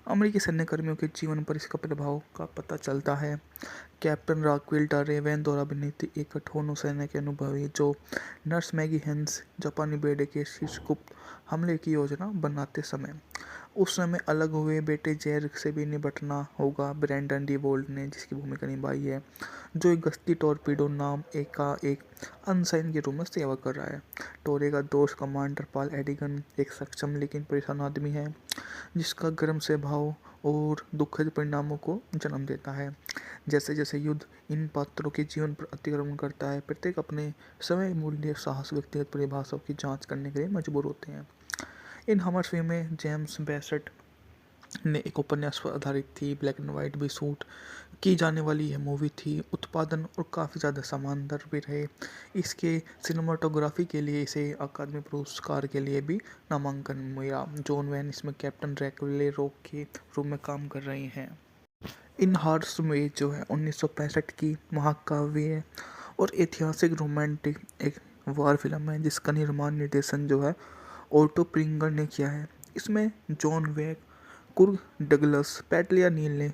अमेरिकी सैन्य कर्मियों के जीवन पर इसका प्रभाव का पता चलता है। कैप्टन राक्वेल ड रेवेन द्वारा अभिनीत एक कठोर नौसैनिक के अनुभवी जो नर्स मैगी हेंस जापानी बेड़े के शीर्ष गुप्त हमले की योजना बनाते समय उस समय अलग हुए बेटे जैर से भी निपटना होगा। ब्रैंडन डी वोल्ट ने जिसकी भूमिका निभाई है, जो एक गश्ती टॉर्पीडो नाम एक अनसाइन के रूप में सेवा कर रहा है। टोरे का दोस्त कमांडर पॉल एडिगन एक सक्षम लेकिन परेशान आदमी है जिसका गर्म स्वभाव और दुखद परिणामों को जन्म देता है। जैसे जैसे युद्ध इन पात्रों के जीवन पर अतिक्रमण करता है, प्रत्येक अपने समय मूल्य साहस व्यक्तिगत परिभाषाओं की जांच करने के लिए मजबूर होते हैं। इन हमर फिल्म में जेम्स बेसेट ने एक उपन्यास पर आधारित थी, ब्लैक एंड वाइट भी शूट की जाने वाली यह मूवी थी। उत्पादन और काफ़ी ज़्यादा शानदार भी रहे। इसके सिनेमाटोग्राफी के लिए इसे अकादमी पुरस्कार के लिए भी नामांकन मिला। जॉन वैन इसमें कैप्टन ड्रैकुला रॉक के रूप में काम कर रहे हैं। इन हार्स में जो है 1965 की महाकाव्य और ऐतिहासिक रोमांटिक एक वार फिल्म है जिसका निर्माण निर्देशन जो है ऑटो प्रिंगर ने किया है। इसमें जॉन वेक, कुर्ग डगलस, पैटलिया नील ने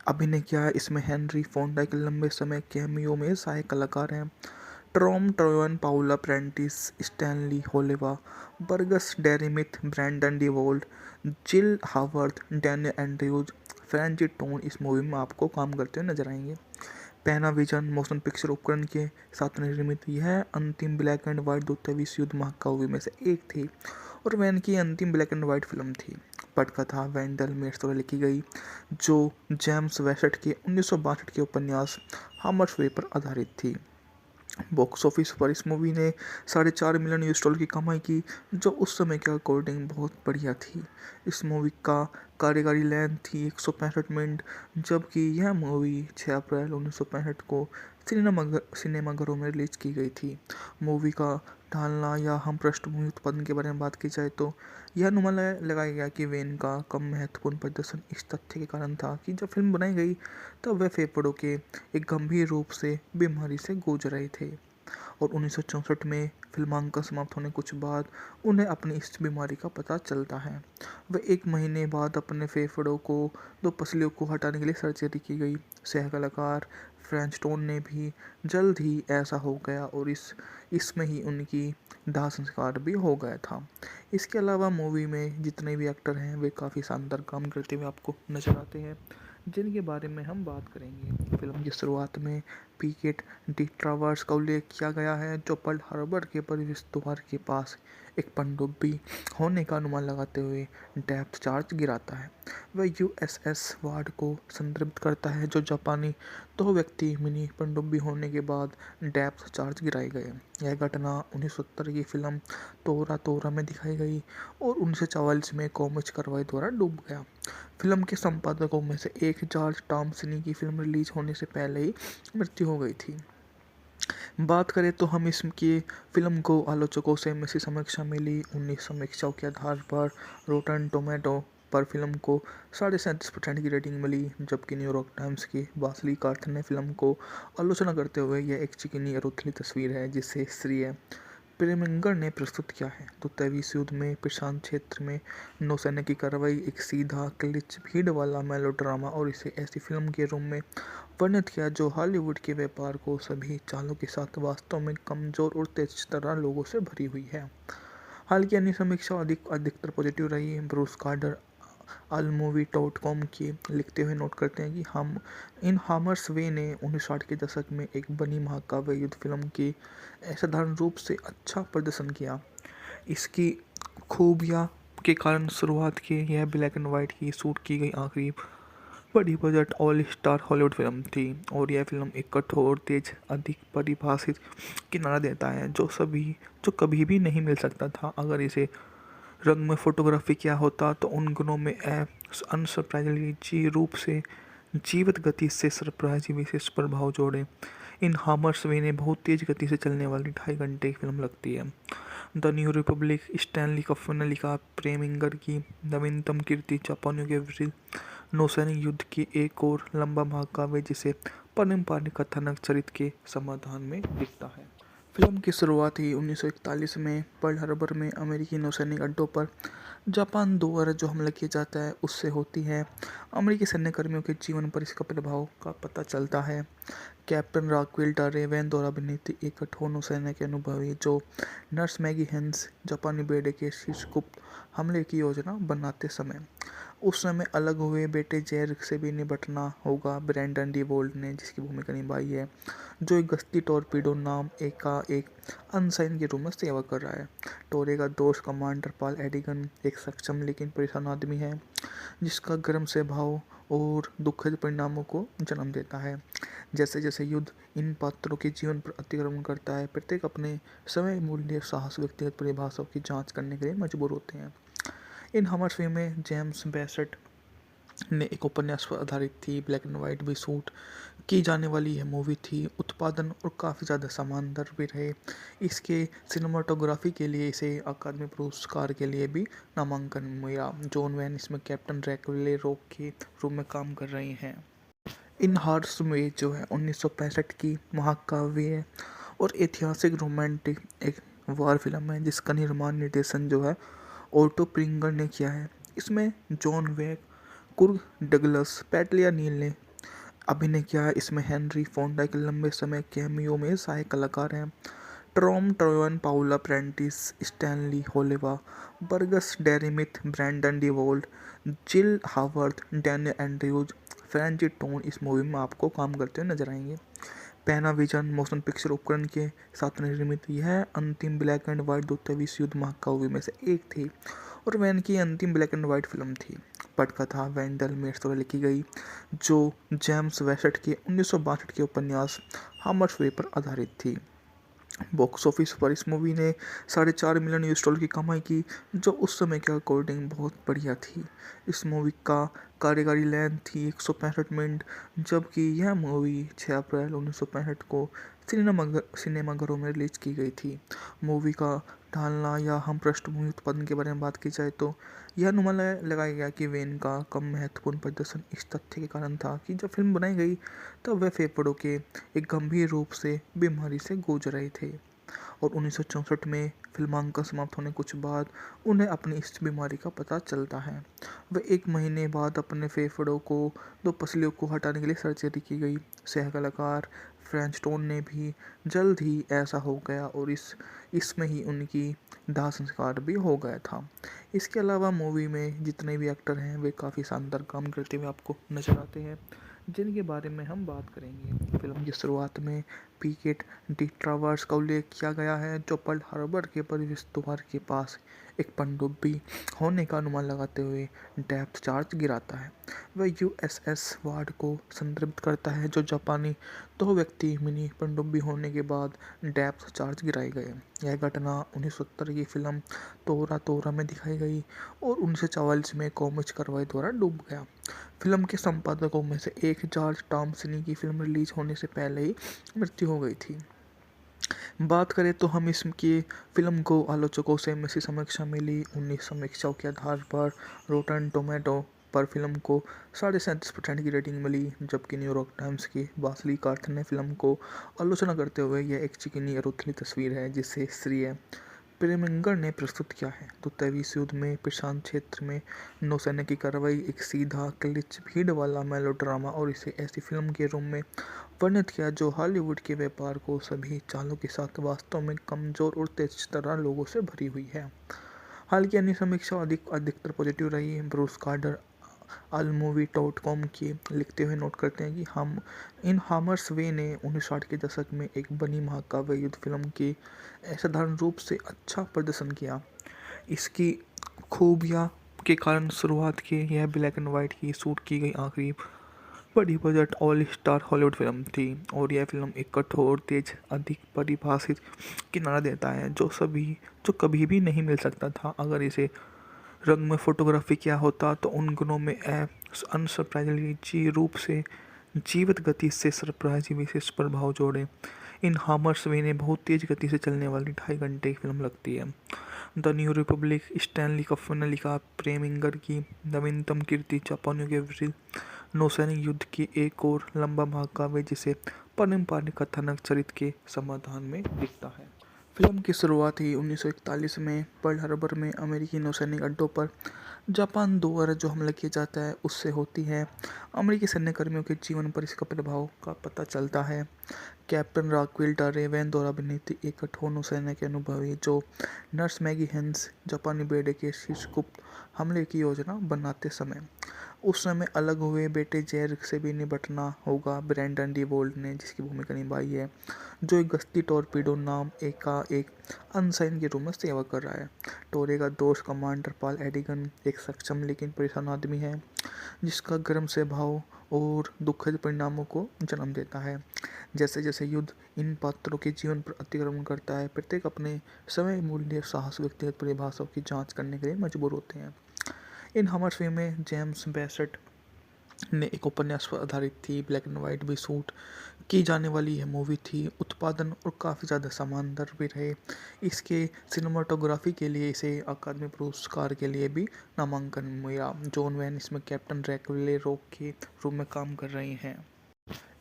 अभिनय किया है। इसमें हेनरी फोंडा के लंबे समय कैमियो में सहायक कलाकार हैं। Tom Tryon, Paula Prentiss, Stanley Holloway, Burgess Meredith, Brandon deWilde, Jill Haworth, Daniel Andrews, Franchot Tone इस मूवी में आपको काम करते हुए नजर आएंगे। पैनाविजन मोशन पिक्चर उपकरण के साथ निर्मित यह अंतिम ब्लैक एंड व्हाइट द्वितीय विश्व युद्ध महाकाव्य में से एक थी और वैन की अंतिम ब्लैक एंड व्हाइट फिल्म थी। पटकथा वेंडल मेट्स द्वारा लिखी गई जो जेम्स वेसेट के 1962 के उपन्यास हामर्सवे पर आधारित थी। बॉक्स ऑफिस पर इस मूवी ने $4.5 मिलियन की कमाई की, जो उस समय के अकॉर्डिंग बहुत बढ़िया थी। इस मूवी का कार्यकारी लेंथ थी 165 मिनट, जबकि यह मूवी 6 अप्रैल 1965 को सिनेमाघरों में रिलीज की गई थी। मूवी का ढालना या हम पृष्ठभूमि उत्पादन के बारे में बात की जाए तो यह अनुमान लगाया गया कि वेन का कम महत्वपूर्ण प्रदर्शन इस तथ्य के कारण था कि जब फिल्म बनाई गई तब वह फेफड़ों के एक गंभीर रूप से बीमारी से जूझ रहे थे और 1964 में फिल्मांकन समाप्त होने कुछ बाद उन्हें अपनी इस बीमारी का पता चलता है। वह 1 महीने बाद अपने फेफड़ों को 2 पसलियों को हटाने के लिए सर्जरी की गई। सह कलाकार फ्रेंच टोन ने भी जल्द ही ऐसा हो गया और इसमें ही उनकी दाह संस्कार भी हो गया था। इसके अलावा मूवी में जितने भी एक्टर हैं वे काफ़ी शानदार काम करते हुए आपको नजर आते हैं, जिनके बारे में हम बात करेंगे। फिल्म की शुरुआत में पीकेट डी ट्रावर्स का उल्लेख किया गया है, जो पर्ल हार्बर के प्रवेश द्वार के पास एक पनडुब्बी होने का अनुमान लगाते हुए डेप्थ चार्ज गिराता है। वह यूएसएस वार्ड को संदर्भित करता है, जो जापानी 2 व्यक्ति मिनी पनडुब्बी होने के बाद डेप्थ चार्ज गिराए गए। यह घटना 1970 की फिल्म तोरा तोरा में दिखाई गई और 1944 में कॉमिक्स कार्रवाई द्वारा डूब गया। फिल्म के संपादकों में से एक जॉर्ज टॉमसिनी की फिल्म रिलीज होने से पहले ही मृत्यु हो गई थी। बात करें तो हम इसकी फिल्म को आलोचकों से मिश्रित समीक्षा मिली। 19 समीक्षाओं के आधार पर रोटन टोमेटो पर फिल्म को 37.5% की रेटिंग मिली, जबकि न्यूयॉर्क टाइम्स की बासली कार्थ ने फिल्म को आलोचना करते हुए यह एक चिकनी और उथली तस्वीर है जिसे श्रेय प्रेमिंगर ने प्रस्तुत किया है। द्वितीय विश्व युद्ध में प्रशांत क्षेत्र में नौसेना की कार्रवाई एक सीधा क्लिच भीड़ वाला मेलोड्रामा और इसे ऐसी फिल्म के रूप में वर्णित किया जो हॉलीवुड के व्यापार को सभी चालों के साथ वास्तव में कमजोर और तेज तरह लोगों से भरी हुई है। हालांकि अन्य समीक्षा अधिकतर पॉजिटिव रही। ब्रूस कार्टर allmovie.com की लिखते हुए नोट करते हैं कि हम इन हामर्स वे ने 1960 के दशक में एक बनी महाकाव्य युद्ध फिल्म की असाधारण रूप से अच्छा प्रदर्शन किया। इसकी खूबियाँ के कारण शुरुआत की यह ब्लैक एंड वाइट की शूट की गई आखिरी बड़ी budget all star Hollywood film थी और यह फिल्म एक कठोर तेज अधिक परिभाषित किनारा देता है जो कभी भी नहीं मिल सकता था। अगर इसे रंग में फोटोग्राफी किया होता तो उन गुणों में अनसरप्राइजिंगली रूप से जीवित गति से सरप्राइजिंग विशेष प्रभाव जोड़े। इन हामर्स वे ने बहुत तेज गति से चलने वाली 2.5 घंटे की फिल्म लगती है। The new Republic Stanley cup ने लिखा, प्रेमिंगर की नवीनतम कीर्ति जापानियों के विरुद्ध नौसैनिक युद्ध की एक और लंबा महाकाव्य जिसे पारंपरिक कथानक चरित्र के समाधान में दिखता है। फिल्म की शुरुआत ही 1941 में पर्ल हार्बर में अमेरिकी नौसैनिक अड्डों पर जापान द्वारा जो हमला किया जाता है उससे होती है। अमेरिकी सैन्य कर्मियों के जीवन पर इसका प्रभाव का पता चलता है। कैप्टन राक्वेल टारे वैन द्वारा अभिनीत एक कठोर नौसेना के अनुभवी जो नर्स मैगी हेंस जापानी बेड़े के शीर्ष गुप्त हमले की योजना बनाते समय उस समय अलग हुए बेटे जैर से भी निपटना होगा। ब्रैंडन डी वोल्ट ने जिसकी भूमिका निभाई है, जो एक गश्ती टॉर्पीडो नाम एक अनसाइन के रूप में सेवा कर रहा है। टोरे का दोस्त कमांडर पॉल एडिगन एक सक्षम लेकिन परेशान आदमी है जिसका गर्म स्वभाव और दुखद परिणामों को जन्म देता है। जैसे जैसे युद्ध इन पात्रों के जीवन पर अतिक्रमण करता है, प्रत्येक अपने समय मूल्य साहस व्यक्तिगत परिभाषाओं की जांच करने के लिए मजबूर होते हैं। इन हमर फिल्म में जेम्स बेसेट ने एक उपन्यास पर आधारित थी, ब्लैक एंड वाइट भी शूट की जाने वाली यह मूवी थी। उत्पादन और काफ़ी ज़्यादा शानदार भी रहे। इसके सिनेमाटोग्राफी के लिए इसे अकादमी पुरस्कार के लिए भी नामांकन मिला। जॉन वैन इसमें कैप्टन ड्रैकुला रॉक के रूप में काम कर रहे हैं। इन हार्स में जो है 1965 की महाकाव्य और ऐतिहासिक रोमांटिक एक वार फिल्म है जिसका निर्माण निर्देशन जो है ओटो प्रिंगर ने किया है। इसमें जॉन वेक, कुर्ग डगलस, पैटलिया नील ने अभिनय किया है। इसमें हेनरी फोंडा के लंबे समय कैमियो में सहायक कलाकार हैं। Tom Tryon, Paula Prentiss, Stanley Holloway, Burgess Meredith, Brandon deWilde, Jill Haworth, Daniel Andrews, Franchot Tone इस मूवी में आपको काम करते हुए नजर आएंगे। पैनाविजन मोशन पिक्चर उपकरण के साथ निर्मित यह अंतिम ब्लैक एंड व्हाइट द्वितीय विश्व युद्ध महाकाव्य में से एक थी और वैन की अंतिम ब्लैक एंड व्हाइट फिल्म थी। पटकथा वेंडल मेट्स द्वारा लिखी गई जो जेम्स वेसेट के 1962 के उपन्यास हामर्स वे पर आधारित थी। बॉक्स ऑफिस पर इस मूवी ने $4.5 मिलियन की कमाई की, जो उस समय के अकॉर्डिंग बहुत बढ़िया थी। इस मूवी का कार्यकारी लेंथ थी 165 मिनट, जबकि यह मूवी 6 अप्रैल 1965 को सिनेमाघरों में रिलीज की गई थी। मूवी का ढालना या हम पृष्ठभूमि उत्पादन के बारे में बात की जाए तो यह अनुमान लगाया गया कि वेन का कम महत्वपूर्ण प्रदर्शन इस तथ्य के कारण था कि जब फिल्म बनाई गई तब वे फेफड़ों के एक गंभीर रूप से बीमारी से जूझ रहे थे और 1964 में फिल्मांकन समाप्त होने कुछ बाद उन्हें अपनी इस बीमारी का पता चलता है। वे 1 महीने बाद अपने फेफड़ों को 2 पसलियों को हटाने के लिए सर्जरी की गई। सह कलाकार फ्रेंच टोन ने भी जल्द ही ऐसा हो गया और इसमें ही उनकी दाह संस्कार भी हो गया था। इसके अलावा मूवी में जितने भी एक्टर हैं वे काफ़ी शानदार काम करते हुए आपको नजर आते हैं, जिनके बारे में हम बात करेंगे। फिल्म की शुरुआत में पीकेट डी ट्रावर्स का उल्लेख किया गया है, जो पर्ल हार्बर के प्रवेश द्वार के पास एक पनडुब्बी होने का अनुमान लगाते हुए डेप्थ चार्ज गिराता है। वह यूएसएस वार्ड को संदर्भित करता है, जो जापानी 2 व्यक्ति मिनी पनडुब्बी होने के बाद डेप्थ चार्ज गिराए गए। यह घटना 1970 की फिल्म तोरा तोरा में दिखाई गई और 1944 में कॉमिक्स कार्रवाई द्वारा डूब गया। फिल्म के संपादकों में से एक जॉर्ज टॉमसिनी की फिल्म रिलीज होने से पहले ही मृत्यु हो गई थी। बात करें तो हम इसकी फिल्म को आलोचकों से मिश्र समीक्षा मिली। 19 समीक्षाओं के आधार पर रोटन टोमेटो पर फिल्म को 37.5% की रेटिंग मिली, जबकि न्यूयॉर्क टाइम्स की बासली कार्थ ने फिल्म को आलोचना करते हुए यह एक चिकनी और उथली तस्वीर है जिसे श्रेय प्रेमिंगर ने प्रस्तुत किया है। द्वितीय विश्व युद्ध में प्रशांत क्षेत्र में नौसैनिक की कार्रवाई एक सीधा क्लिच भीड़ वाला मेलोड्रामा और इसे ऐसी फिल्म के रूप में वर्णित किया जो हॉलीवुड के व्यापार को सभी चालों के साथ वास्तव में कमजोर और तेज तरह लोगों से भरी हुई है। हालांकि अन्य समीक्षा अधिकतर पॉजिटिव रही। ब्रूस कार्टर allmovie.com की लिखते हुए नोट करते हैं कि हम इन हामर्स वे ने 1960 के दशक में एक बनी महाकाव्य युद्ध फिल्म के असाधारण रूप से अच्छा प्रदर्शन किया। इसकी खूबियाँ के कारण शुरुआत की यह ब्लैक एंड वाइट की शूट की गई आखिरी बड़ी budget all star Hollywood film थी और यह फिल्म एक कठोर तेज अधिक परिभाषित किनारा देता है जो कभी भी नहीं मिल सकता था। अगर इसे रंग में फोटोग्राफी किया होता तो उन गुणों में अनसरप्राइजिंगली रूप से जीवित गति से सरप्राइजिंग विशेष प्रभाव जोड़े। इन हामर्स वे ने बहुत तेज गति से चलने वाली 2.5 घंटे की फिल्म लगती है। The new Republic Stanley cup ने लिखा, प्रेमिंगर की नवीनतम कीर्ति जापानियों के विरुद्ध नौसैनिक युद्ध की एक और लंबा महाकाव्य जिसे पारंपरिक कथानक चरित्र के समाधान में दिखता है। फिल्म की शुरुआत ही 1941 में पर्ल हार्बर में अमेरिकी नौसैनिक अड्डों पर जापान द्वारा जो हमला किया जाता है उससे होती है। अमेरिकी सैन्यकर्मियों के जीवन पर इसका प्रभाव का पता चलता है। कैप्टन राक्वेल रेवेन द्वारा अभिनीत एक कठोर नौसैनिक के अनुभवी जो नर्स मैगी हेंस जापानी बेड़े के शीर्ष गुप्त हमले की योजना बनाते समय उस समय अलग हुए बेटे जैर से भी निपटना होगा। ब्रैंडन डी वोल्ट ने जिसकी भूमिका निभाई है, जो एक गश्ती टॉर्पीडो नाम एक अनसाइन के रूप में सेवा कर रहा है। टोरे का दोस्त कमांडर पॉल एडिगन एक सक्षम लेकिन परेशान आदमी है जिसका गर्म स्वभाव और दुखद परिणामों को जन्म देता है। जैसे जैसे युद्ध इन पात्रों के जीवन पर अतिक्रमण करता है, प्रत्येक अपने समय मूल्य साहस व्यक्तिगत परिभाषाओं की जांच करने के लिए मजबूर होते हैं। इन हमर फिल्म में जेम्स बेसेट ने एक उपन्यास पर आधारित थी, ब्लैक एंड वाइट भी शूट की जाने वाली यह मूवी थी। उत्पादन और काफ़ी ज़्यादा शानदार भी रहे। इसके सिनेमाटोग्राफी के लिए इसे अकादमी पुरस्कार के लिए भी नामांकन मिला। जॉन वैन इसमें कैप्टन ड्रैकुला रॉक के रूप में काम कर रहे हैं।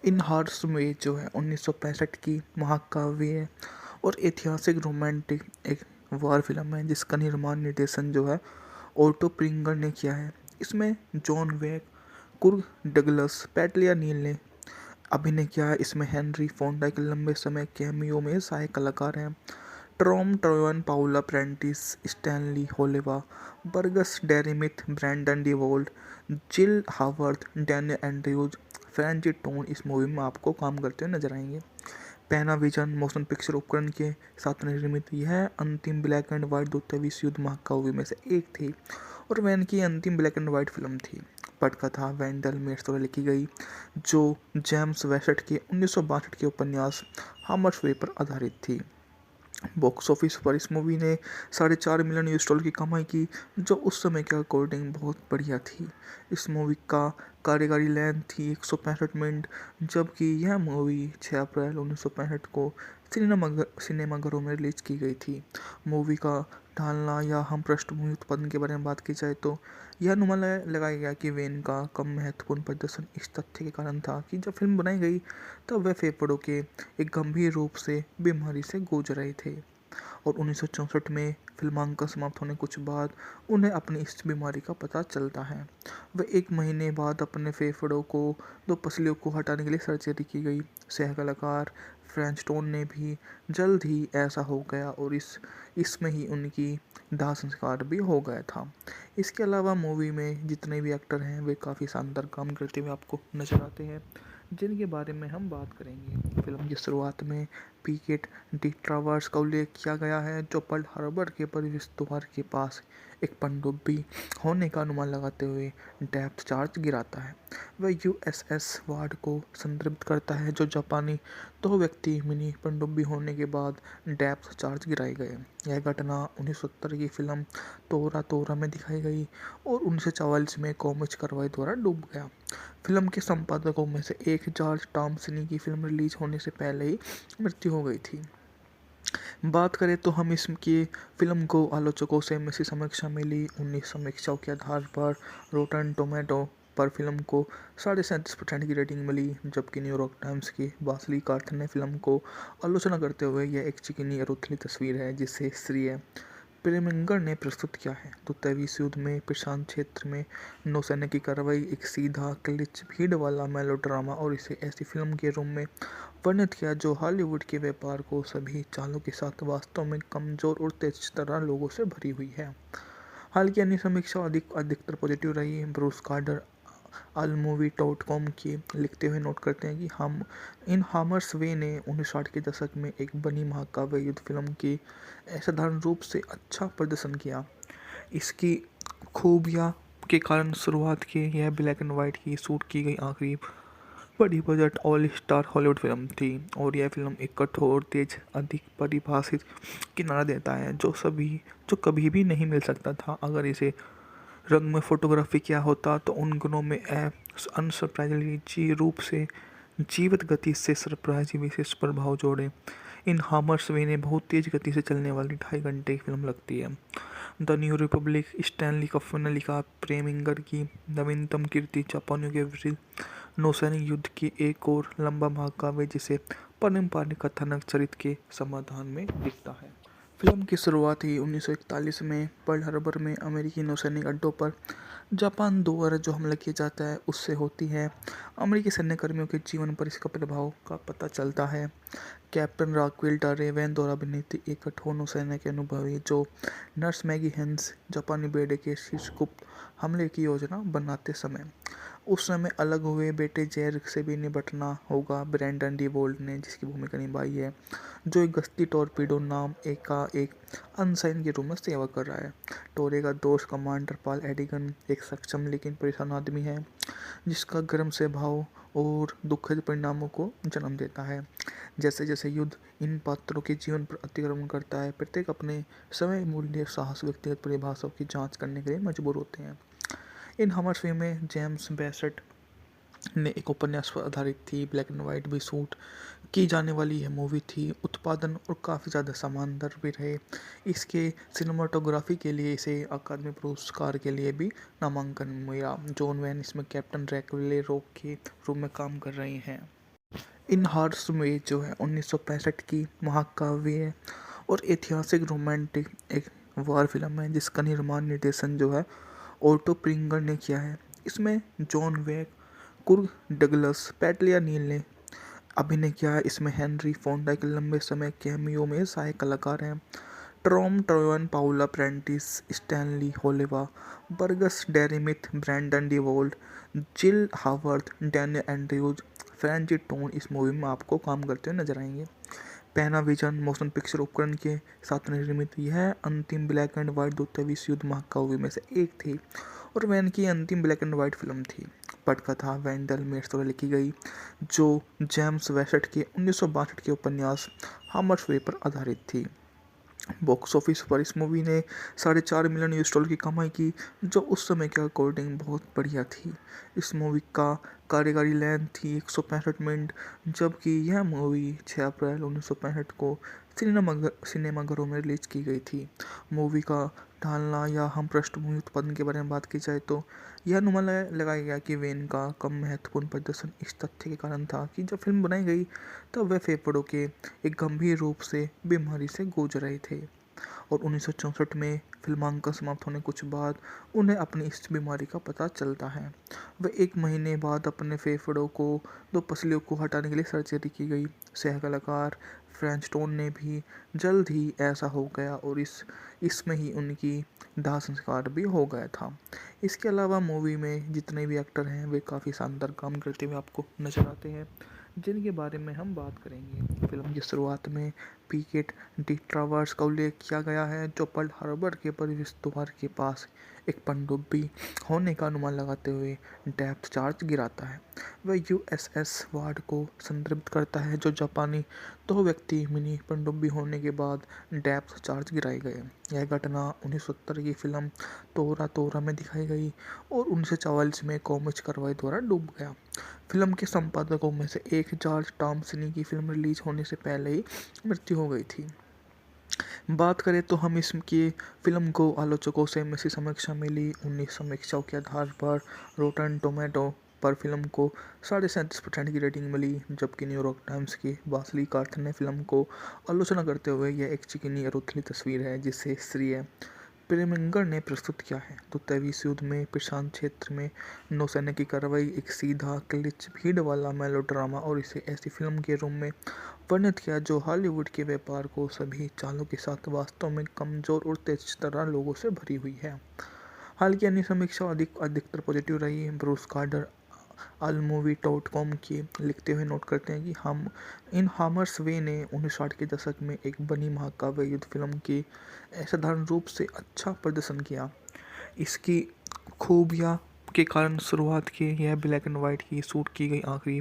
इन हार्स में जो है 1965 की महाकाव्य है और ऐतिहासिक रोमांटिक एक वार फिल्म है जिसका निर्माण निर्देशन जो है ओटो प्रिंगर ने किया है। इसमें जॉन वेक, कुर्ग डगलस, पैटलिया नील ने अभिनय किया है। इसमें हेनरी फोंडा के लंबे समय कैमियो में सहायक कलाकार हैं। Tom Tryon, Paula Prentiss, Stanley Holloway, Burgess Meredith, Brandon deWilde, Jill Haworth, Daniel Andrews, Franchot Tone इस मूवी में आपको काम करते हुए नजर आएंगे। पैनाविजन मोशन पिक्चर उपकरण के साथ निर्मित यह अंतिम ब्लैक एंड व्हाइट द्वितीय विश्व युद्ध महाकाव्य में से एक थी और वैन की अंतिम ब्लैक एंड व्हाइट फिल्म थी। पटकथा वेंडल मेट्स द्वारा लिखी गई जो जेम्स वेसेट के 1962 के उपन्यास हामर्सवे पर आधारित थी। बॉक्स ऑफिस पर इस मूवी ने $4.5 मिलियन की कमाई की, जो उस समय के अकॉर्डिंग बहुत बढ़िया थी। इस मूवी का कार्यकारी लेंथ थी 165 मिनट, जबकि यह मूवी 6 अप्रैल 1965 को सिनेमाघरों में रिलीज की गई थी। मूवी का ढालना या हम पृष्ठभूमि उत्पादन के बारे में बात की जाए तो यह अनुमान लगाया गया कि वेन का कम महत्वपूर्ण प्रदर्शन इस तथ्य के कारण था कि जब फिल्म बनाई गई तब वह फेफड़ों के एक गंभीर रूप से बीमारी से जूझ रहे थे और 1964 में फिल्मांकन समाप्त होने कुछ बाद उन्हें अपनी इस बीमारी का पता चलता है। वह 1 महीने बाद अपने फेफड़ों को 2 पसलियों को हटाने के लिए सर्जरी की गई। सह कलाकार फ्रेंच टोन ने भी जल्द ही ऐसा हो गया और इसमें ही उनकी दाह संस्कार भी हो गया था। इसके अलावा मूवी में जितने भी एक्टर हैं वे काफ़ी शानदार काम करते हुए आपको नजर आते हैं, जिनके बारे में हम बात करेंगे। फिल्म की शुरुआत में पीकेट डी ट्रावर्स का उल्लेख किया गया है, जो पर्ल हार्बर के प्रवेश द्वार के पास एक पनडुब्बी होने का अनुमान लगाते हुए डेप्थ चार्ज गिराता है। वह यूएसएस वार्ड को संदर्भित करता है, जो जापानी 2 व्यक्ति मिनी पनडुब्बी होने के बाद डेप्थ चार्ज गिराए गए। यह घटना 1970 की फिल्म तोरा तोरा में दिखाई गई और 1944 में कॉमिक्स कार्रवाई द्वारा डूब गया। फिल्म के संपादकों में से एक जॉर्ज टॉमसिनी की फिल्म रिलीज होने से पहले ही मृत्यु हो गई थी। बात करें तो हम इसकी फिल्म को आलोचकों से मिश्रित समीक्षा मिली। 19 समीक्षाओं के आधार पर रोटन टोमेटो पर फिल्म को 37.5% की रेटिंग मिली, जबकि न्यूयॉर्क टाइम्स की बासली कार्थ ने फिल्म को आलोचना करते हुए यह एक चिकनी और उथली तस्वीर है जिसे श्रेय प्रेमिंगर ने प्रस्तुत किया है। द्वितीय विश्व युद्ध में प्रशांत क्षेत्र में नौसैनिक की कार्रवाई एक सीधा क्लिच भीड़ वाला मेलोड्रामा और इसे ऐसी फिल्म के रूप में वर्णित किया जो हॉलीवुड के व्यापार को सभी चालों के साथ वास्तव में कमजोर और तेज तरह लोगों से भरी हुई है। हालांकि अन्य समीक्षा अधिकतर पॉजिटिव रही। ब्रूस कार्टर allmovie.com की लिखते हुए नोट करते हैं कि हम इन हामर्स वे ने 1960 के दशक में एक बनी महाकाव्य युद्ध फिल्म की असाधारण रूप से अच्छा प्रदर्शन किया। इसकी खूबियाँ के कारण शुरुआत की यह ब्लैक एंड वाइट की शूट की गई आखिरी बड़ी budget all star Hollywood film थी और यह फिल्म एक कठोर तेज अधिक परिभाषित किनारा देता है जो कभी भी नहीं मिल सकता था। अगर इसे रंग में फोटोग्राफी किया होता तो उन गुणों में अनसरप्राइजिंगली रूप से जीवित गति से सरप्राइज विशेष प्रभाव जोड़े। इन हामर्स वे ने बहुत तेज गति से चलने वाली 2.5 घंटे की फिल्म लगती है। द न्यू रिपब्लिक स्टैनली कफ ने लिखा, प्रेमिंगर की नवीनतम कीर्ति जापानियों के विरुद्ध नौसैनिक युद्ध की एक और लंबा महाकाव्य जिसे पारंपरिक कथानक चरित्र के समाधान में दिखता है। फिल्म की शुरुआत ही 1941 में पर्ल हार्बर में अमेरिकी नौसैनिक अड्डों पर जापान द्वारा जो हमला किया जाता है उससे होती है। अमेरिकी सैन्यकर्मियों के जीवन पर इसका प्रभाव का पता चलता है। कैप्टन राक्वेल टारेवैन द्वारा अभिनीत एक कठोर नौसेना के अनुभवी जो नर्स मैगी हेंस जापानी बेड़े के शीर्ष गुप्त हमले की योजना बनाते समय उस समय अलग हुए बेटे जैर से भी निपटना होगा। ब्रैंडन डी वोल्ट ने जिसकी भूमिका निभाई है, जो एक गश्ती टॉर्पीडो नाम एक अनसाइन के रूप में सेवा कर रहा है। टोरे का दोस्त कमांडर पॉल एडिगन एक सक्षम लेकिन परेशान आदमी है जिसका गर्म स्वभाव और दुखद परिणामों को जन्म देता है। जैसे जैसे युद्ध इन पात्रों के जीवन पर अतिक्रमण करता है, प्रत्येक अपने समय मूल्य साहस व्यक्तिगत परिभाषाओं की जांच करने के लिए मजबूर होते हैं। इन हमर फिल्म में जेम्स बेसेट ने एक उपन्यास पर आधारित थी, ब्लैक एंड वाइट भी शूट की जाने वाली यह मूवी थी। उत्पादन और काफ़ी ज़्यादा शानदार भी रहे। इसके सिनेमाटोग्राफी के लिए इसे अकादमी पुरस्कार के लिए भी नामांकन मिला। जॉन वैन इसमें कैप्टन ड्रैकुला रॉक के रूप में काम कर रहे हैं। इन हार्स में जो है 1965 की महाकाव्य और ऐतिहासिक रोमांटिक एक वार फिल्म है जिसका निर्माण निर्देशन जो है ओटो प्रिंगर ने किया है। इसमें जॉन वेक, कुर्ग डगलस, पैट्रिया नील ने अभिनय किया है। इसमें हेनरी फोंडा के लंबे समय कैमियो में सहायक कलाकार हैं। Tom Tryon, Paula Prentiss, Stanley Holloway, Burgess Meredith, Brandon deWilde, Jill Haworth, Daniel Andrews, Franchot Tone इस मूवी में आपको काम करते हुए नजर आएंगे। पैनाविजन मोशन पिक्चर उपकरण के साथ निर्मित यह अंतिम ब्लैक एंड व्हाइट द्वितीय विश्व युद्ध महाकाव्य में से एक थी और वैन की अंतिम ब्लैक एंड व्हाइट फिल्म थी। पटकथा वेंडल मेट्स द्वारा लिखी गई जो जेम्स वेसेट के 1962 के उपन्यास हामर्सवे पर आधारित थी। बॉक्स ऑफिस पर इस मूवी ने $4.5 मिलियन की कमाई की, जो उस समय के अकॉर्डिंग बहुत बढ़िया थी। इस मूवी का कार्यकारी लेंथ थी 165 मिनट, जबकि यह मूवी 6 अप्रैल 1965 को सिनेमाघरों में रिलीज की गई थी। मूवी का ढालना या हम पृष्ठभूमि उत्पादन के बारे में बात की जाए तो यह अनुमान लगाया गया कि वेन का कम महत्वपूर्ण प्रदर्शन इस तथ्य के कारण था कि जब फिल्म बनाई गई तब वे फेफड़ों के एक गंभीर रूप से बीमारी से जूझ रहे थे और 1964 में फिल्मांकन समाप्त होने कुछ बाद उन्हें अपनी इस बीमारी का पता चलता है। वे 1 महीने बाद अपने फेफड़ों को 2 पसलियों को हटाने के लिए सर्जरी की गई। सह कलाकार फ्रेंच टोन ने भी जल्द ही ऐसा हो गया और इसमें ही उनकी दाह संस्कार भी हो गया था। इसके अलावा मूवी में जितने भी एक्टर हैं वे काफ़ी शानदार काम करते हुए आपको नजर आते हैं, जिनके बारे में हम बात करेंगे। फिल्म की शुरुआत में पीकेट डी ट्रावर्स का उल्लेख किया गया है, जो पर्ल हार्बर के प्रवेश द्वार के पास एक पनडुब्बी होने का अनुमान लगाते हुए डेप्थ चार्ज गिराता है। वह यूएसएस वार्ड को संदर्भित करता है, जो जापानी 2 व्यक्ति मिनी पनडुब्बी होने के बाद डेप्थ चार्ज गिराए गए। यह घटना 1970 की फिल्म तोरा तोरा में दिखाई गई और 1944 में कॉमिक्स कार्रवाई द्वारा डूब गया। फिल्म के संपादकों में से एक जॉर्ज टॉमसिनी की फिल्म रिलीज होने से पहले ही मृत्यु हो गई थी। बात करें तो हम इसकी फिल्म को आलोचकों से मिश्र समीक्षा मिली। 19 समीक्षाओं के आधार पर रोटन टोमेटो पर फिल्म को 37.5% की रेटिंग मिली, जबकि न्यूयॉर्क टाइम्स की बासली कार्थ ने फिल्म को आलोचना करते हुए यह एक चिकनी और उथली तस्वीर है जिसे श्रेय प्रेमिंगर ने प्रस्तुत किया है। द्वितीय विश्व युद्ध में प्रशांत क्षेत्र में नौसैनिक की कार्रवाई एक सीधा क्लिच भीड़ वाला मेलोड्रामा और इसे ऐसी फिल्म के रूप में वर्णित किया जो हॉलीवुड के व्यापार को सभी चालों के साथ वास्तव में कमजोर और तेज तरह लोगों से भरी हुई है। हालांकि अन्य समीक्षा अधिकतर पॉजिटिव रही। ब्रूस कार्टर allmovie.com की लिखते हुए नोट करते हैं कि हम इन हामर्स वे ने 1960 के दशक में एक बनी महाकाव्य युद्ध फिल्म की असाधारण रूप से अच्छा प्रदर्शन किया। इसकी खूबियाँ के कारण शुरुआत की यह ब्लैक एंड वाइट की शूट की गई आखिरी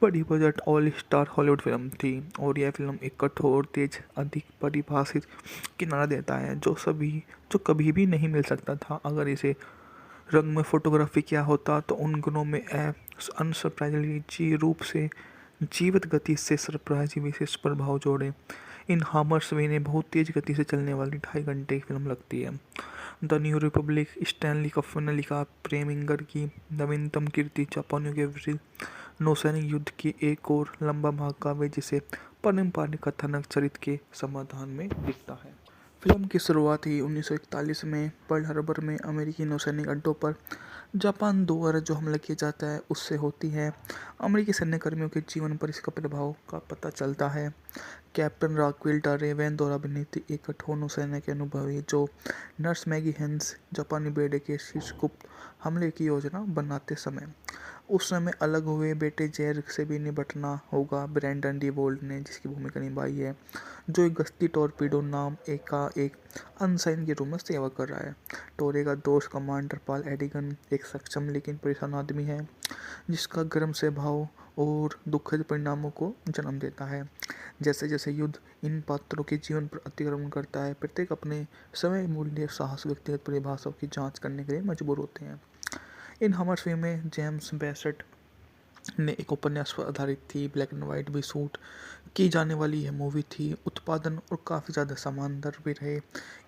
बड़ी budget all star Hollywood film थी और यह फिल्म एक कठोर तेज अधिक परिभाषित किनारा देता है जो कभी भी नहीं मिल सकता था। अगर इसे रंग में फोटोग्राफी किया होता तो उन गुणों में अनसरप्राइजिंगली रूप से जीवित गति से सरप्राइजिंग विशेष प्रभाव जोड़े। इन हामर्स वे ने बहुत तेज गति से चलने वाली 2.5 घंटे की फिल्म लगती है। The new Republic Stanley cup ने लिखा, प्रेमिंगर की नवीनतम कीर्ति जापानियों के विरुद्ध नौसैनिक युद्ध की एक और लंबा महाकाव्य जिसे पारंपरिक कथानक चरित्र के समाधान में दिखता है। फिल्म की शुरुआत ही 1941 में पर्ल हार्बर में अमेरिकी नौसैनिक अड्डों पर जापान द्वारा जो हमला किया जाता है उससे होती है। अमेरिकी सैन्य कर्मियों के जीवन पर इसका प्रभाव का पता चलता है। कैप्टन राक्वेल रेवेन द्वारा अभिनीत एक कठोर नौसैनिक के अनुभवी जो नर्स मैगी हेंस जापानी बेड़े के शीर्ष गुप्त हमले की योजना बनाते समय उस समय अलग हुए बेटे जैर से भी निपटना होगा। ब्रैंडन डी वोल्ट ने जिसकी भूमिका निभाई है, जो एक गश्ती टॉर्पीडो नाम एक अनसाइन के रूप में सेवा कर रहा है। टोरे का दोस्त कमांडर पॉल एडिगन एक सक्षम लेकिन परेशान आदमी है जिसका गर्म स्वभाव और दुखद परिणामों को जन्म देता है। जैसे जैसे युद्ध इन पात्रों के जीवन पर अतिक्रमण करता है, प्रत्येक अपने समय मूल्य साहस व्यक्तिगत परिभाषाओं की जांच करने के लिए मजबूर होते हैं। इन हमर फिल्म में जेम्स बेसेट ने एक उपन्यास पर आधारित थी, ब्लैक एंड वाइट भी शूट की जाने वाली यह मूवी थी, उत्पादन और काफ़ी ज़्यादा शानदार भी रहे।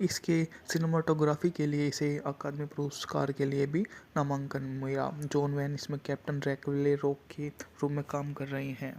इसके सिनेमाटोग्राफी के लिए इसे अकादमी पुरस्कार के लिए भी नामांकन मिला। जॉन वैन इसमें कैप्टन ड्रैकुले रॉक के रूप में काम कर रहे हैं।